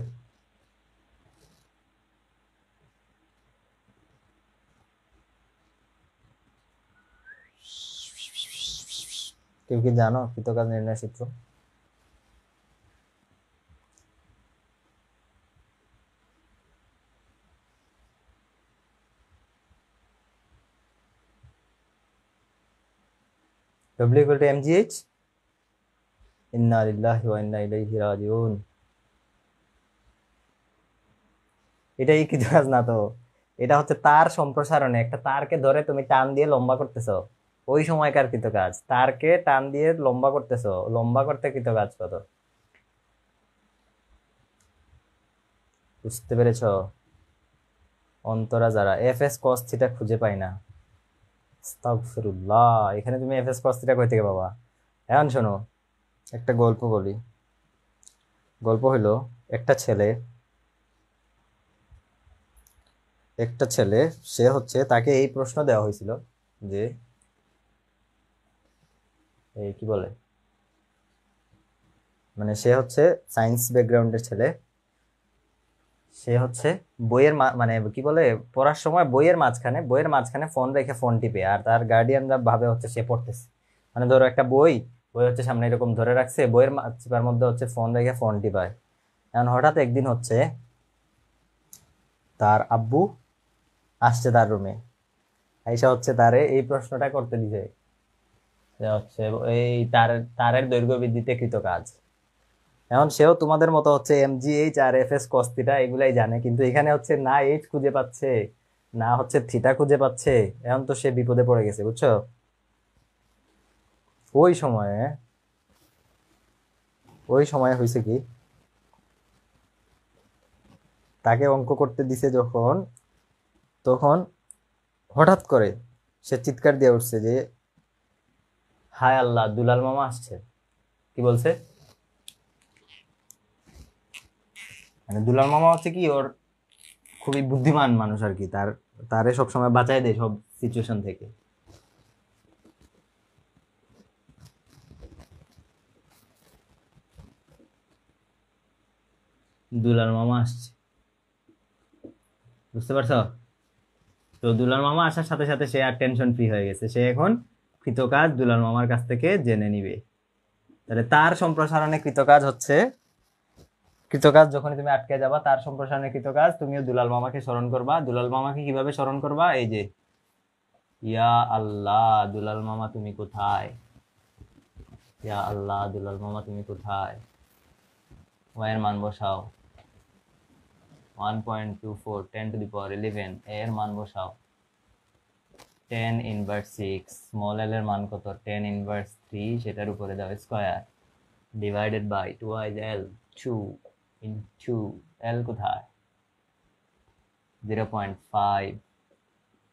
কেউ কি জানো কৃতকাজ নির্ণয়ের সূত্র? W equal to mgh, ইন্না লিল্লাহি ওয়া ইন্না ইলাইহি রাজিউন। এটাই কৃতকাজ না তো, এটা হচ্ছে তার সম্প্রসারণে। একটা তারকে ধরে তুমি টান দিয়ে লম্বা করতেছো, ওই সময়কার কৃতকাজ। তারকে টান দিয়ে লম্বা করতেছো, লম্বা করতে কৃতকাজ কত? বুঝতে পেরেছ? অন্তরা যারা এফএস কস থিটা খুঁজে পাই না, আস্তাগফিরুল্লাহ, এখানে তুমি এফএস কস থিটা কই থেকে পাবা? এখন শোনো, একটা গল্প বলি। গল্প হলো, একটা ছেলে, একটা ছেলে, সে হচ্ছে, তাকে এই প্রশ্ন দেওয়া হয়েছিল যে এই কি বলে, মানে সে হচ্ছে সায়েন্স ব্যাকগ্রাউন্ডের ছেলে। সে হচ্ছে বইয়ের মানে কি বলে, পড়ার সময় বইয়ের মাঝখানে ফোন রেখে ফোন টিপে, আর তার গার্ডিয়ানরা ভাবে হচ্ছে সে পড়তেছে। মানে ধরো একটা বই, বই হচ্ছে সামনে এরকম ধরে রাখছে, বইয়ের চিপার মধ্যে হচ্ছে ফোন রেখে ফোন টিপায়। এখন হঠাৎ একদিন হচ্ছে তার আব্বু আসছে তার রুমে, আইসা হচ্ছে তারে এই প্রশ্নটা করতে দিছে যে হচ্ছে এই তারের দৈর্ঘ্য বৃদ্ধিতে কৃত কাজ। এখন সেও তোমাদের মতো হচ্ছে এমজিএইচ আর এফএস কস থিটা এগুলাই জানে, কিন্তু এখানে হচ্ছে না এইচ খুঁজে পাচ্ছে, না হচ্ছে থিটা খুঁজে পাচ্ছে। এখন তো সে বিপদে পড়ে গেছে, বুঝছো? ওই সময়ে ওই সময়ে হয়েছে কি, তাকে অঙ্ক করতে দিছে যখন, তখন হঠাৎ করে সে চিৎকার দিয়ে উঠছে যে হায় আল্লাহ, দুলাল মামা আসছে। কি বলছে? মানে দুলাল মামা হচ্ছে কি, ওর খুবই বুদ্ধিমান মানুষ আর কি, তারে সবসময় বাঁচায় দেয় সব সিচুয়েশন থেকে। দুলাল মামা আসছে, বুঝতে পারছো? তো দুলাল মামা আসার সাথে সাথে সে আর টেনশন ফ্রি হয়ে গেছে। সে এখন কৃতকাজ দুলাল মামার কাছ থেকে জেনে নিবে। তাহলে তার সম্প্রসারণে কৃতকাজ হচ্ছে, কৃতকাজ যখনই তুমি আটকে যাবা, তার সম্প্রসারণে কৃতকাজ, তুমিও দুলাল মামাকে স্মরণ করবা। দুলাল মামাকে কিভাবে স্মরণ করবা? এই যে ইয়া আল্লাহ দুলাল মামা তুমি কোথায়, ইয়া আল্লাহ দুলাল মামা তুমি কোথায়। ওয়াইয়ের মান বসাও, 1.24 10⁻11, এর মান বসাও 10 ইনভার্স 6, স্মল এল এর মান কত? 10 ইনভার্স 3, সেটার উপরে দাও square, divided by 2 L, 2 into L কোথায়? 0.5।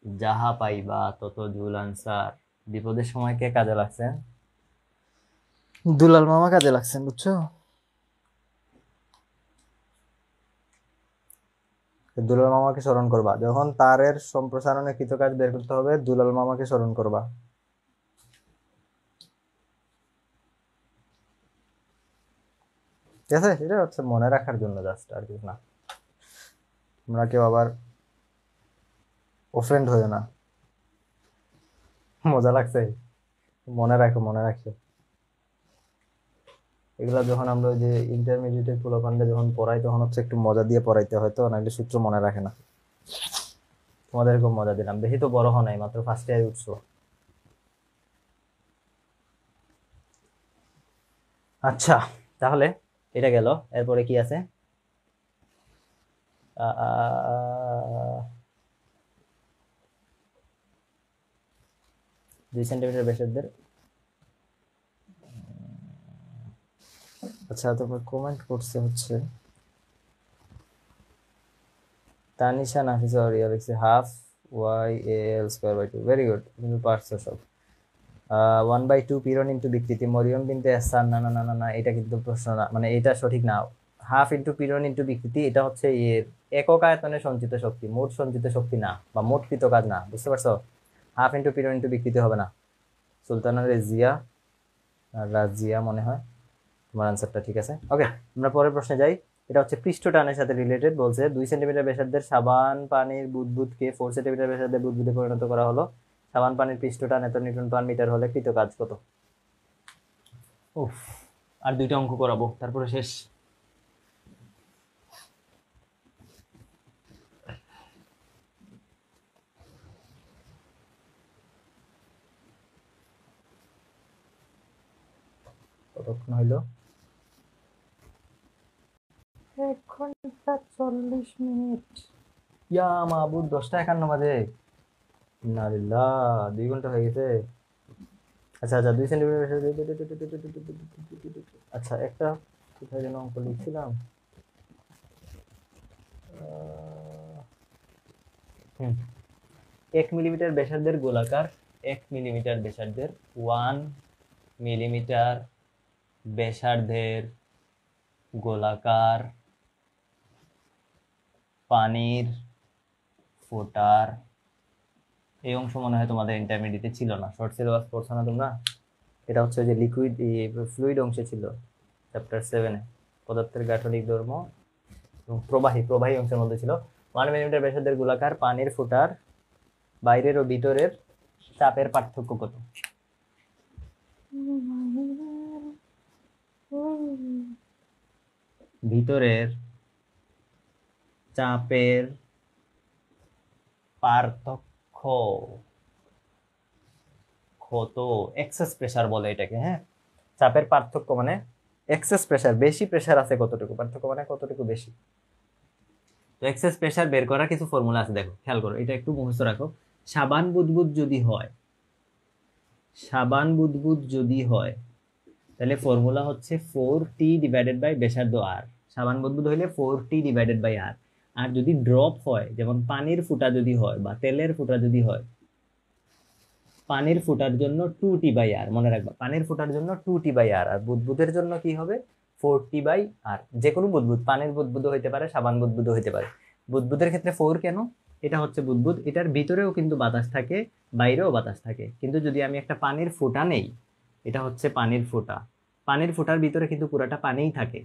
যাহা পাইবা তত জুল আনসার। বিপদের সময় কে কাজে লাগছেন? দুলাল মামা কাজে লাগছেন, বুঝছো? দুলাল মামাকে স্মরণ করবা যখন তারের সম্প্রসারণে কৃতকাজ বের করতে হবে, দুলাল মামাকে স্মরণ করবা। ঠিক আছে, এটা হচ্ছে মনে রাখার জন্য জাস্ট, আর কিছু না। তোমরা কেউ আবার অফ্রেন্ড হয়ে না। মজা লাগছে? মনে রাখো, মনে রাখো। এগুলা যখন আমরা ওই যে ইন্টারমিডিয়েটের পোলাপানরা যখন পড়াই তখন হচ্ছে একটু মজা দিয়ে পড়াইতে হয়, তো নাহলে সূত্র মনে রাখে না। তোমাদের এরকম মজা দিলাম, বেশি তো বড় হয় নাই, মাত্র ফার্স্ট ইয়ারে উঠছো। আচ্ছা, তাহলে এটা গেল। এরপরে কি আছে? আহ, আহ, 2 সেন্টিমিটার ব্যাসার্ধের। আচ্ছা, তারপর কমেন্ট করছে হচ্ছে তানিশা নাফিসা রিয়া লিখছে half Y L square by two. Very good, তুমি পারছো সব। 1/2 পিরন ইন্টু বিকৃতি মরিয়ম বিনতে এহসান। না না না না না, এটা কিন্তু প্রশ্ন না, মানে এটা সঠিক না। হাফ ইন্টু পিরন ইন্টু বিকৃতি, এটা হচ্ছে এর একক আয়তনে সঞ্চিত শক্তি, মোট সঞ্চিত শক্তি না, বা মোট কৃত কাজ না, বুঝতে পারছো? হাফ ইন্টু পিরন ইন্টু বিকৃতি হবে না। সুলতানা রেজিয়া আর রাজিয়া মনে হয়, তোমার আনসারটা ঠিক আছে। ওকে, আমরা পরের প্রশ্নে যাই। এটা হচ্ছে পৃষ্ঠ টানের সাথে রিলেটেড। বলছে 2 সেন্টিমিটার ব্যাসার্ধের সাবান পানির বুদবুদকে 4 সেন্টিমিটার ব্যাসার্ধের বুদবুদে পরিণত করা হলো। সাবান পানির পৃষ্ঠ টান এত নিউটন পার মিটার হলে কৃত কাজ কত? উফ, আর 2টা অঙ্ক করাবো তারপরে শেষ। কতক্ষণ হইলো? 1 ঘন্টা 40 মিনিট। ইয়া মাহবুব, 10টা 51 বাজে। ইন্নালিল্লাহ, 2 ঘন্টা হয়ে গেছে। আচ্ছা আচ্ছা, 2 সেন্টিমিটার। আচ্ছা, একটা কোথায় যেন অঙ্ক লিখছিলাম। হুম, 1 মিলিমিটার ব্যাসার্ধের গোলাকার, 1 মিলিমিটার ব্যাসার্ধের 1 মিলিমিটার ব্যাসার্ধের গোলাকার পানির ফোঁটার, এই অংশ মনে হয় তোমাদের ইন্টারমিডিয়েটে ছিল না, শর্ট সিলেবাস পড়ছো না তোমরা। এটা হচ্ছে যে লিকুইড ফ্লুইড অংশে ছিল, চ্যাপ্টার 7-এ পদার্থের গাঠনিক ধর্ম এবং প্রবাহী প্রবাহী অংশের মধ্যে ছিল। 1 মিলিমিটার ব্যাসার্ধের গোলাকার পানির ফোঁটার বাইরের ও ভিতরের চাপের পার্থক্য কত? ভিতরের চাপের পার্থক্য কত? এক্সেস প্রেসার বলে এটাকে। হ্যাঁ, চাপের পার্থক্য মানে এক্সেস প্রেসার, বেশি প্রেসার আছে কতটুকু, পার্থক্য মানে কতটুকু বেশি। তো এক্সেস প্রেসার বের করার কিছু ফর্মুলা আছে, দেখো খেয়াল করো, এটা একটু মুখস্থ রাখো। সাবান বুদবুদ যদি হয়, সাবান বুদবুদ যদি হয়, তাহলে ফর্মুলা হচ্ছে 4T ডিভাইডেড বাই ব্যাসার্ধ আর। সাবান বুদবুদ হইলে 4T ডিভাইডেড বাই আর। আর যদি ড্রপ হয়, যেমন পানির ফুটা যদি হয় বা তেলের ফুটা যদি হয়, পানির ফুটার জন্য 2T বাই আর। মনে রাখবা, পানির ফুটার জন্য 2T বাই আর, আর বুদবুদের জন্য কি হবে? 4T বাই আর। যে কোনো বুদবুদ, পানির বুদবুদও হইতে পারে, সাবান বুদবুদও হইতে পারে। বুদবুদের ক্ষেত্রে 4 কেন? এটা হচ্ছে বুদবুদ, এটার ভিতরেও কিন্তু বাতাস থাকে, বাইরেও বাতাস থাকে। কিন্তু যদি আমি একটা পানির ফোঁটা নেই, এটা হচ্ছে পানির ফোঁটা, পানির ফোঁটার ভিতরে কিন্তু পুরাটা পানিই থাকে,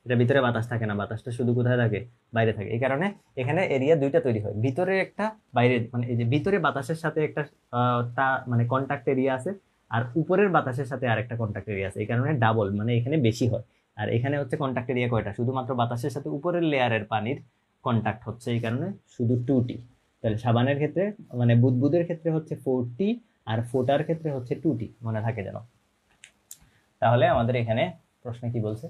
এটা ভিতরে বাতাস থাকে না, বাতাসটা শুধু কোথায় থাকে? বাইরে থাকে। এই কারণে এখানে এরিয়া দুইটা তৈরি হয়, ভিতরে একটা, বাইরে, মানে এই যে ভিতরে বাতাসের সাথে একটা তা মানে কন্টাক্ট এরিয়া আছে, আর উপরের বাতাসের সাথে আরেকটা কন্টাক্ট এরিয়া আছে, এই কারণে ডাবল, মানে এখানে বেশি হয়। আর এখানে হচ্ছে কন্টাক্ট এরিয়া কয়টা? শুধুমাত্র বাতাসের সাথে উপরের লেয়ারের পানির কন্টাক্ট হচ্ছে, এই কারণে শুধু 2T। তাহলে সাবানের ক্ষেত্রে, মানে বুদবুদের ক্ষেত্রে হচ্ছে 4T, আর ফোটার ক্ষেত্রে হচ্ছে 2T, মনে থাকে যেন। তাহলে আমাদের এখানে প্রশ্ন কি বলছে?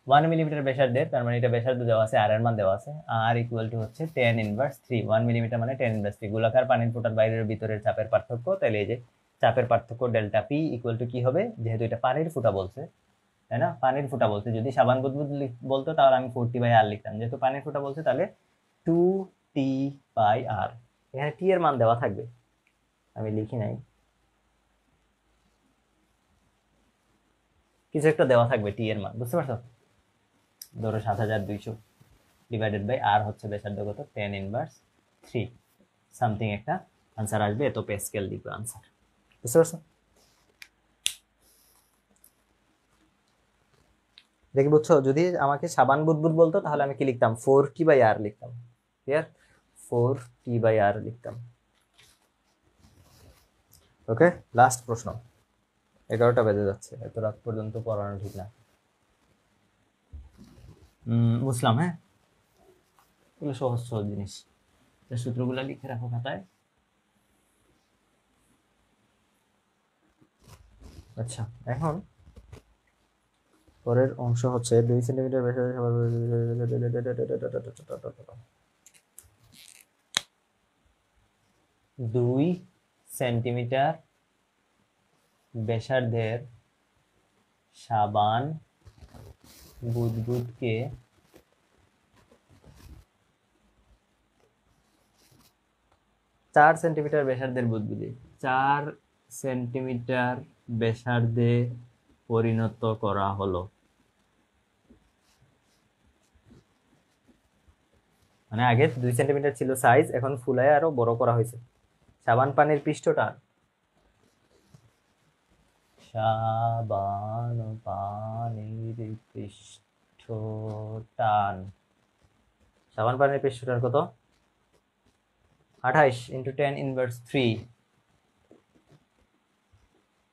1 মিলিমিটার ব্যাসার্ধের, তার মানে এটা ব্যাসার্ধ দেওয়া আছে, আর এর মান দেওয়া আছে, আর ইকুয়াল টু হচ্ছে 10⁻³ 1 মিলিমিটার মানে 10⁻³ গোলাকার পানির ফোঁটার বাইরের ভিতরের চাপের পার্থক্য। তাহলে এই যে চাপের পার্থক্য ডেল্টা পি ইকুয়াল টু কি হবে? যেহেতু এটা পানির ফোঁটা বলছে, তাই না, পানির ফোঁটা বলছে, যদি সাবান বুদবুদ বলতো তাহলে আমি 4T বাই আর লিখতাম, যেহেতু পানির ফোঁটা বলছে তাহলে 2T বাই আর। এখানে টি এর মান দেওয়া থাকবে, আমি লিখি নাই, কিছু একটা দেওয়া থাকবে টি এর মান, বুঝতে পারছো? ধরো 7200 ডিভাইডেড বাই আর হচ্ছে ব্যাসার্ধ কত? 10⁻³ সামথিং একটা আনসার আসবে, এত প্যাসকেল লিখবে আনসার, বুঝতে পারছো? দেখি বুঝছো? যদি আমাকে সাবান বুদবুদ বলতো তাহলে আমি কি লিখতাম? 4T বাই আর লিখতাম। ক্লিয়ার? 4t/r লিখতাম। ওকে, লাস্ট প্রশ্ন। 11টা বেজে যাচ্ছে, এত রাত পর্যন্ত পড়ানো ঠিক না। বুঝলাম, হ্যাঁ, এগুলো সহজ সহজ জিনিস, সূত্রগুলো লিখে রাখো খাতায়। আচ্ছা, এখন পরের অংশ হচ্ছে 2 সেন্টিমিটার ব্যাসার্ধের 2 সেন্টিমিটার ব্যাসার্ধের সাবান বুদবুদকে 4 সেন্টিমিটার ব্যাসার্ধের বুদবুদে 4 সেন্টিমিটার ব্যাসার্ধে পরিণত করা হলো। মানে আগে 2 সেন্টিমিটার ছিল সাইজ, এখন ফুলায় আরো বড় করা হয়েছে। সাবান পানির পৃষ্ঠটা, সাবান পানির পৃষ্ঠটান, সাবান পানির পৃষ্ঠটান কত? 28 × 10⁻³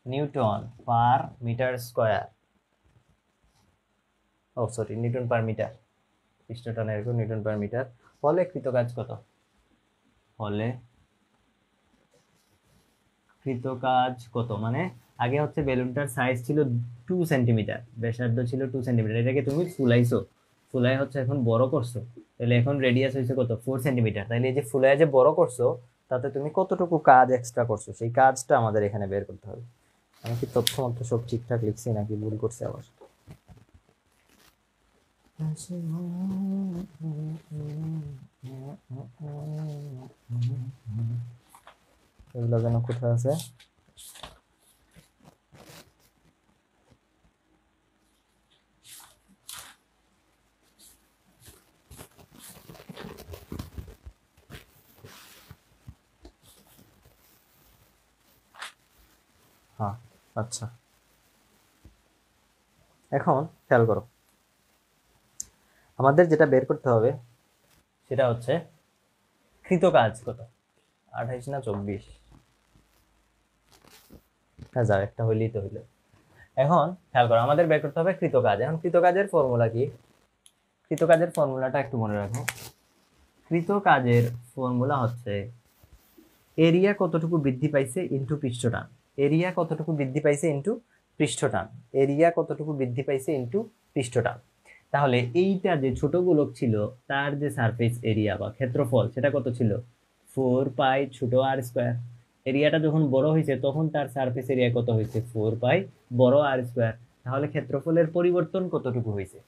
নিউটন পার মিটার স্কয়ার। ও সরি, নিউটন পার মিটার। পৃষ্ঠটানের এরকম নিউটন পার মিটার। ফলে কৃতকাজ কত? হলে কৃতকাজ কত, মানে আগে হচ্ছে বেলুনটার সাইজ ছিল 2 সেন্টিমিটার, ব্যাসার্ধ ছিল 2 সেন্টিমিটার, এটাকে তুমি ফুলাইছো, ফুলাই হচ্ছে এখন বড় করছো, তাহলে এখন রেডিয়াস হয়েছে কত? 4 সেন্টিমিটার। তাইলে এই যে ফুলায় যে বড় করছো, তাতে তুমি কতটুকু কাজ এক্সট্রা করছো, সেই কাজটা আমাদের এখানে বের করতে হবে। আমি কি তথ্য মতো সব ঠিকঠাক লিখছি নাকি ভুল করছি আবার? এগুলো যেন কোথায় আছে? হ্যাঁ, আচ্ছা, এখন খেয়াল করো, আমাদের যেটা বের করতে হবে সেটা হচ্ছে কৃতকাজ কত। 28 না 24? হ্যাঁ, যাও, একটা হইলেই তো হইলো। এখন খেয়াল করো, আমাদের বের করতে হবে কৃতকাজ। এখন কৃতকাজের ফর্মুলা কি? কৃতকাজের ফর্মুলাটা একটু মনে রাখো। কৃতকাজের ফর্মুলা হচ্ছে এরিয়া কতটুকু বৃদ্ধি পাইছে ইনটু পৃষ্ঠটান। এরিয়া কতটুকু বৃদ্ধি পাইছে ইনটু পৃষ্ঠটান। এরিয়া কতটুকু বৃদ্ধি পাইছে ইনটু পৃষ্ঠটান। তাহলে এইটা যে ছোট গোলক ছিল, তার যে সারফেস এরিয়া বা ক্ষেত্রফল, সেটা কত ছিল? 4π ছোট আর স্কয়ার। এরিয়াটা যখন বড় হয়েছে তখন তার সারফেস এরিয়া কত হয়েছে? 4π বড় আর স্কয়ার। তাহলে ক্ষেত্রফলের পরিবর্তন কতটুকু হয়েছে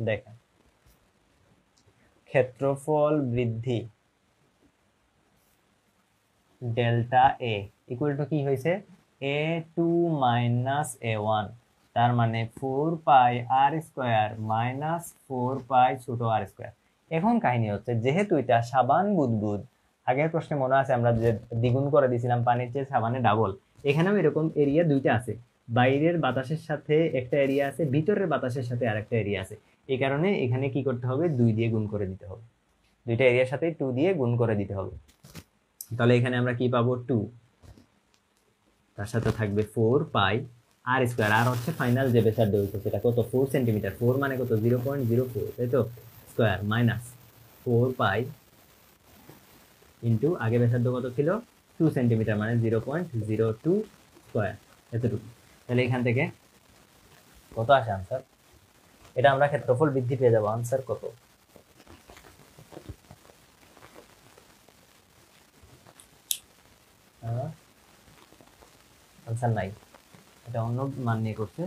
দেখেন, ক্ষেত্রফল বৃদ্ধি ডেল্টা এ ইকুয়াল টু কি হয়েছে? a2 - a1, তার মানে 4π r স্কয়ার মাইনাস 4π ছোট আর স্কয়ার। এখন কাহিনী হচ্ছে, যেহেতু এটা সাবান বুদবুদ, আগের প্রশ্নে মনে আছে আমরা যে দ্বিগুণ করে দিয়েছিলাম, পানির চেয়ে সাবানে ডাবল, এখানেও এরকম এরিয়া দুইটা আছে, বাইরের বাতাসের সাথে একটা এরিয়া আছে, ভিতরের বাতাসের সাথে আরেকটা এরিয়া আছে। এই কারণে এখানে কি করতে হবে? 2 দিয়ে গুণ করে দিতে হবে, দুইটা এরিয়ার সাথে 2 দিয়ে গুণ করে দিতে হবে। তাহলে এখানে আমরা কি পাবো? 2, তার সাথে থাকবে 4π আর স্কয়ার, আর হচ্ছে ফাইনাল যে ব্যাসার্ধ হইছে সেটা কত? 4 সেন্টিমিটার। 4 মানে কত? 0.04, তাই তো, স্কয়ার মাইনাস 4π ইন্টু আগে ব্যাসার্ধ কত ছিল? 2 সেন্টিমিটার, মানে 0.02 স্কয়ার, এতটুকু। তাহলে এখান থেকে কত আসে আনসার? এটা আমরা ক্ষেত্রফল বৃদ্ধি পেয়ে যাবো। আনসার কত? আনসার নাই, এটা অন্য মান নিয়ে করছে।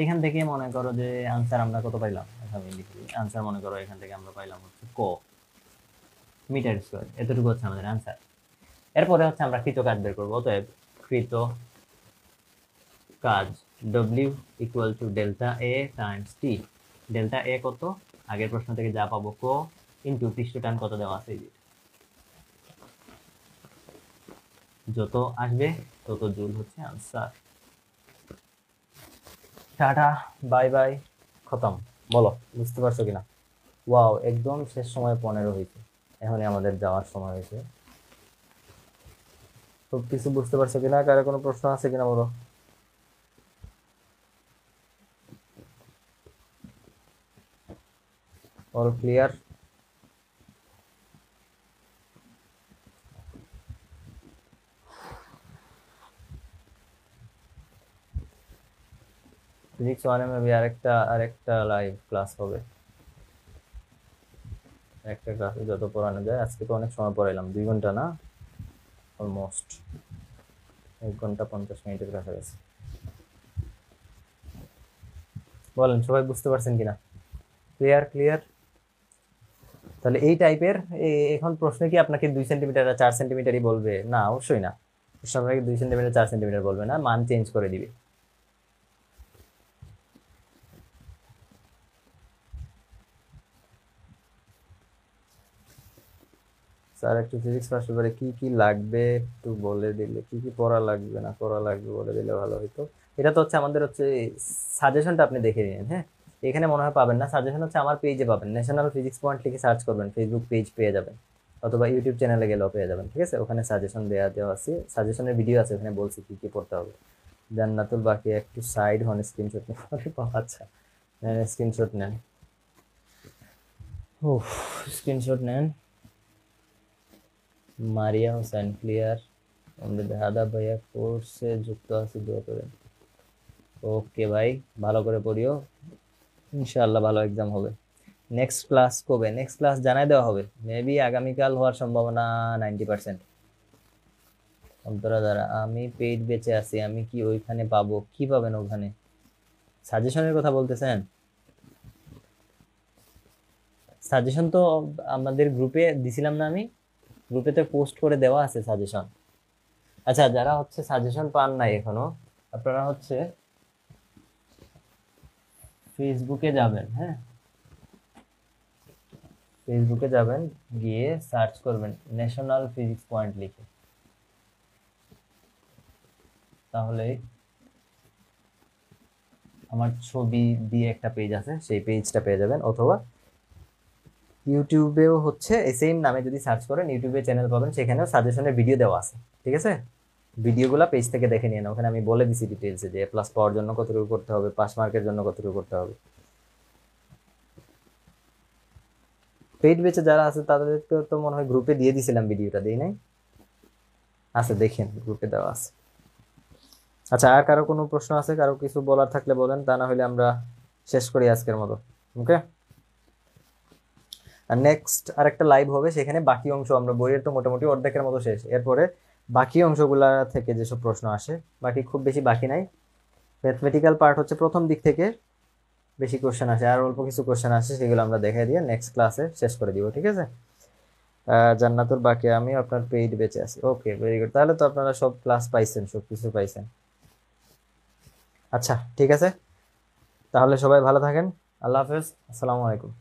এখান থেকে মনে করো যে আনসার আমরা কত পাইলাম, আমি লিখি আনসার, মনে করো এখান থেকে আমরা পাইলাম হচ্ছে ক মিটার স্কয়ার, এতটুকু হচ্ছে আমাদের আনসার। এরপরে হচ্ছে আমরা কৃতকাজ বের করবো। অতএব কৃতকাজ W equal to delta A Times T. Delta এ কত? আগের প্রশ্ন থেকে যা পাবো, ক ইন্টু পৃষ্ঠটান কত দেওয়া আছে, যত আসবে তত জুল হচ্ছে আনসার। টাটা, বাই বাই, খতম। বলো বুঝতে পারছো কিনা? ওয়াও, একদম শেষ সময় 15 হয়েছে। এখনই আমাদের যাওয়ার সময় হয়েছে। সব কিছু বুঝতে পারছো কিনা, কারো কোনো প্রশ্ন আছে কিনা বলো। All clear? ফিজিক্স ওয়ানে মেবি আরেকটা লাইভ ক্লাস হবে, একটা ক্লাসে যত পড়ানো যায়। আজকে তো অনেক সময় পড়াইলাম, 2 ঘন্টা না, অলমোস্ট 1 ঘন্টা 50 মিনিটের কাছাকাছি। বলেন সবাই বুঝতে পারছেন কিনা? Clear clear? তাহলে এই টাইপের এখন প্রশ্নে কি আপনাকে 2 সেন্টিমিটার আর 4 সেন্টিমিটারই বলবে? না, অবশ্যই না। প্রশ্ন আপনাকে 2 সেন্টিমিটার 4 সেন্টিমিটার বলবে না, মান চেঞ্জ করে দিবে। স্যার একটু ফিজিক্স ফার্স্ট পেপারে কি কি লাগবে একটু বলে দিলে, কি কি পড়া লাগবে না পড়া লাগবে বলে দিলে ভালো হতো। এটা তো হচ্ছে আমাদের হচ্ছে সাজেশনটা, আপনি দেখে নিন। হ্যাঁ, এখানে মনে হয় পাবেন না, সাজেশন হচ্ছে আমার পেজে পাবেন, ন্যাশনাল ফিজিক্স পয়েন্ট লিখে সার্চ করবেন, ফেসবুক পেজ পেয়ে যাবেন, অথবা ইউটিউব চ্যানেলে গেলেও পেয়ে যাবেন। ঠিক আছে, ওখানে সাজেশন দেওয়া আছে, সাজেশনের ভিডিও আছে, ওখানে বলছি কি কি পড়তে হবে। জান্নাতুল বাকি একটু সাইড হন, স্ক্রিনশট নেন। আচ্ছা, স্ক্রিনশট নেন, ও স্ক্রিনশট নেন। মারিয়া হোসেন ক্লিয়ার? আমাদের দাদা ভাইয়া কোর্সে যুক্ত আছে, দোয়া করেন। ওকে ভাই, ভালো করে পড়িও, ইনশাআল্লাহ ভালো এক্সাম হবে। নেক্সট ক্লাস কবে? নেক্সট ক্লাস জানাই দেওয়া হবে, মেবি আগামীকাল হওয়ার সম্ভাবনা 90%। অন্তরা দ্বারা আমি পেইড বেঁচে আছি, আমি কি ওইখানে পাবো? কি পাবেন ওখানে? সাজেশনের কথা বলতেছেন? সাজেশন তো আমাদের গ্রুপে দিছিলাম না, আমি গ্রুপেতে পোস্ট করে দেওয়া আছে সাজেশন। আচ্ছা, যারা হচ্ছে সাজেশন পান নাই এখনো, আপনারা হচ্ছে ফেসবুকে যাবেন। হ্যাঁ, ফেসবুকে যাবেন, গিয়ে সার্চ করবেন ন্যাশনাল ফিজিক্স পয়েন্ট লিখে, তাহলে আমার ছবি দিয়ে একটা পেজ আছে, সেই পেজটা পেয়ে যাবেন। অথবা ইউটিউবেও হচ্ছে এই সেম নামে যদি সার্চ করেন, ইউটিউবে চ্যানেল পাবেন, সেখানেও সাজেশনের ভিডিও দেওয়া আছে। ঠিক আছে, ভিডিওগুলো পেজ থেকে দেখে নিন, ওখানে আমি বলে দিছি ডিটেলসে যে প্লাস পাওয়ার জন্য কতটুকু করতে হবে, পাস মার্কের জন্য কতটুকু করতে হবে। পেইড বেচে যারা আছে তাদেরকে তো মনে হয় গ্রুপে দিয়ে দিছিলাম, ভিডিওটা দিই নাই? আছে, দেখেন গ্রুপে দেওয়া আছে। আচ্ছা, আর কারো কোনো প্রশ্ন আছে? কারো কিছু বলার থাকলে বলেন, তা না হলে আমরা শেষ করি আজকের মতো। ওকে, আর নেক্সট আরেকটা লাইভ হবে, সেখানে বাকি অংশ, আমরা বইয়ের তো মোটামুটি অর্ধেকের মতো শেষ, এরপরে বাকি অংশগুলা থেকে যেসব প্রশ্ন আসে, বাকি খুব বেশি বাকি নাই। ম্যাথমেটিক্যাল পার্ট হচ্ছে প্রথম দিক থেকে বেশি কোশ্চেন আসে, আর অল্প কিছু কোশ্চেন আসে, সেগুলো আমরা দেখাই দিয়ে নেক্সট ক্লাসে শেষ করে দিব। ঠিক আছে, জান্নাতুল বাকি আমি আপনার পেইড বেঁচে আছি। ওকে, ভেরি গুড, তাহলে তো আপনারা সব ক্লাস পাইছেন, সব কিছু পাইছেন। আচ্ছা ঠিক আছে, তাহলে সবাই ভালো থাকেন, আল্লাহ হাফেজ, আসসালামু আলাইকুম।